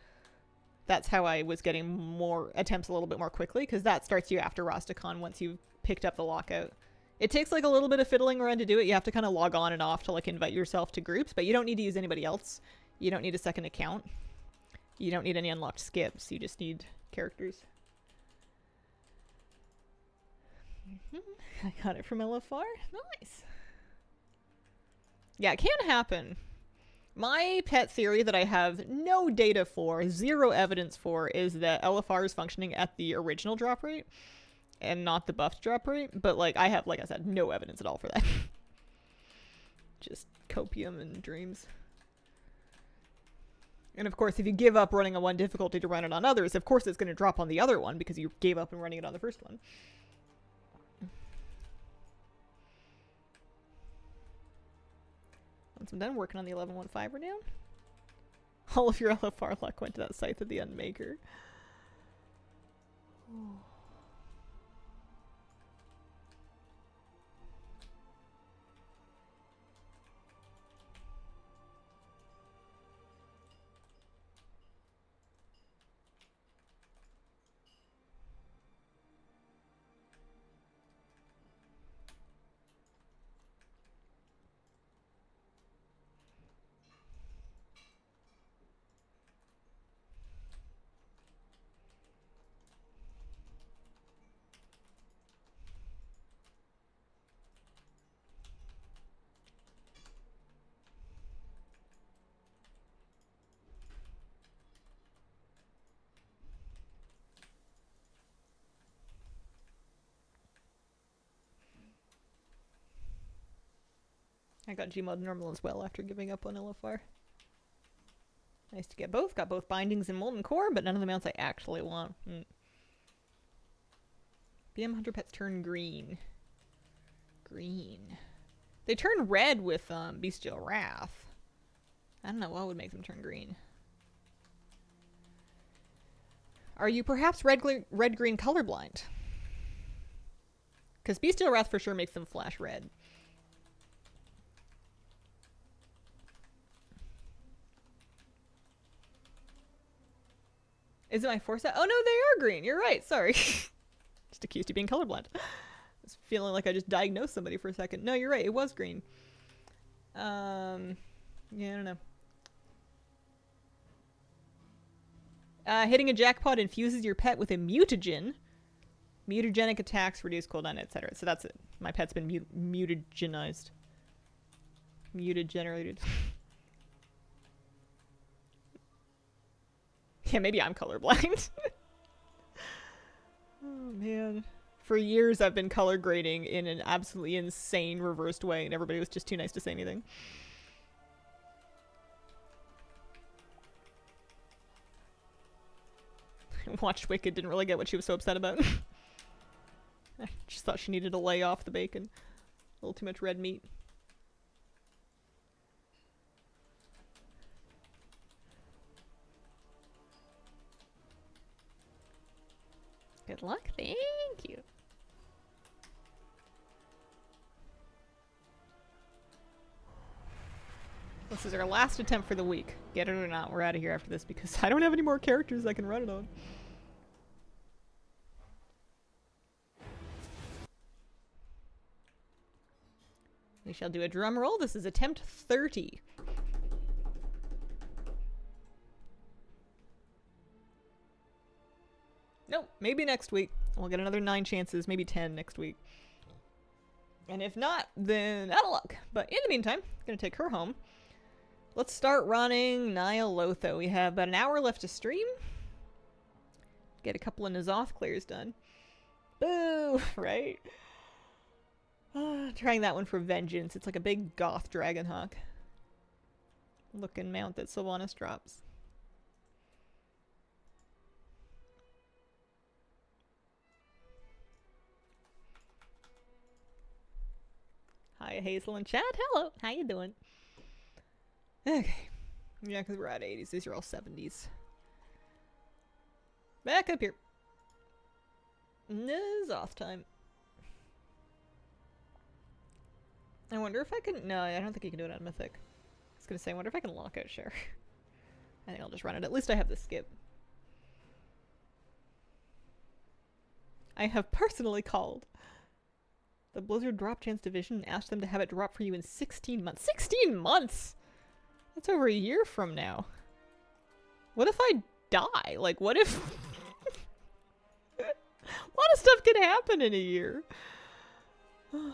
That's how I was getting more attempts a little bit more quickly, because that starts you after Rusticon once you've picked up the lockout. It takes like a little bit of fiddling around to do it. You have to kind of log on and off to like invite yourself to groups, but you don't need to use anybody else. You don't need a second account. You don't need any unlocked skips. You just need characters. I got it from LFR. Nice. Yeah, it can happen. My pet theory that I have no data for, 0 evidence for, is that LFR is functioning at the original drop rate and not the buffed drop rate. But like I have, like I said, no evidence at all for that. Just copium and dreams. And of course, if you give up running on one difficulty to run it on others, of course it's going to drop on the other one because you gave up and running it on the first one. Once I'm done working on the 1115, we're down. All of your LFR luck went to that Scythe of the Unmaker. Oh. I got Gmod normal as well after giving up on LFR. Nice to get both. Got both bindings and molten core, but none of the mounts I actually want. BM Hunter Pets turn green. Green. They turn red with Bestial Wrath. I don't know what would make them turn green. Are you perhaps red-green colorblind? Because Bestial Wrath for sure makes them flash red. Is it my foresight? Oh no, they are green. You're right. Sorry. Just accused you being colorblind. I was feeling like I just diagnosed somebody for a second. No, you're right. It was green. Yeah, I don't know. Hitting a jackpot infuses your pet with a mutagen. Mutagenic attacks reduce cooldown, etc. So that's it. My pet's been mutagenized. Mutagenerated. Yeah, maybe I'm colorblind. Oh, man. For years, I've been color grading in an absolutely insane reversed way, and everybody was just too nice to say anything. Watched Wicked, didn't really get what she was so upset about. I just thought she needed to lay off the bacon. A little too much red meat. Good luck. Thank you. This is our last attempt for the week. Get it or not, we're out of here after this because I don't have any more characters I can run it on. We shall do a drum roll. This is attempt 30. Nope, maybe next week. We'll get another 9 chances, maybe 10 next week. And if not, then out of luck. But in the meantime, I'm going to take her home. Let's start running Nyalotha. We have about an hour left to stream. Get a couple of N'Zoth clears done. Boo! Right? Trying that one for Vengeance. It's like a big goth Dragonhawk looking mount that Sylvanas drops. Hi, Hazel and chat. Hello. How you doing? Okay. Yeah, because we're at 80s. These are all 70s. Back up here. N'Zoth time. I wonder if I can... No, I don't think you can do it on Mythic. I was going to say, I wonder if I can lock out Share. I think I'll just run it. At least I have the skip. I have personally called the Blizzard Drop Chance Division and asked them to have it drop for you in 16 months. 16 months?! That's over a year from now. What if I die? Like, what if... A lot of stuff can happen in a year.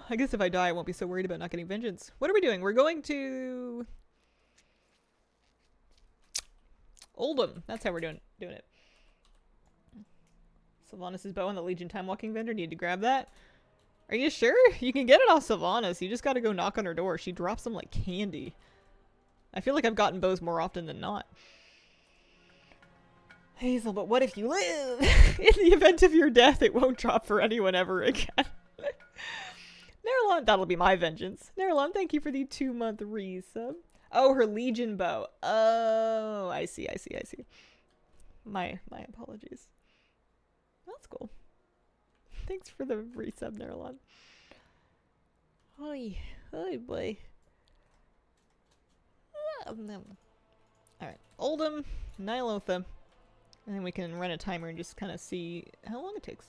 I guess if I die, I won't be so worried about not getting Vengeance. What are we doing? We're going to... Oldham. That's how we're doing it. Sylvanas' bow and the Legion Time Walking vendor. Need to grab that. Are you sure? You can get it off Sylvanas. You just gotta go knock on her door. She drops them like candy. I feel like I've gotten bows more often than not. Hazel, but what if you live? In the event of your death, it won't drop for anyone ever again. Nerlon, that'll be my vengeance. Nerlon, thank you for the 2-month resub. Oh, her Legion bow. Oh, I see. My apologies. That's cool. Thanks for the resub, Nerlon. Oi, boy. Alright, Oldham, Nyalotha. And then we can run a timer and just kind of see how long it takes.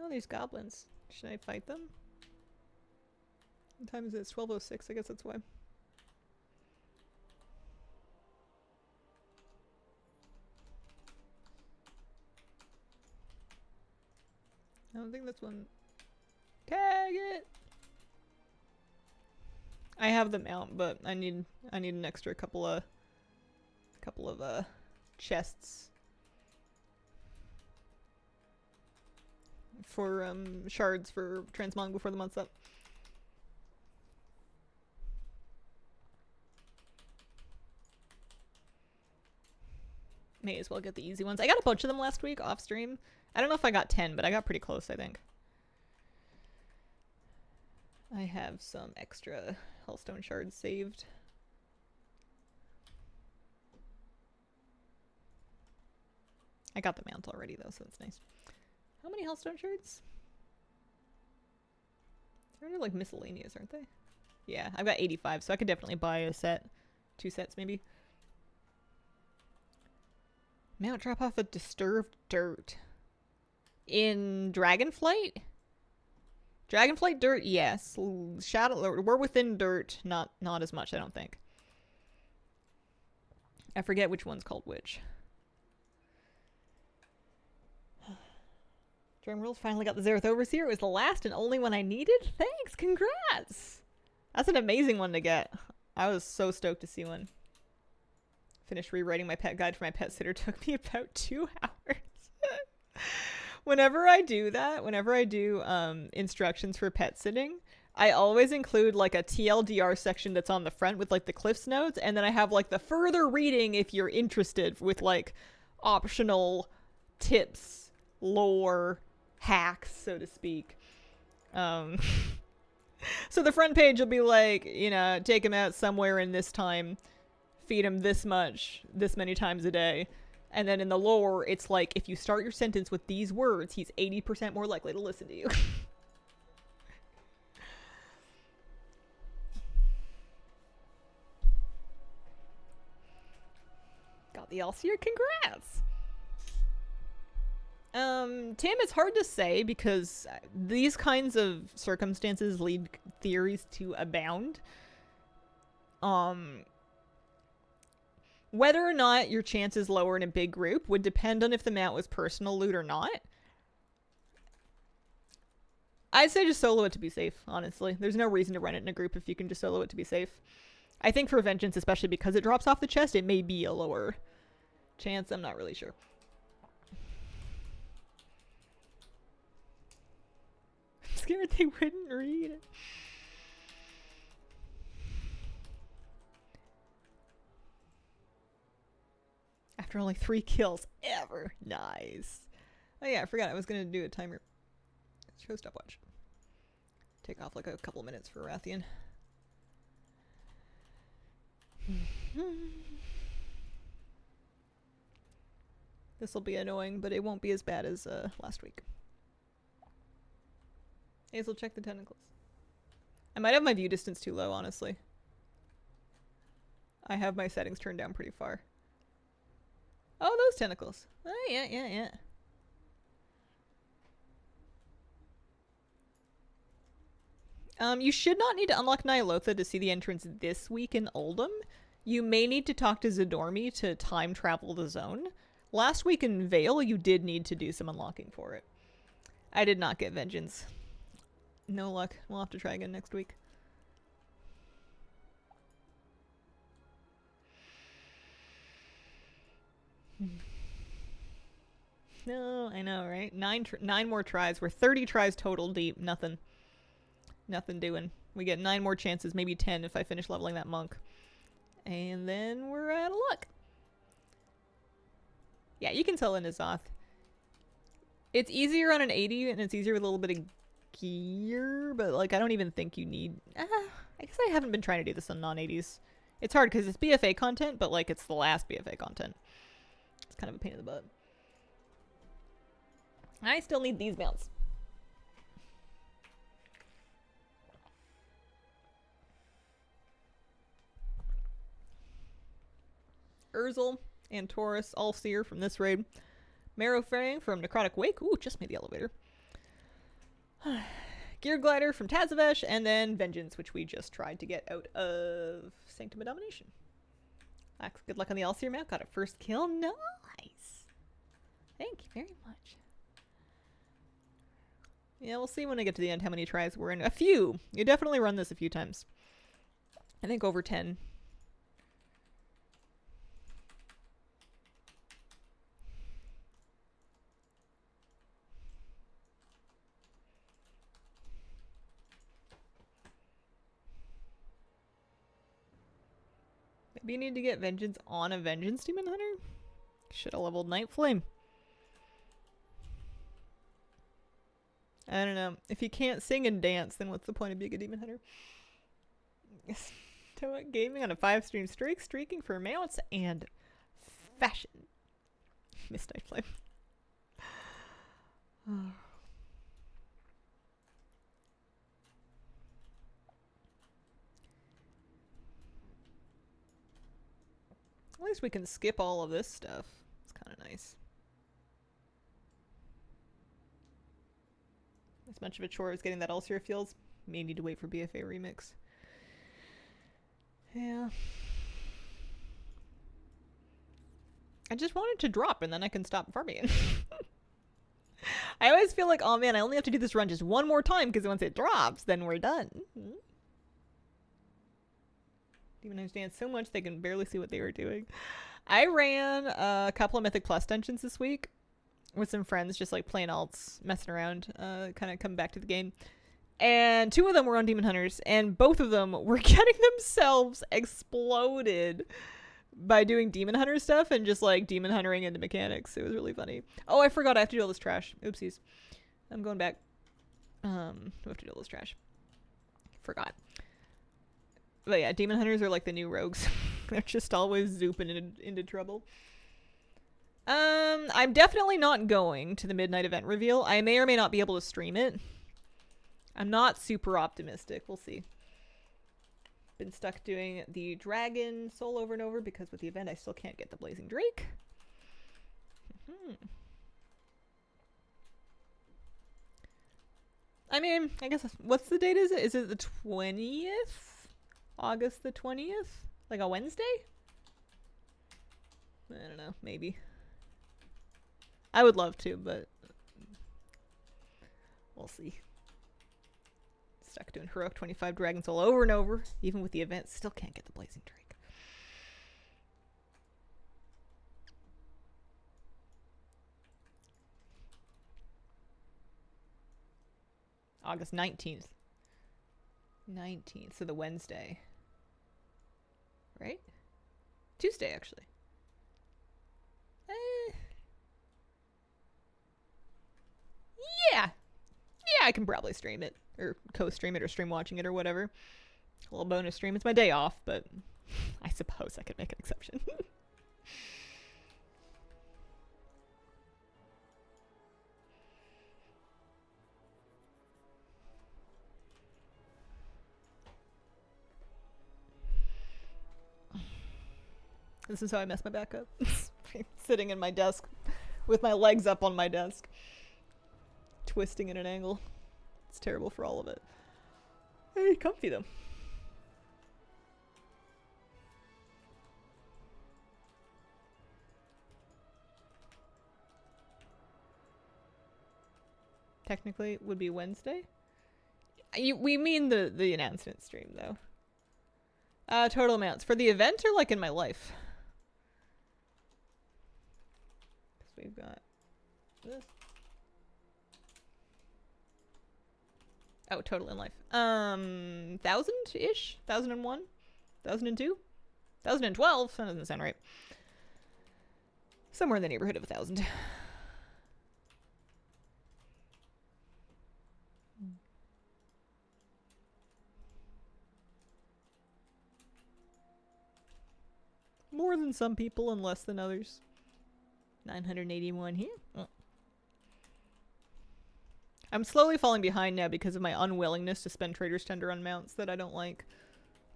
Oh, these goblins. Should I fight them? What time is it? It's 12:06. I guess that's why. I don't think that's one. Tag it! I have the mount, but I need an extra couple of chests for shards for transmog before the month's up. May as well get the easy ones. I got a bunch of them last week off stream. I don't know if I got 10, but I got pretty close, I think. I have some extra Hellstone shards saved. I got the mount already though, so that's nice. How many Hellstone shards? They're like miscellaneous, aren't they? Yeah, I've got 85, so I could definitely buy a set. 2 sets maybe. Mount drop off of disturbed dirt. In Dragonflight? Dragonflight dirt, yes. Shadow, we're within dirt, not as much, I don't think. I forget which one's called which. Drumrolls finally got the Zereth Overseer. It was the last and only one I needed. Thanks, congrats! That's an amazing one to get. I was so stoked to see one. Finished rewriting my pet guide for my pet sitter. Took me about 2 hours. Whenever I do that, whenever I do instructions for pet sitting, I always include like a TLDR section that's on the front with like the Cliffs notes, and then I have like the further reading if you're interested with like optional tips, lore, hacks, so to speak. So the front page will be like, you know, take him out somewhere in this time, feed him this much, this many times a day. And then in the lore, it's like, if you start your sentence with these words, he's 80% more likely to listen to you. Got the Alseer, congrats! Tim, it's hard to say because these kinds of circumstances lead theories to abound. Whether or not your chance is lower in a big group would depend on if the mount was personal loot or not. I'd say just solo it to be safe, honestly. There's no reason to run it in a group if you can just solo it to be safe. I think for Vengeance, especially because it drops off the chest, it may be a lower chance. I'm not really sure. I'm scared they wouldn't read it. After only 3 kills ever. Nice. Oh yeah, I forgot I was gonna do a timer. Show stopwatch. Take off like a couple minutes for Rathian. This will be annoying, but it won't be as bad as last week. Hazel, check the tentacles. I might have my view distance too low, honestly. I have my settings turned down pretty far. Oh, those tentacles. Oh, yeah. You should not need to unlock Nyalotha to see the entrance this week in Oldham. You may need to talk to Zadormi to time travel the zone. Last week in Vale, you did need to do some unlocking for it. I did not get Vengeance. No luck. We'll have to try again next week. No, I know, right? 9 more tries. We're 30 tries total deep. Nothing doing. We get 9 more chances, maybe 10 if I finish leveling that monk. And then we're out of luck. Yeah, you can tell in Azoth. It's easier on an 80 and it's easier with a little bit of gear, but like I don't even think you need. I guess I haven't been trying to do this on non-80s. It's hard because it's BFA content, but like it's the last BFA content. It's kind of a pain in the butt. I still need these mounts. Urzel and Taurus, all seer from this raid. Marrow Fang from Necrotic Wake. Ooh, just made the elevator. Gear Glider from Tazavesh, and then Vengeance, which we just tried to get out of Sanctum of Domination. Good luck on the all-seer map. Got a first kill. Nice. Thank you very much. Yeah, we'll see when I get to the end how many tries we're in. A few. You definitely run this a few times. I think over 10. Maybe you need to get Vengeance on a Vengeance Demon Hunter? Should have leveled Night Flame. I don't know. If you can't sing and dance, then what's the point of being a Demon Hunter? Toa Gaming on a 5-stream streak, streaking for mounts and fashion. Missed Night Flame. At least we can skip all of this stuff. It's kind of nice. As much of a chore as getting that Ulcer feels, may need to wait for BFA Remix. Yeah. I just want it to drop and then I can stop farming it. I always feel like, oh man, I only have to do this run just one more time because once it drops, then we're done. Demon Hunters dance so much they can barely see what they were doing. I ran a couple of Mythic Plus dungeons this week with some friends, just like playing alts, messing around, kind of come back to the game. And 2 of them were on Demon Hunters, and both of them were getting themselves exploded by doing Demon Hunter stuff and just like Demon Huntering into mechanics. It was really funny. Oh, I forgot I have to do all this trash. Oopsies. I'm going back. We have to do all this trash. Forgot. But yeah, Demon Hunters are like the new rogues. They're just always zooping into trouble. I'm definitely not going to the midnight event reveal. I may or may not be able to stream it. I'm not super optimistic. We'll see. Been stuck doing the Dragon Soul over and over because with the event I still can't get the Blazing Drake. I mean, I guess, what's the date is it? Is it the 20th? August the 20th? Like a Wednesday? I don't know, maybe. I would love to, but we'll see. Stuck doing Heroic 25 Dragon Soul over and over, even with the event, still can't get the Blazing Drake. August 19th. 19th, so the Wednesday. Right? Tuesday, actually. Yeah. Yeah, I can probably stream it. Or co-stream it or stream watching it or whatever. A little bonus stream. It's my day off, but I suppose I could make an exception. This is how I mess my back up. Sitting in my desk with my legs up on my desk. Twisting at an angle. It's terrible for all of it. Very comfy though. Technically it would be Wednesday. We mean the announcement stream though. Total amounts for the event or like in my life? We've got this. Oh, total in life. 1,000-ish? 1,001? 1,002? 1,012? That doesn't sound right. Somewhere in the neighborhood of 1,000. than some people and less than others. 981 here. Oh. I'm slowly falling behind now because of my unwillingness to spend Trader's Tender on mounts that I don't like.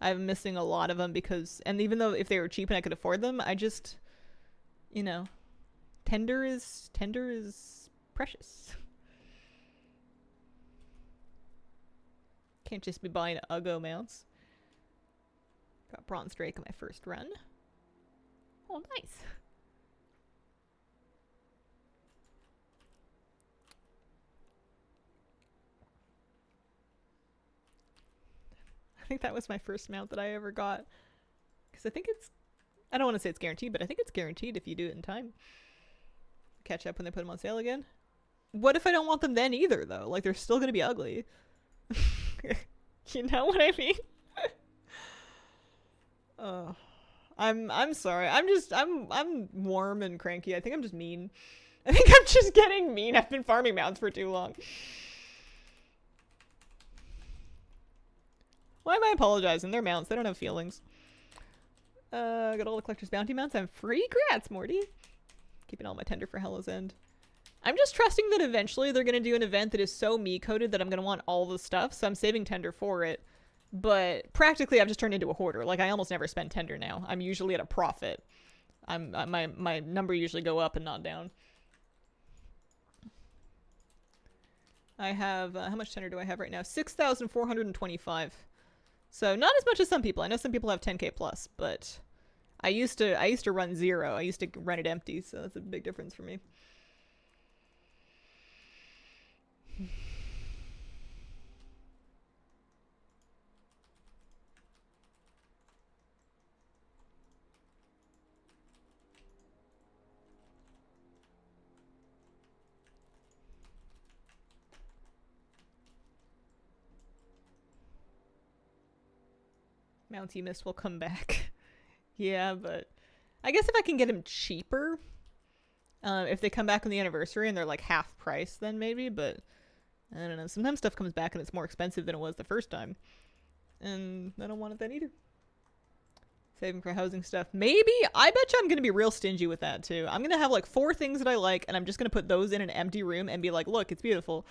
I'm missing a lot of them because, and even though if they were cheap and I could afford them, I just, you know, tender is precious. Can't just be buying Uggo mounts. Got Bronze Drake in my first run. Oh, nice. I think that was my first mount that I ever got. Because I think it's... I don't want to say it's guaranteed, but I think it's guaranteed if you do it in time. Catch up when they put them on sale again. What if I don't want them then either, though? Like, they're still going to be ugly. You know what I mean? I'm sorry. I'm warm and cranky. I think I'm just mean. I think I'm just getting mean. I've been farming mounts for too long. Why am I apologizing? They're mounts. They don't have feelings. Got all the collector's bounty mounts. I'm free. Grats, Morty. Keeping all my tender for Hell's End. I'm just trusting that eventually they're going to do an event that is so me-coded that I'm going to want all the stuff, so I'm saving tender for it. But practically, I've just turned into a hoarder. Like, I almost never spend tender now. I'm usually at a profit. My number usually go up and not down. I have, how much tender do I have right now? 6,425. So not as much as some people. I know some people have 10k plus, but I used to run 0. I used to run it empty, so that's a big difference for me. Mounts you missed will come back. Yeah, but I guess if I can get them cheaper, if they come back on the anniversary and they're like half price, then maybe, but I don't know. Sometimes stuff comes back and it's more expensive than it was the first time. And I don't want it then either. Saving for housing stuff. Maybe. I bet you I'm going to be real stingy with that too. I'm going to have like 4 things that I like and I'm just going to put those in an empty room and be like, look, it's beautiful.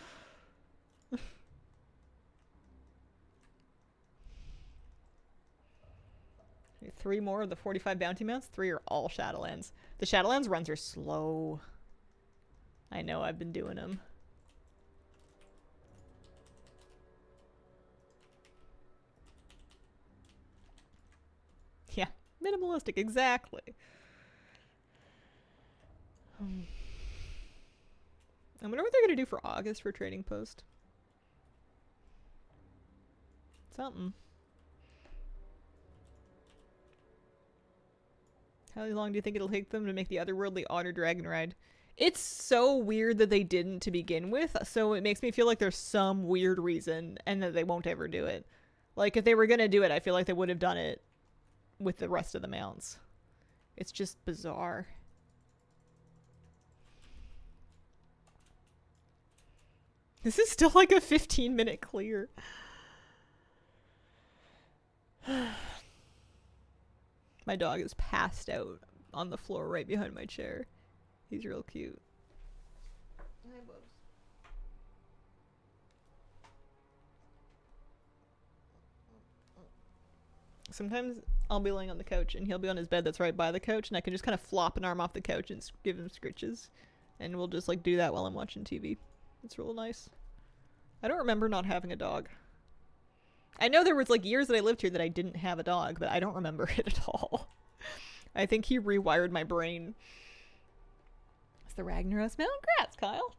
3 more of the 45 bounty mounts. 3 are all Shadowlands. The Shadowlands runs are slow. I know, I've been doing them. Yeah, minimalistic, exactly. I wonder what they're going to do for August for Trading Post. Something. How long do you think it'll take them to make the otherworldly Otter Dragon ride? It's so weird that they didn't to begin with, so it makes me feel like there's some weird reason and that they won't ever do it. Like, if they were gonna do it, I feel like they would have done it with the rest of the mounts. It's just bizarre. This is still like a 15-minute clear. My dog is passed out on the floor right behind my chair. He's real cute. Hi, Bubs. Sometimes I'll be laying on the couch and he'll be on his bed that's right by the couch and I can just kind of flop an arm off the couch and give him scritches. And we'll just like do that while I'm watching TV. It's real nice. I don't remember not having a dog. I know there was like years that I lived here that I didn't have a dog, but I don't remember it at all. I think he rewired my brain. It's the Ragnaros Mountain. Congrats, Kyle.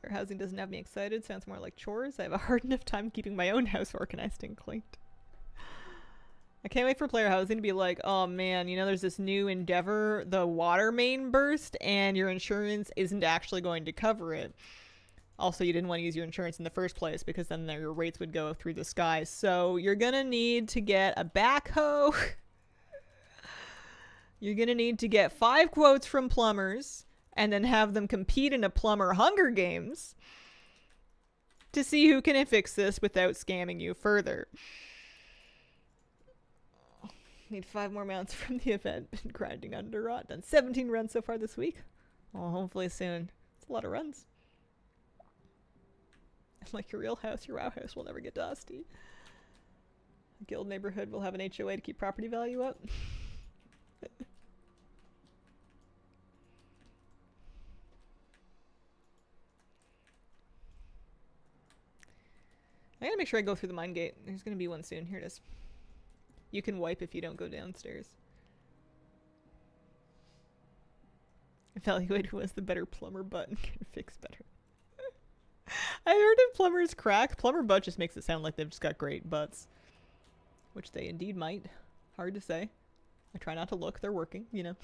Player housing doesn't have me excited. Sounds more like chores. I have a hard enough time keeping my own house organized and cleaned. I can't wait for player housing to be like, oh man, you know, there's this new endeavor, the water main burst, and your insurance isn't actually going to cover it. Also, you didn't want to use your insurance in the first place because then your rates would go through the sky. So you're gonna need to get a backhoe You're going to need to get 5 quotes from plumbers and then have them compete in a plumber Hunger Games to see who can fix this without scamming you further. Need 5 more mounts from the event. Been grinding under rot. Done 17 runs so far this week. Well, hopefully soon. It's a lot of runs. Like your real house, your WoW house will never get dusty. Guild neighborhood will have an HOA to keep property value up. I gotta make sure I go through the mine gate. There's gonna be one soon. Here it is. You can wipe if you don't go downstairs. Evaluate who has the better plumber butt and can fix better. I heard if plumbers crack, plumber butt just makes it sound like they've just got great butts. Which they indeed might. Hard to say. I try not to look. They're working, you know.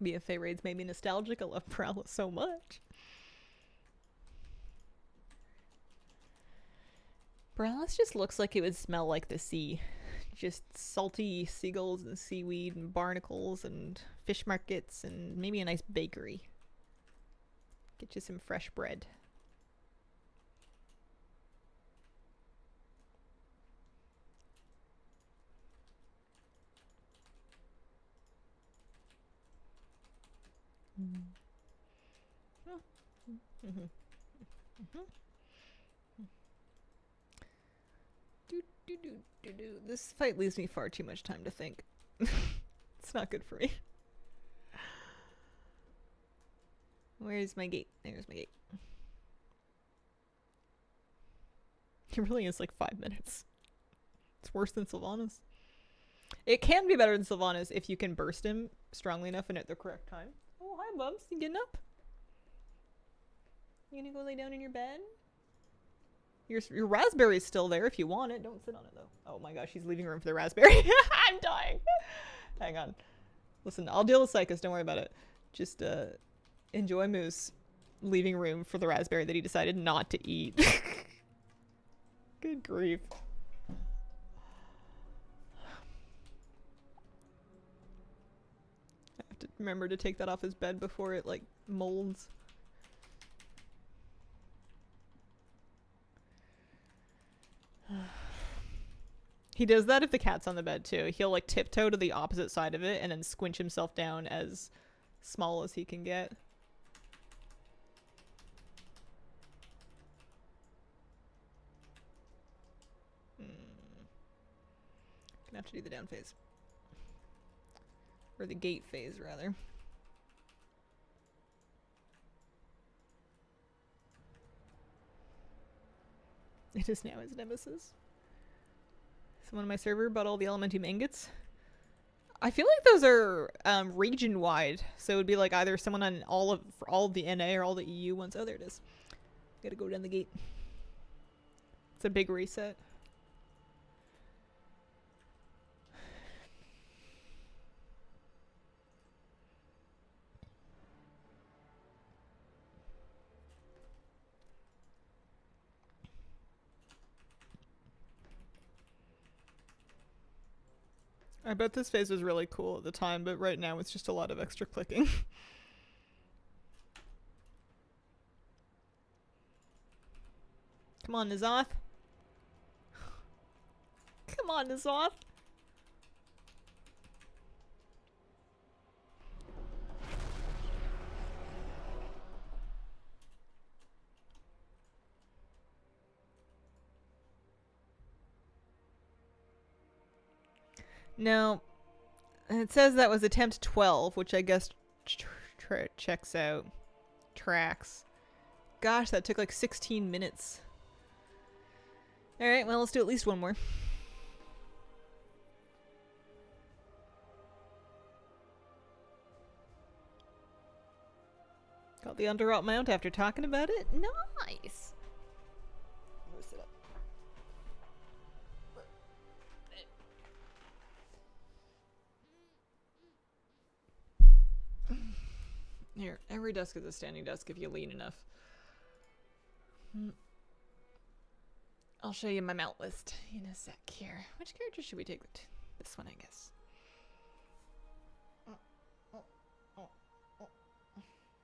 BFA raids made me nostalgic. I love Prowler so much. Browse just looks like it would smell like the sea. Just salty seagulls and seaweed and barnacles and fish markets and maybe a nice bakery. Get you some fresh bread. This fight leaves me far too much time to think. It's not good for me. Where's my gate? There's my gate. It really is like 5 minutes. It's worse than Sylvanas. It can be better than Sylvanas if you can burst him strongly enough and at the correct time. Oh, hi, Bubs. You getting up? You gonna go lay down in your bed? Your raspberry's still there if you want it. Don't sit on it, though. Oh my gosh, he's leaving room for the raspberry. I'm dying. Hang on. Listen, I'll deal with Psychos. Don't worry about it. Just enjoy Moose leaving room for the raspberry that he decided not to eat. Good grief. I have to remember to take that off his bed before it, like, molds. He does that if the cat's on the bed too. He'll like tiptoe to the opposite side of it and then squinch himself down as small as he can get. Gonna have to do the down phase. Or the gate phase, rather. It is now his nemesis. Someone on my server bought all the Elementium ingots. I feel like those are region-wide, so it would be like either someone on all of the NA or all the EU ones. Oh, there it is. Gotta go down the gate. It's a big reset. I bet this phase was really cool at the time, but right now it's just a lot of extra clicking. Come on, Nazoth. Come on, Nazoth. No, it says that was attempt 12, which I guess checks out. Tracks. Gosh, that took like 16 minutes. Alright, well, let's do at least one more. Got the under-up mount after talking about it. Nice. I'm gonna sit up. Here, every desk is a standing desk if you lean enough. I'll show you my mount list in a sec here. Which character should we take? This one, I guess.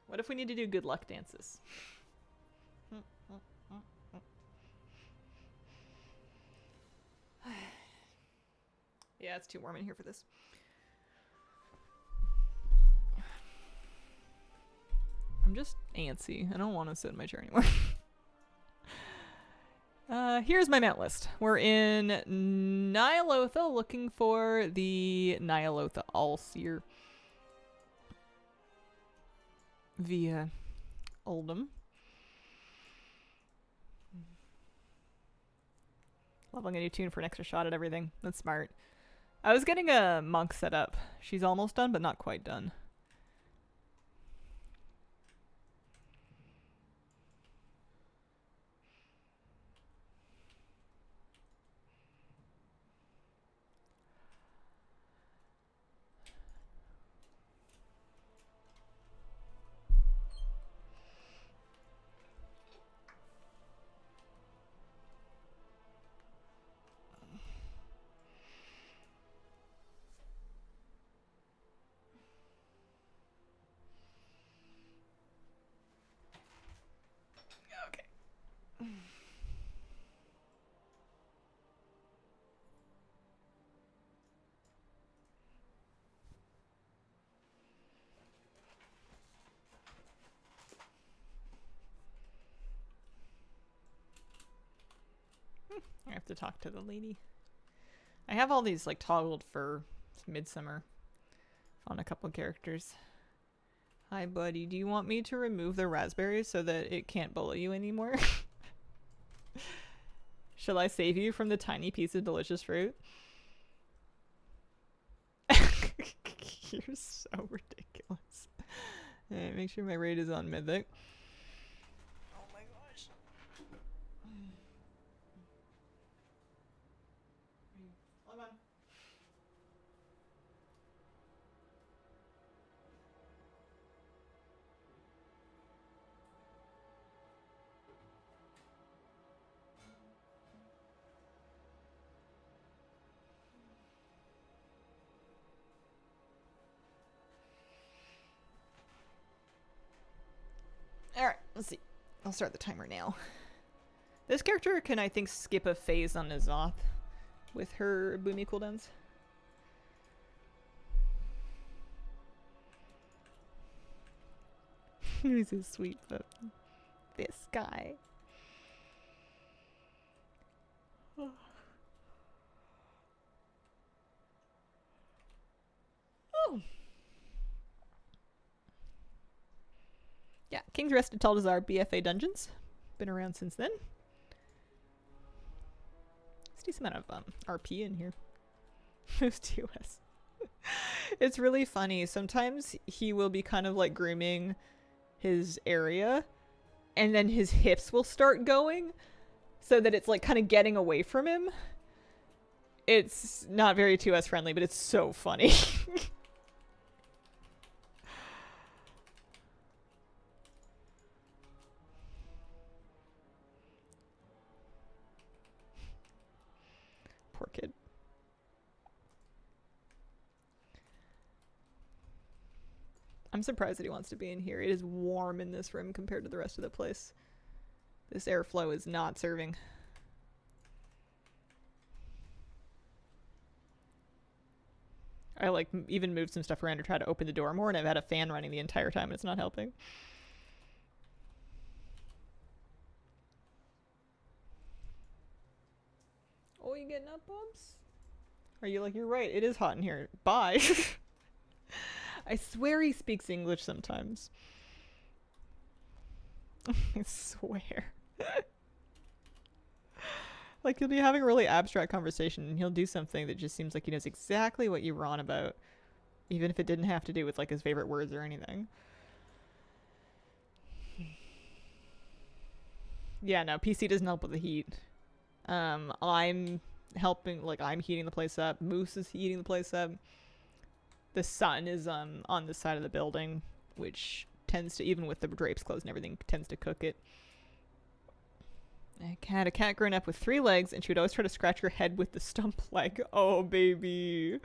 What if we need to do good luck dances? Yeah, it's too warm in here for this. I'm just antsy. I don't want to sit in my chair anymore. Here's my mount list. We're in Nyalotha looking for the Nyalotha Allseer via Oldham. Leveling a new tune for an extra shot at everything. That's smart. I was getting a monk set up. She's almost done, but not quite done. I have to talk to the lady. I have all these like toggled for Midsummer on a couple characters. Hi buddy, do you want me to remove the raspberries so that it can't bully you anymore? Shall I save you from the tiny piece of delicious fruit? You're so ridiculous. Alright, make sure my raid is on Mythic. Oh my gosh. Hold on. Alright, let's see. I'll start the timer now. This character can, I think, skip a phase on N'Zoth with her boomy cooldowns. He's a sweet puppy. This guy. Oh. Yeah, King's Rest Tal'Dazar BFA Dungeons. Been around since then. Let's do some amount of RP in here. Moves to US. It's really funny. Sometimes he will be kind of like grooming his area, and then his hips will start going so that it's like kind of getting away from him. It's not very 2S friendly, but it's so funny. Poor kid. I'm surprised that he wants to be in here. It is warm in this room compared to the rest of the place. This airflow is not serving. I like even moved some stuff around to try to open the door more, and I've had a fan running the entire time and it's not helping. Oh, you getting up, Bubs? Are you like, you're right, it is hot in here. Bye. I swear he speaks English sometimes. I swear. Like, he'll be having a really abstract conversation and he'll do something that just seems like he knows exactly what you were on about, even if it didn't have to do with like his favorite words or anything. Yeah, no, PC doesn't help with the heat. I'm helping, like, I'm heating the place up. Moose is heating the place up. The sun is on the side of the building, which tends to, even with the drapes closed and everything, tends to cook it. I had a cat growing up with 3 legs, and she would always try to scratch her head with the stump leg. Oh, baby.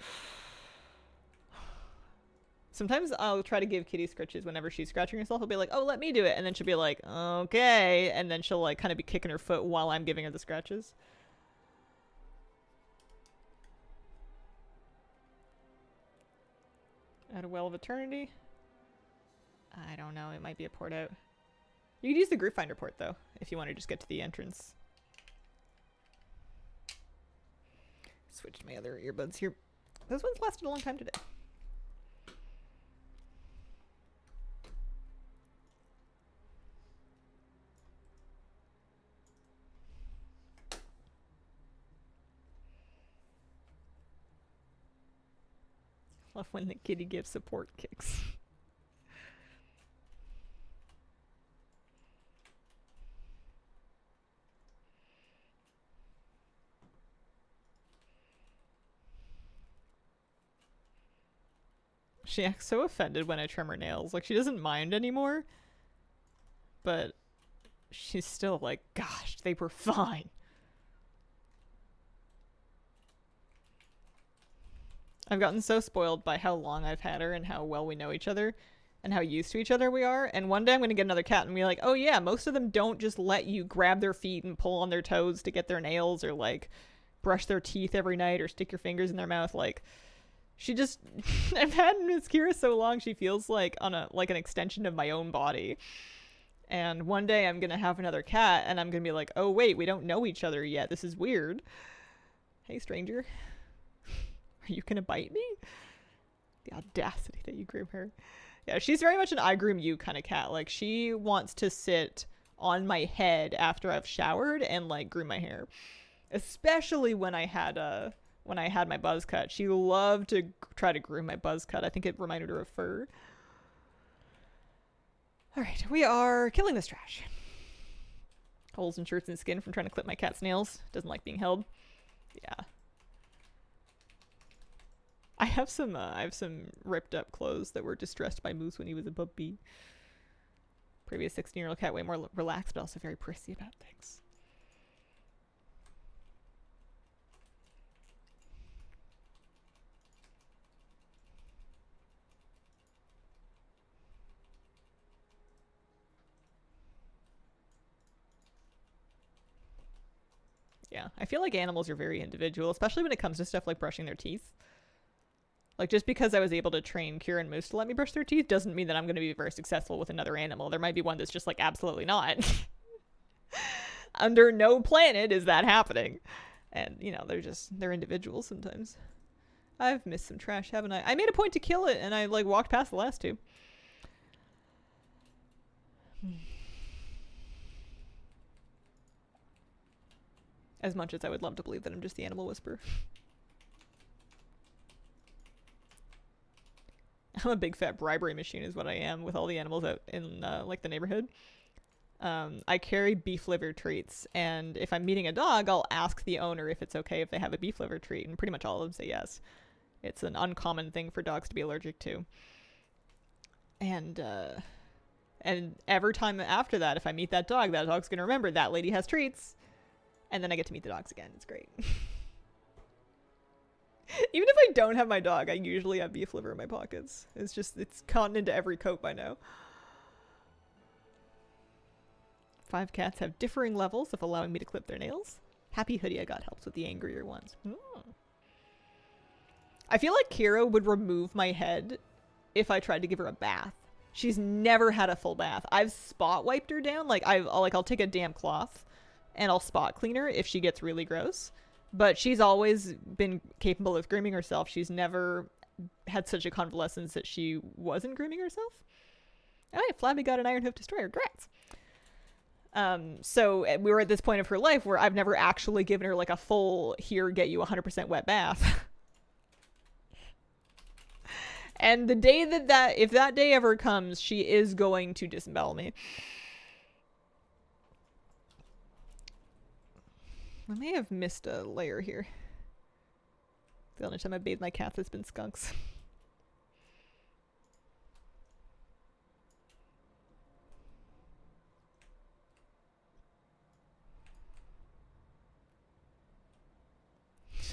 Sometimes I'll try to give Kitty scratches whenever she's scratching herself. I'll be like, oh, let me do it. And then she'll be like, okay. And then she'll, like, kind of be kicking her foot while I'm giving her the scratches. At a Well of Eternity? I don't know. It might be a port out. You could use the Group Finder port, though, if you want to just get to the entrance. Switch to my other earbuds here. Those ones lasted a long time today. Love when the kitty gives support kicks. She acts so offended when I trim her nails. Like, she doesn't mind anymore. But she's still like, gosh, they were fine. I've gotten so spoiled by how long I've had her and how well we know each other and how used to each other we are. And one day I'm going to get another cat and be like, oh yeah, most of them don't just let you grab their feet and pull on their toes to get their nails, or like brush their teeth every night, or stick your fingers in their mouth. Like, she just, I've had Miss Kira so long, she feels like an extension of my own body. And one day I'm going to have another cat and I'm going to be like, oh wait, we don't know each other yet. This is weird. Hey, stranger. Are you going to bite me? The audacity that you groom her. Yeah, she's very much an I groom you kind of cat. Like, she wants to sit on my head after I've showered and like groom my hair. Especially when I had my buzz cut. She loved to try to groom my buzz cut. I think it reminded her of fur. All right, we are killing this trash. Holes in shirts and skin from trying to clip my cat's nails. Doesn't like being held. Yeah. I have some ripped up clothes that were distressed by Moose when he was a puppy. Previous 16-year-old cat, way more relaxed, but also very prissy about things. Yeah, I feel like animals are very individual, especially when it comes to stuff like brushing their teeth. Like, just because I was able to train Kira and Moose to let me brush their teeth doesn't mean that I'm going to be very successful with another animal. There might be one that's just like, absolutely not. Under no planet is that happening. And, you know, they're individuals sometimes. I've missed some trash, haven't I? I made a point to kill it, and I, like, walked past the last 2. As much as I would love to believe that I'm just the animal whisperer. I'm a big fat bribery machine is what I am with all the animals out in, like, the neighborhood. I carry beef liver treats, and if I'm meeting a dog, I'll ask the owner if it's okay if they have a beef liver treat, and pretty much all of them say yes. It's an uncommon thing for dogs to be allergic to. And every time after that, if I meet that dog's gonna remember that lady has treats, and then I get to meet the dogs again. It's great. Even if I don't have my dog, I usually have beef liver in my pockets. It's gotten into every coat by now. 5 cats have differing levels of allowing me to clip their nails. Happy Hoodie I got helps with the angrier ones. I feel like Kira would remove my head if I tried to give her a bath. She's never had a full bath. I've spot wiped her down. Like, I'll take a damn cloth and I'll spot clean her if she gets really gross. But she's always been capable of grooming herself. She's never had such a convalescence that she wasn't grooming herself. Oh, yeah, Flabby got an Iron Hoof Destroyer. Grats. So we were at this point of her life where I've never actually given her like a full, here, get you 100% wet bath. And the day if that day ever comes, she is going to disembowel me. I may have missed a layer here. The only time I bathed my cats has been skunks.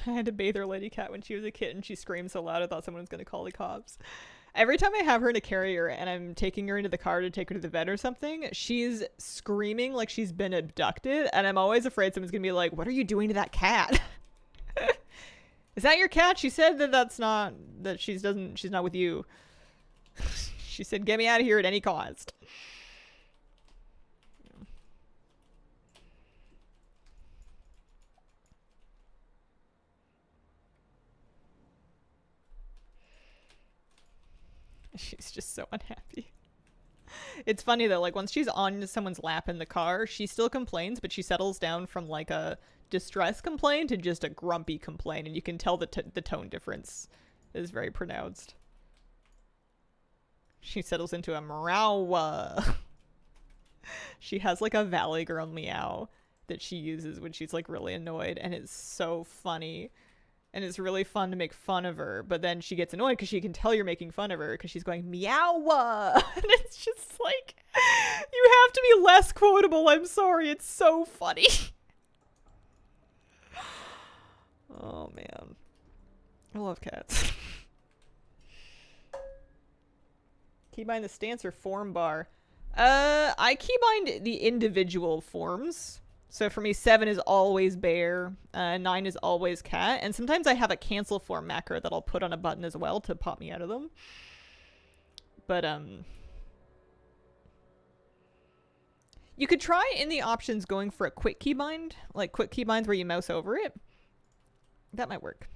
I had to bathe our lady cat when she was a kitten. She screamed so loud I thought someone was going to call the cops. Every time I have her in a carrier and I'm taking her into the car to take her to the vet or something, she's screaming like she's been abducted, and I'm always afraid someone's going to be like, "What are you doing to that cat?" Is that your cat? She said that she's not with you. She said, "Get me out of here at any cost." She's just so unhappy. It's funny though, like once she's on someone's lap in the car, she still complains, but she settles down from like a distress complaint to just a grumpy complaint, and you can tell the tone difference is very pronounced. She settles into a meow. She has like a Valley Girl meow that she uses when she's like really annoyed, and it's so funny. And it's really fun to make fun of her, but then she gets annoyed because she can tell you're making fun of her because she's going meow. And it's just like, you have to be less quotable. I'm sorry. It's so funny. Oh man, I love cats. Keybind the stance or form bar? I keybind the individual forms. So for me, 7 is always bear, 9 is always cat, and sometimes I have a cancel form macro that I'll put on a button as well to pop me out of them. But you could try in the options going for a quick keybind, like quick keybinds where you mouse over it. That might work.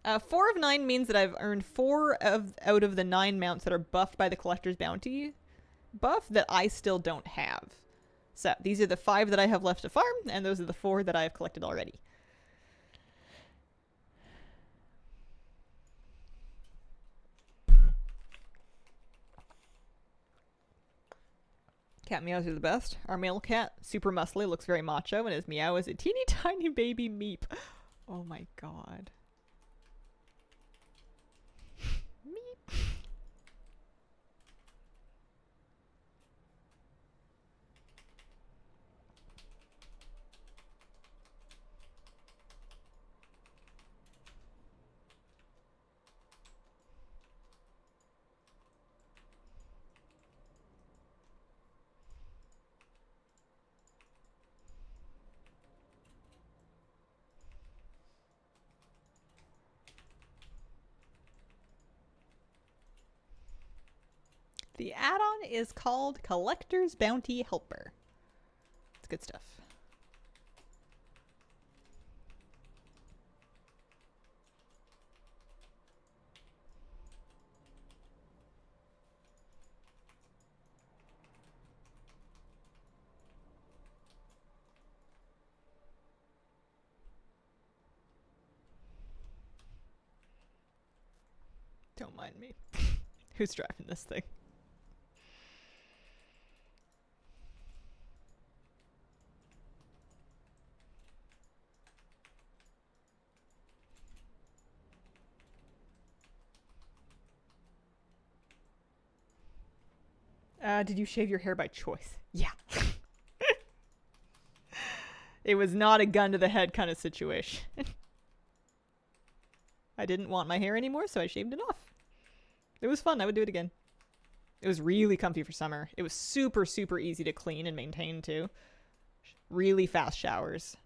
4 of 9 means that I've earned 4 out of the 9 mounts that are buffed by the collector's bounty buff that I still don't have. So these are the 5 that I have left to farm, and those are the 4 that I have collected already. Cat meows are the best. Our male cat, super muscly, looks very macho, and his meow is a teeny tiny baby meep. Oh my god. Meep. The add-on is called Collector's Bounty Helper. It's good stuff. Don't mind me. Who's driving this thing? Did you shave your hair by choice? Yeah. It was not a gun to the head kind of situation. I didn't want my hair anymore, so I shaved it off. It was fun. I would do it again. It was really comfy for summer. It was super, super easy to clean and maintain, too. Really fast showers.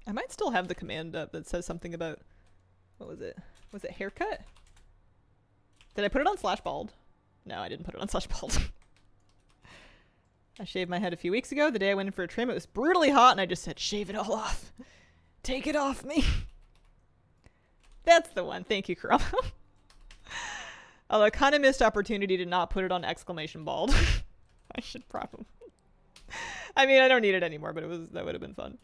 I might still have the command up that says something about... What was it? Was it haircut? Did I put it on /bald? No, I didn't put it on /bald. I shaved my head a few weeks ago. The day I went in for a trim, it was brutally hot, and I just said, shave it all off. Take it off me. That's the one. Thank you, Kurama. Although I kind of missed opportunity to not put it on !bald. I should probably... I mean, I don't need it anymore, but that would have been fun.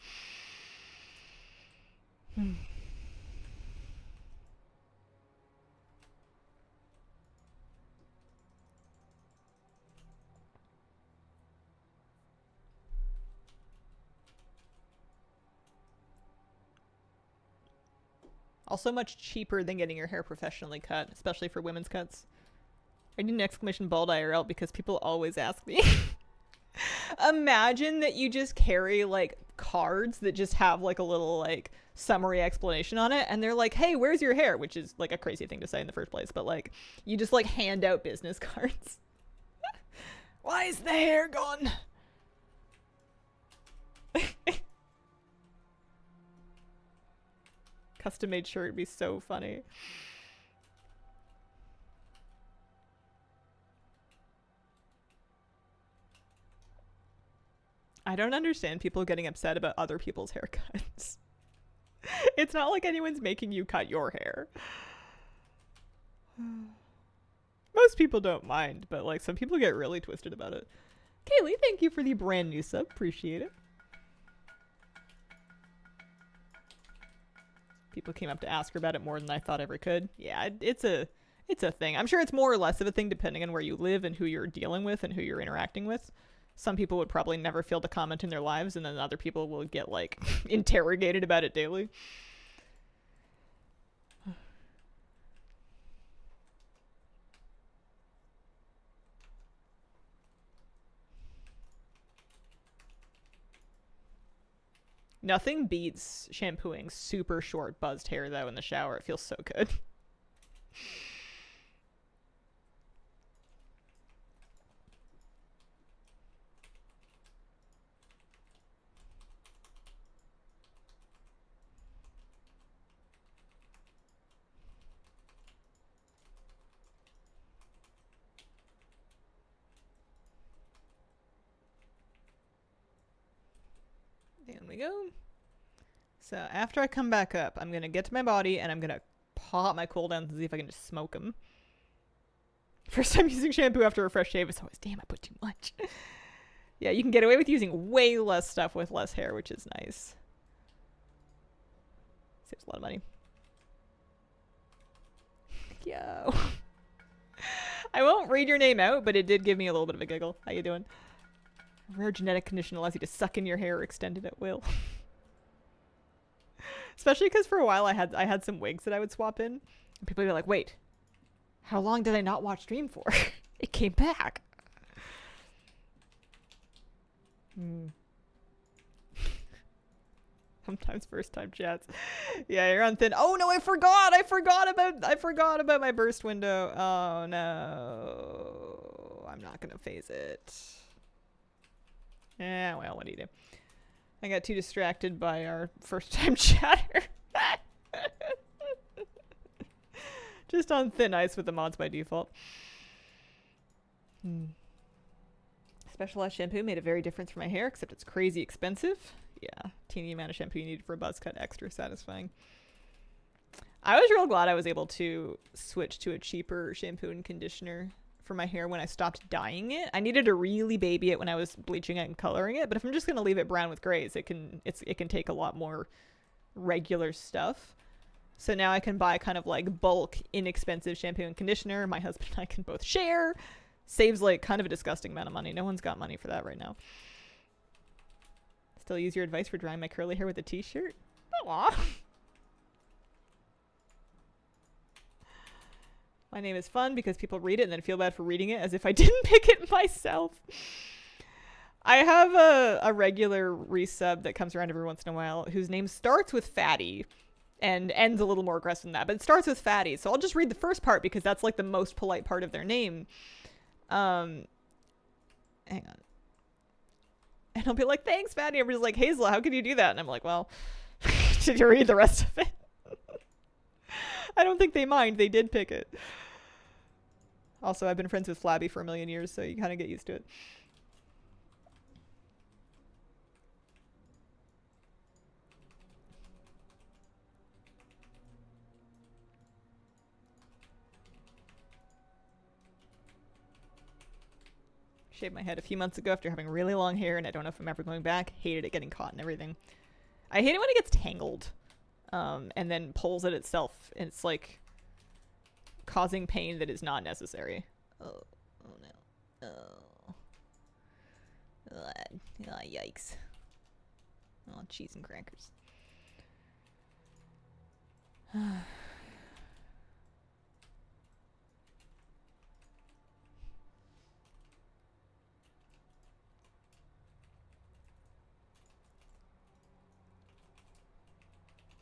Also much cheaper than getting your hair professionally cut, especially for women's cuts. I need an exclamation bald IRL because people always ask me. Imagine that you just carry like cards that just have like a little like summary explanation on it, and they're like, hey, where's your hair? Which is like a crazy thing to say in the first place, but like you just like hand out business cards. Why is the hair gone? Custom made shirt would be so funny. I don't understand people getting upset about other people's haircuts. It's not like anyone's making you cut your hair. Most people don't mind, but like some people get really twisted about it. Kaylee, thank you for the brand new sub. Appreciate it. People came up to ask her about it more than I thought I ever could. Yeah, it's a thing. I'm sure it's more or less of a thing depending on where you live and who you're dealing with and who you're interacting with. Some people would probably never feel to comment in their lives, and then other people will get like interrogated about it daily. Nothing beats shampooing super short buzzed hair though in the shower. It feels so good. There we go. So after I come back up, I'm going to get to my body and I'm going to pop my cooldowns and see if I can just smoke them. First time using shampoo after a fresh shave is always, damn, I put too much. Yeah, you can get away with using way less stuff with less hair, which is nice. Saves a lot of money. Yo. I won't read your name out, but it did give me a little bit of a giggle. How you doing? A rare genetic condition allows you to suck in your hair extended at will. Especially because for a while I had some wigs that I would swap in. And people would be like, wait, how long did I not watch stream for? It came back. Sometimes first time chats. Yeah, you're on thin. Oh no, I forgot about my burst window. Oh no. I'm not gonna phase it. Yeah, well, what do you do? I got too distracted by our first time chatter. Just on thin ice with the mods by default. Specialized shampoo made a very difference for my hair, except it's crazy expensive. Yeah, teeny amount of shampoo you need for a buzz cut, extra satisfying. I was real glad I was able to switch to a cheaper shampoo and conditioner for my hair when I stopped dyeing it. I needed to really baby it when I was bleaching it and coloring it, but if I'm just gonna leave it brown with grays, it can take a lot more regular stuff. So now I can buy kind of like bulk, inexpensive shampoo and conditioner. My husband and I can both share. Saves like kind of a disgusting amount of money. No one's got money for that right now. Still use your advice for drying my curly hair with a t-shirt? Aww. My name is fun because people read it and then feel bad for reading it as if I didn't pick it myself. I have a regular resub that comes around every once in a while whose name starts with Fatty and ends a little more aggressive than that, but it starts with Fatty. So I'll just read the first part because that's like the most polite part of their name. Hang on. And I'll be like, thanks, Fatty. Everybody's like, Hazel, how could you do that? And I'm like, well, did you read the rest of it? I don't think they mind. They did pick it. Also, I've been friends with Flabby for a million years, so you kind of get used to it. Shaved my head a few months ago after having really long hair, and I don't know if I'm ever going back. Hated it getting caught and everything. I hate it when it gets tangled, and then pulls at itself, and it's like causing pain that is not necessary. Oh no. Oh, yikes. Oh, cheese and crackers.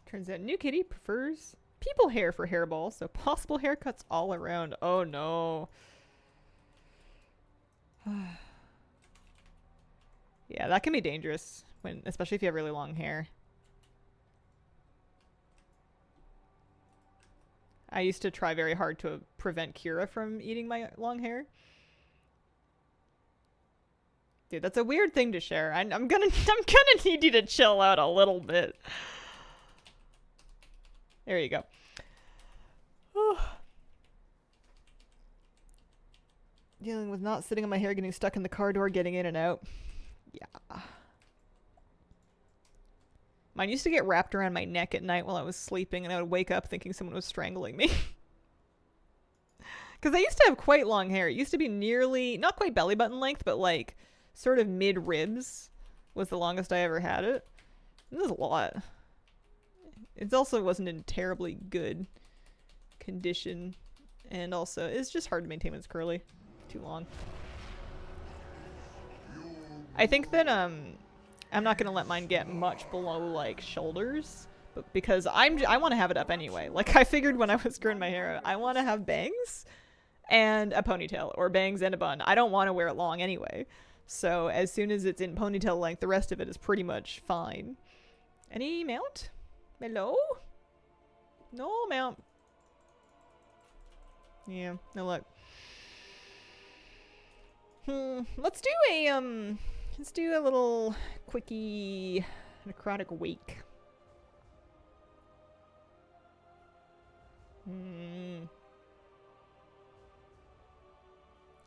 Turns out New Kitty prefers people hair for hairballs, so possible haircuts all around. Oh no. Yeah, that can be dangerous, when, especially if you have really long hair. I used to try very hard to prevent Kira from eating my long hair. Dude, that's a weird thing to share. I'm gonna need you to chill out a little bit. There you go. Dealing with not sitting on my hair, getting stuck in the car door, getting in and out. Yeah. Mine used to get wrapped around my neck at night while I was sleeping, and I would wake up thinking someone was strangling me. Because I used to have quite long hair. It used to be nearly, not quite belly button length, but like sort of mid ribs was the longest I ever had it. It was a lot. It also wasn't in terribly good condition, and also it's just hard to maintain when it's curly. Too long. I think that I'm not gonna let mine get much below like shoulders, but because I want to have it up anyway. Like I figured when I was growing my hair out, I want to have bangs and a ponytail, or bangs and a bun. I don't want to wear it long anyway. So as soon as it's in ponytail length, the rest of it is pretty much fine. Any mount? Hello? No mount. Yeah, no luck. Let's do a little quickie necrotic wake. That's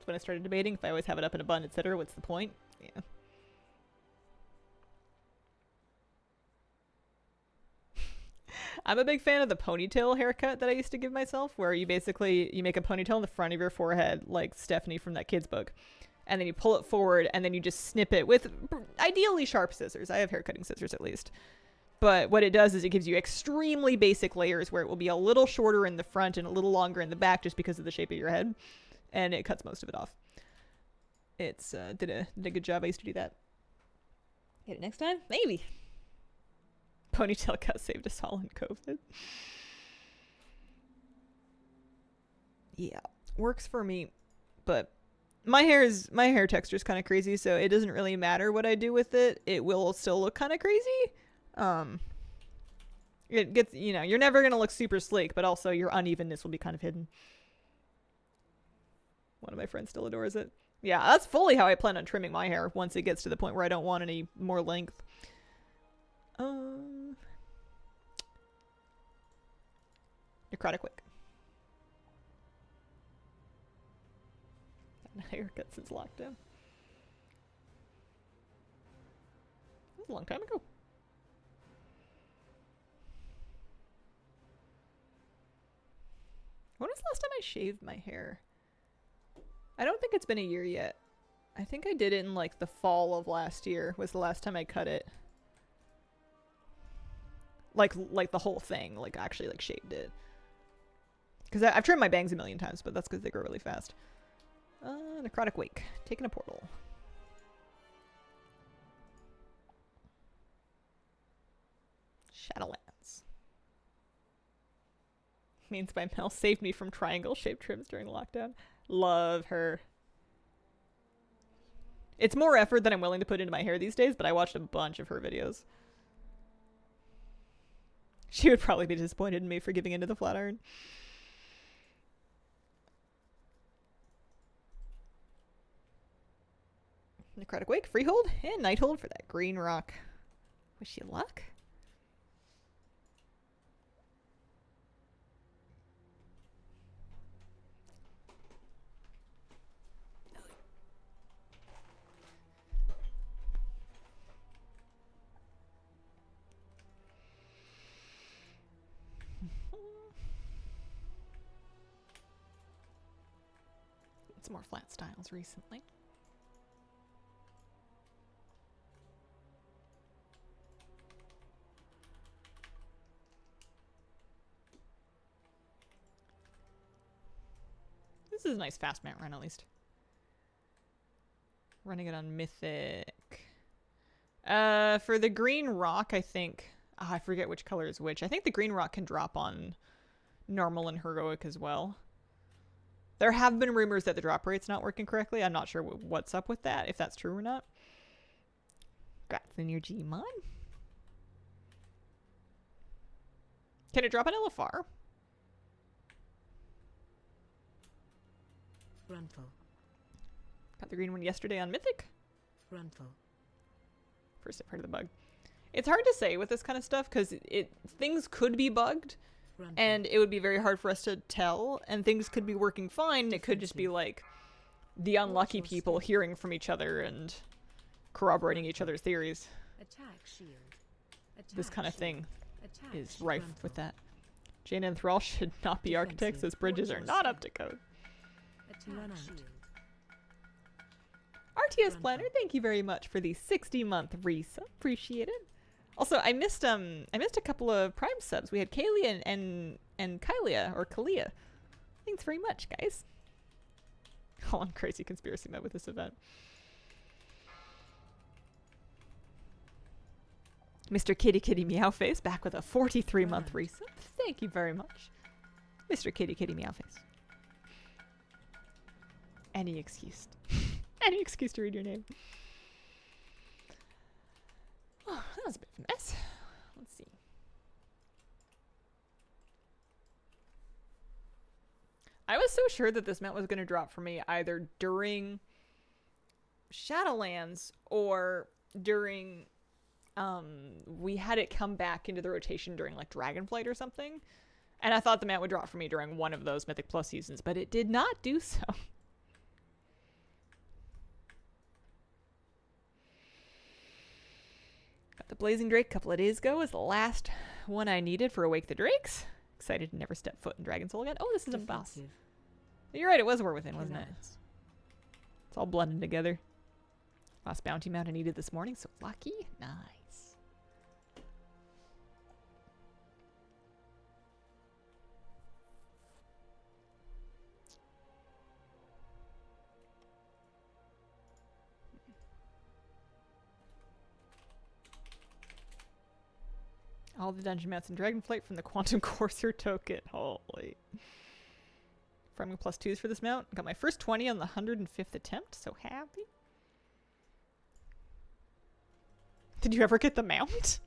when I started debating if I always have it up in a bun, etc. What's the point? Yeah. I'm a big fan of the ponytail haircut that I used to give myself, where you basically, you make a ponytail in the front of your forehead, like Stephanie from that kid's book, and then you pull it forward, and then you just snip it with ideally sharp scissors. I have hair cutting scissors at least. But what it does is it gives you extremely basic layers where it will be a little shorter in the front and a little longer in the back just because of the shape of your head, and it cuts most of it off. It's did a good job. I used to do that. Get it next time? Maybe. Ponytail cut saved us all in COVID. Yeah, works for me, but my hair texture is kind of crazy, so it doesn't really matter what I do with it. It will still look kind of crazy. It gets, you know, you're never gonna look super sleek, but also your unevenness will be kind of hidden. One of my friends still adores it. Yeah, that's fully how I plan on trimming my hair once it gets to the point where I don't want any more length. Necrotic wick. Haircut since lockdown. That was a long time ago. When was the last time I shaved my hair? I don't think it's been a year yet. I think I did it in like the fall of last year was the last time I cut it. Like the whole thing, like actually like shaved it. Because I've trimmed my bangs a million times, but that's because they grow really fast. Necrotic wake. Taking a portal. Shadowlands. Means by Mel saved me from triangle-shaped trims during lockdown. Love her. It's more effort than I'm willing to put into my hair these days, but I watched a bunch of her videos. She would probably be disappointed in me for giving into the flat iron. Necrotic Wake, Freehold, and Nighthold for that green rock. Wish you luck. some more flat styles recently. This is a nice fast mount run, at least. Running it on Mythic. For the green rock, I think... Oh, I forget which color is which. I think the green rock can drop on normal and heroic as well. There have been rumors that the drop rate's not working correctly. I'm not sure what's up with that, if that's true or not. Congrats on your Gmon. Can it drop an LFR? Runful. Got the green one yesterday on Mythic. Runful. First I've heard of the bug. It's hard to say with this kind of stuff because things could be bugged and it would be very hard for us to tell, and things could be working fine and it could just be like the unlucky people hearing from each other and corroborating each other's theories. Attack shield. Attack This kind of thing Attack is rife Runful. with that. Jane and Thrall should not be architects as bridges are not up to code. Attack shield. RTS Planner, thank you very much for the 60-month resub. Appreciate it. Also, I missed a couple of Prime subs. We had Kalia and Kylia, or Kalia. Thanks very much, guys. All on crazy conspiracy mode with this event. Mr. Kitty Kitty Meowface back with a 43-month resub. Thank you very much, Mr. Kitty Kitty Meowface. Any excuse. Any excuse to read your name. Oh, that was a bit of a mess. Let's see. I was so sure that this mount was going to drop for me either during Shadowlands or during... we had it come back into the rotation during like Dragonflight or something. And I thought the mount would drop for me during one of those Mythic Plus seasons, but it did not do so. The Blazing Drake a couple of days ago was the last one I needed for Awake the Drakes. Excited to never step foot in Dragon Soul again. Oh, this is a boss. You're right, it was War Within, wasn't it? It's all blended together. Last bounty mount I needed this morning, so lucky. Nice. All the dungeon mounts in Dragonflight from the Quantum Courser token. Holy. Farming +2s for this mount. Got my first 20 on the 105th attempt. So happy. Did you ever get the mount?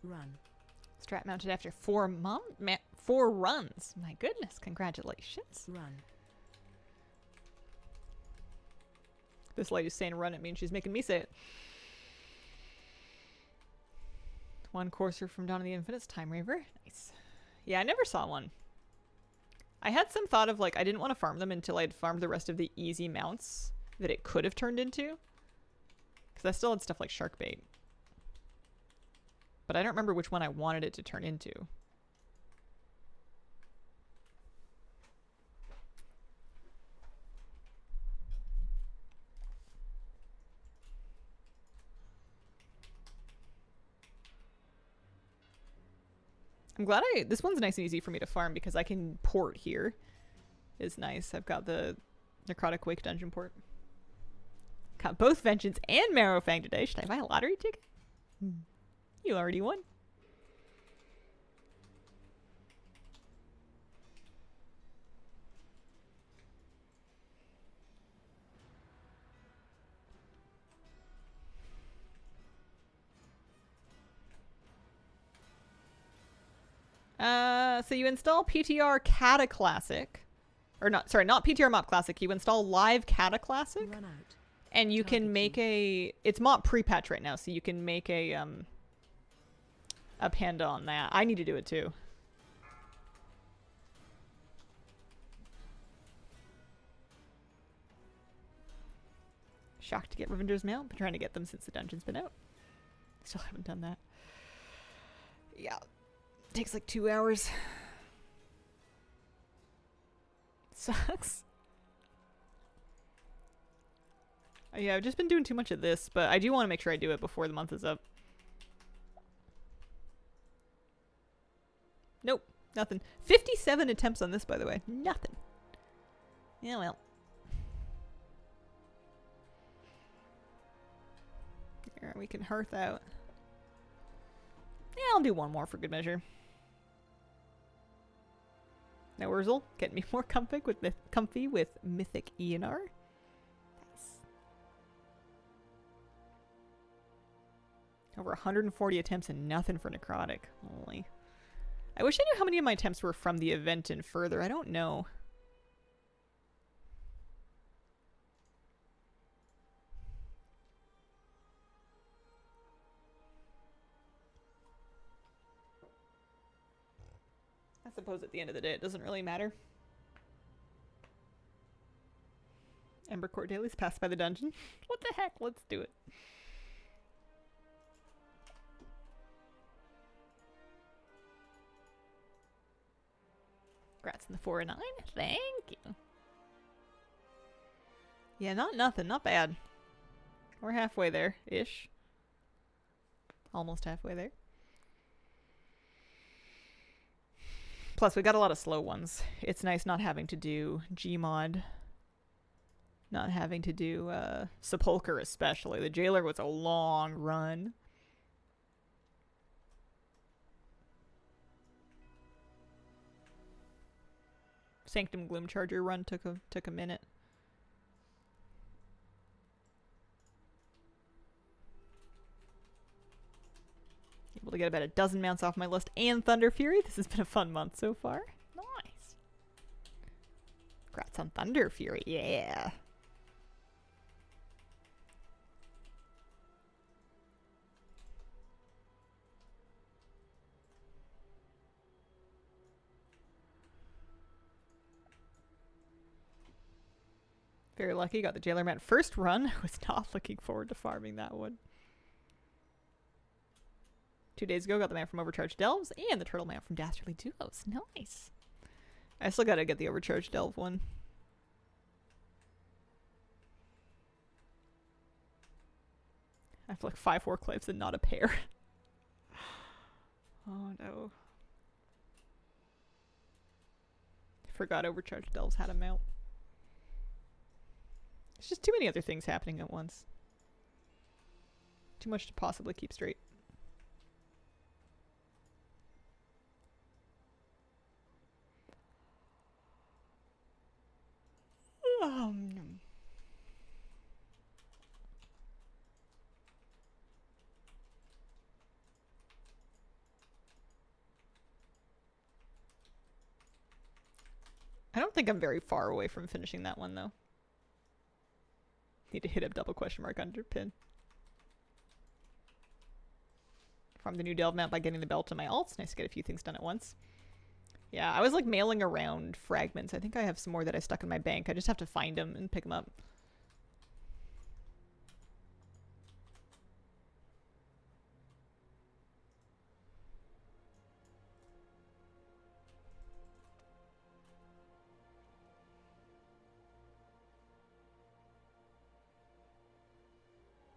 Run. Strat mounted after 4 runs. My goodness, congratulations. Run. This lady's saying run, it means she's making me say it. One courser from Dawn of the Infinites, Time Raver. Nice. Yeah, I never saw one. I had some thought of like, I didn't want to farm them until I'd farmed the rest of the easy mounts that it could have turned into. Because I still had stuff like Sharkbait. But I don't remember which one I wanted it to turn into. I'm glad this one's nice and easy for me to farm because I can port here. Is nice. I've got the Necrotic Wake dungeon port. Got both Vengeance and Marrowfang today. Should I buy a lottery ticket? You already won. So you install PTR Kata Classic. Or not, sorry, not PTR Mop Classic. You install Live Kata Classic. Run out. And you can make it's Mop pre-patch right now, so you can make a panda on that. I need to do it too. Shocked to get Revenger's Mail. Been trying to get them since the dungeon's been out. Still haven't done that. Yeah. Takes like 2 hours. Sucks. Yeah, I've just been doing too much of this, but I do want to make sure I do it before the month is up. Nope, nothing. 57 attempts on this, by the way. Nothing. Yeah, well. Here, we can hearth out. Yeah, I'll do one more for good measure. Now, Urzel, getting me more comfy with Mythic ENR. Nice. Over 140 attempts and nothing for Necrotic. Holy. I wish I knew how many of my attempts were from the event and further. I don't know. I suppose at the end of the day, it doesn't really matter. Embercourt Dailies passed by the dungeon. What the heck? Let's do it. Congrats on the 4 and 9. Thank you. Yeah, nothing. Not bad. We're halfway there-ish. Almost halfway there. Plus, we got a lot of slow ones. It's nice not having to do Gmod. Not having to do Sepulcher especially. The Jailer was a long run. Sanctum Gloomcharger run took a minute. Able to get about a dozen mounts off my list and Thunder Fury. This has been a fun month so far. Nice. Congrats on Thunder Fury. Yeah. Very lucky. Got the Jailer Mount first run. Was not looking forward to farming that one. 2 days ago, got the mount from Overcharged Delves and the Turtle Mount from Dastardly Duos. Nice. I still gotta get the Overcharged Delve one. I have like 5 Warclaves and not a pair. Oh no. Forgot Overcharged Delves had a mount. There's just too many other things happening at once. Too much to possibly keep straight. I don't think I'm very far away from finishing that one, though. Need to hit up double question mark under pin. From the new Delve map by getting the belt to my alts. Nice to get a few things done at once. Yeah, I was like mailing around fragments. I think I have some more that I stuck in my bank. I just have to find them and pick them up.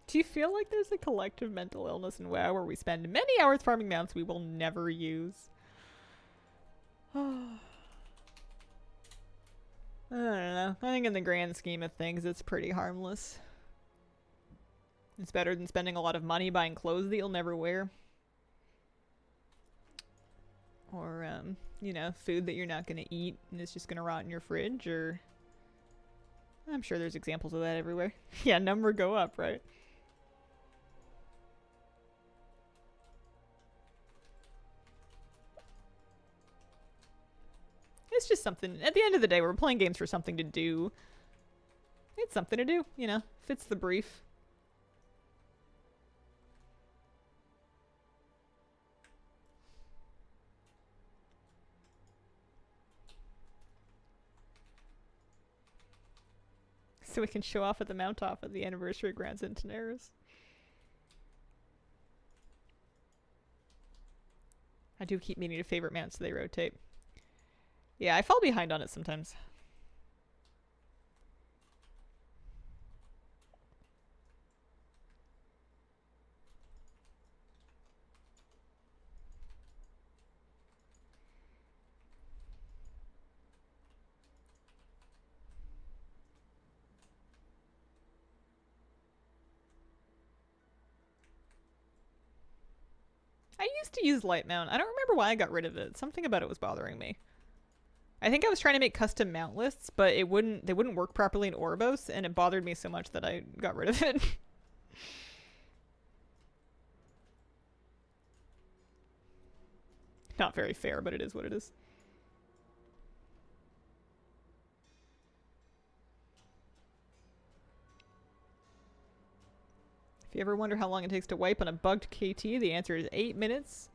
Do you feel like there's a collective mental illness in WoW where we spend many hours farming mounts we will never use? I don't know. I think in the grand scheme of things, it's pretty harmless. It's better than spending a lot of money buying clothes that you'll never wear. Or, you know, food that you're not going to eat and it's just going to rot in your fridge, or... I'm sure there's examples of that everywhere. Yeah, number go up, right? It's just something, at the end of the day, we're playing games for something to do. It's something to do, you know, fits the brief. So we can show off at the mount off at the anniversary Grand Centenaries. I do keep meaning to favorite mounts so they rotate. Yeah, I fall behind on it sometimes. I used to use light mount. I don't remember why I got rid of it. Something about it was bothering me. I think I was trying to make custom mount lists, but they wouldn't work properly in Orbos, and it bothered me so much that I got rid of it. Not very fair, but it is what it is. If you ever wonder how long it takes to wipe on a bugged KT, the answer is 8 minutes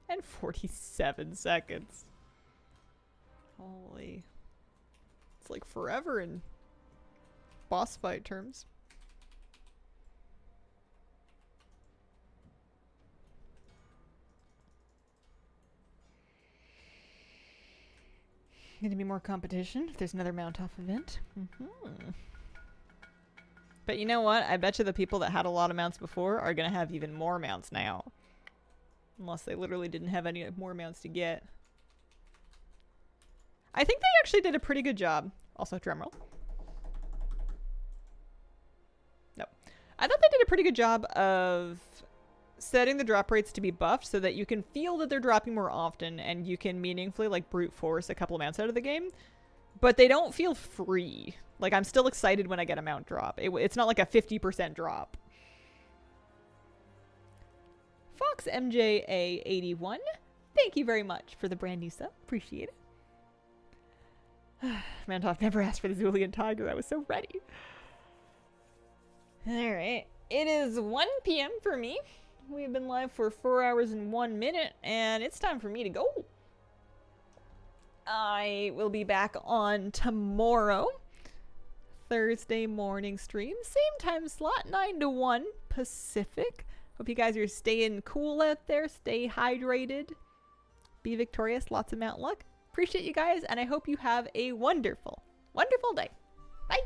and 47 seconds. Holy. It's like forever in boss fight terms. Gonna be more competition if there's another mount off event. But you know what? I bet you the people that had a lot of mounts before are gonna have even more mounts now. Unless they literally didn't have any more mounts to get. I think they actually did a pretty good job. Also, drumroll. No. I thought they did a pretty good job of setting the drop rates to be buffed so that you can feel that they're dropping more often and you can meaningfully like brute force a couple mounts out of the game. But they don't feel free. Like, I'm still excited when I get a mount drop. It's not like a 50% drop. Fox MJA81, thank you very much for the brand new sub. Appreciate it. Mantov never asked for the Zulian Tiger. I was so ready. Alright. It is 1 p.m. for me. We've been live for 4 hours and 1 minute, and it's time for me to go. I will be back on tomorrow. Thursday morning stream. Same time slot, 9 to 1 Pacific. Hope you guys are staying cool out there. Stay hydrated. Be victorious. Lots of mount luck. Appreciate you guys, and I hope you have a wonderful, wonderful day. Bye.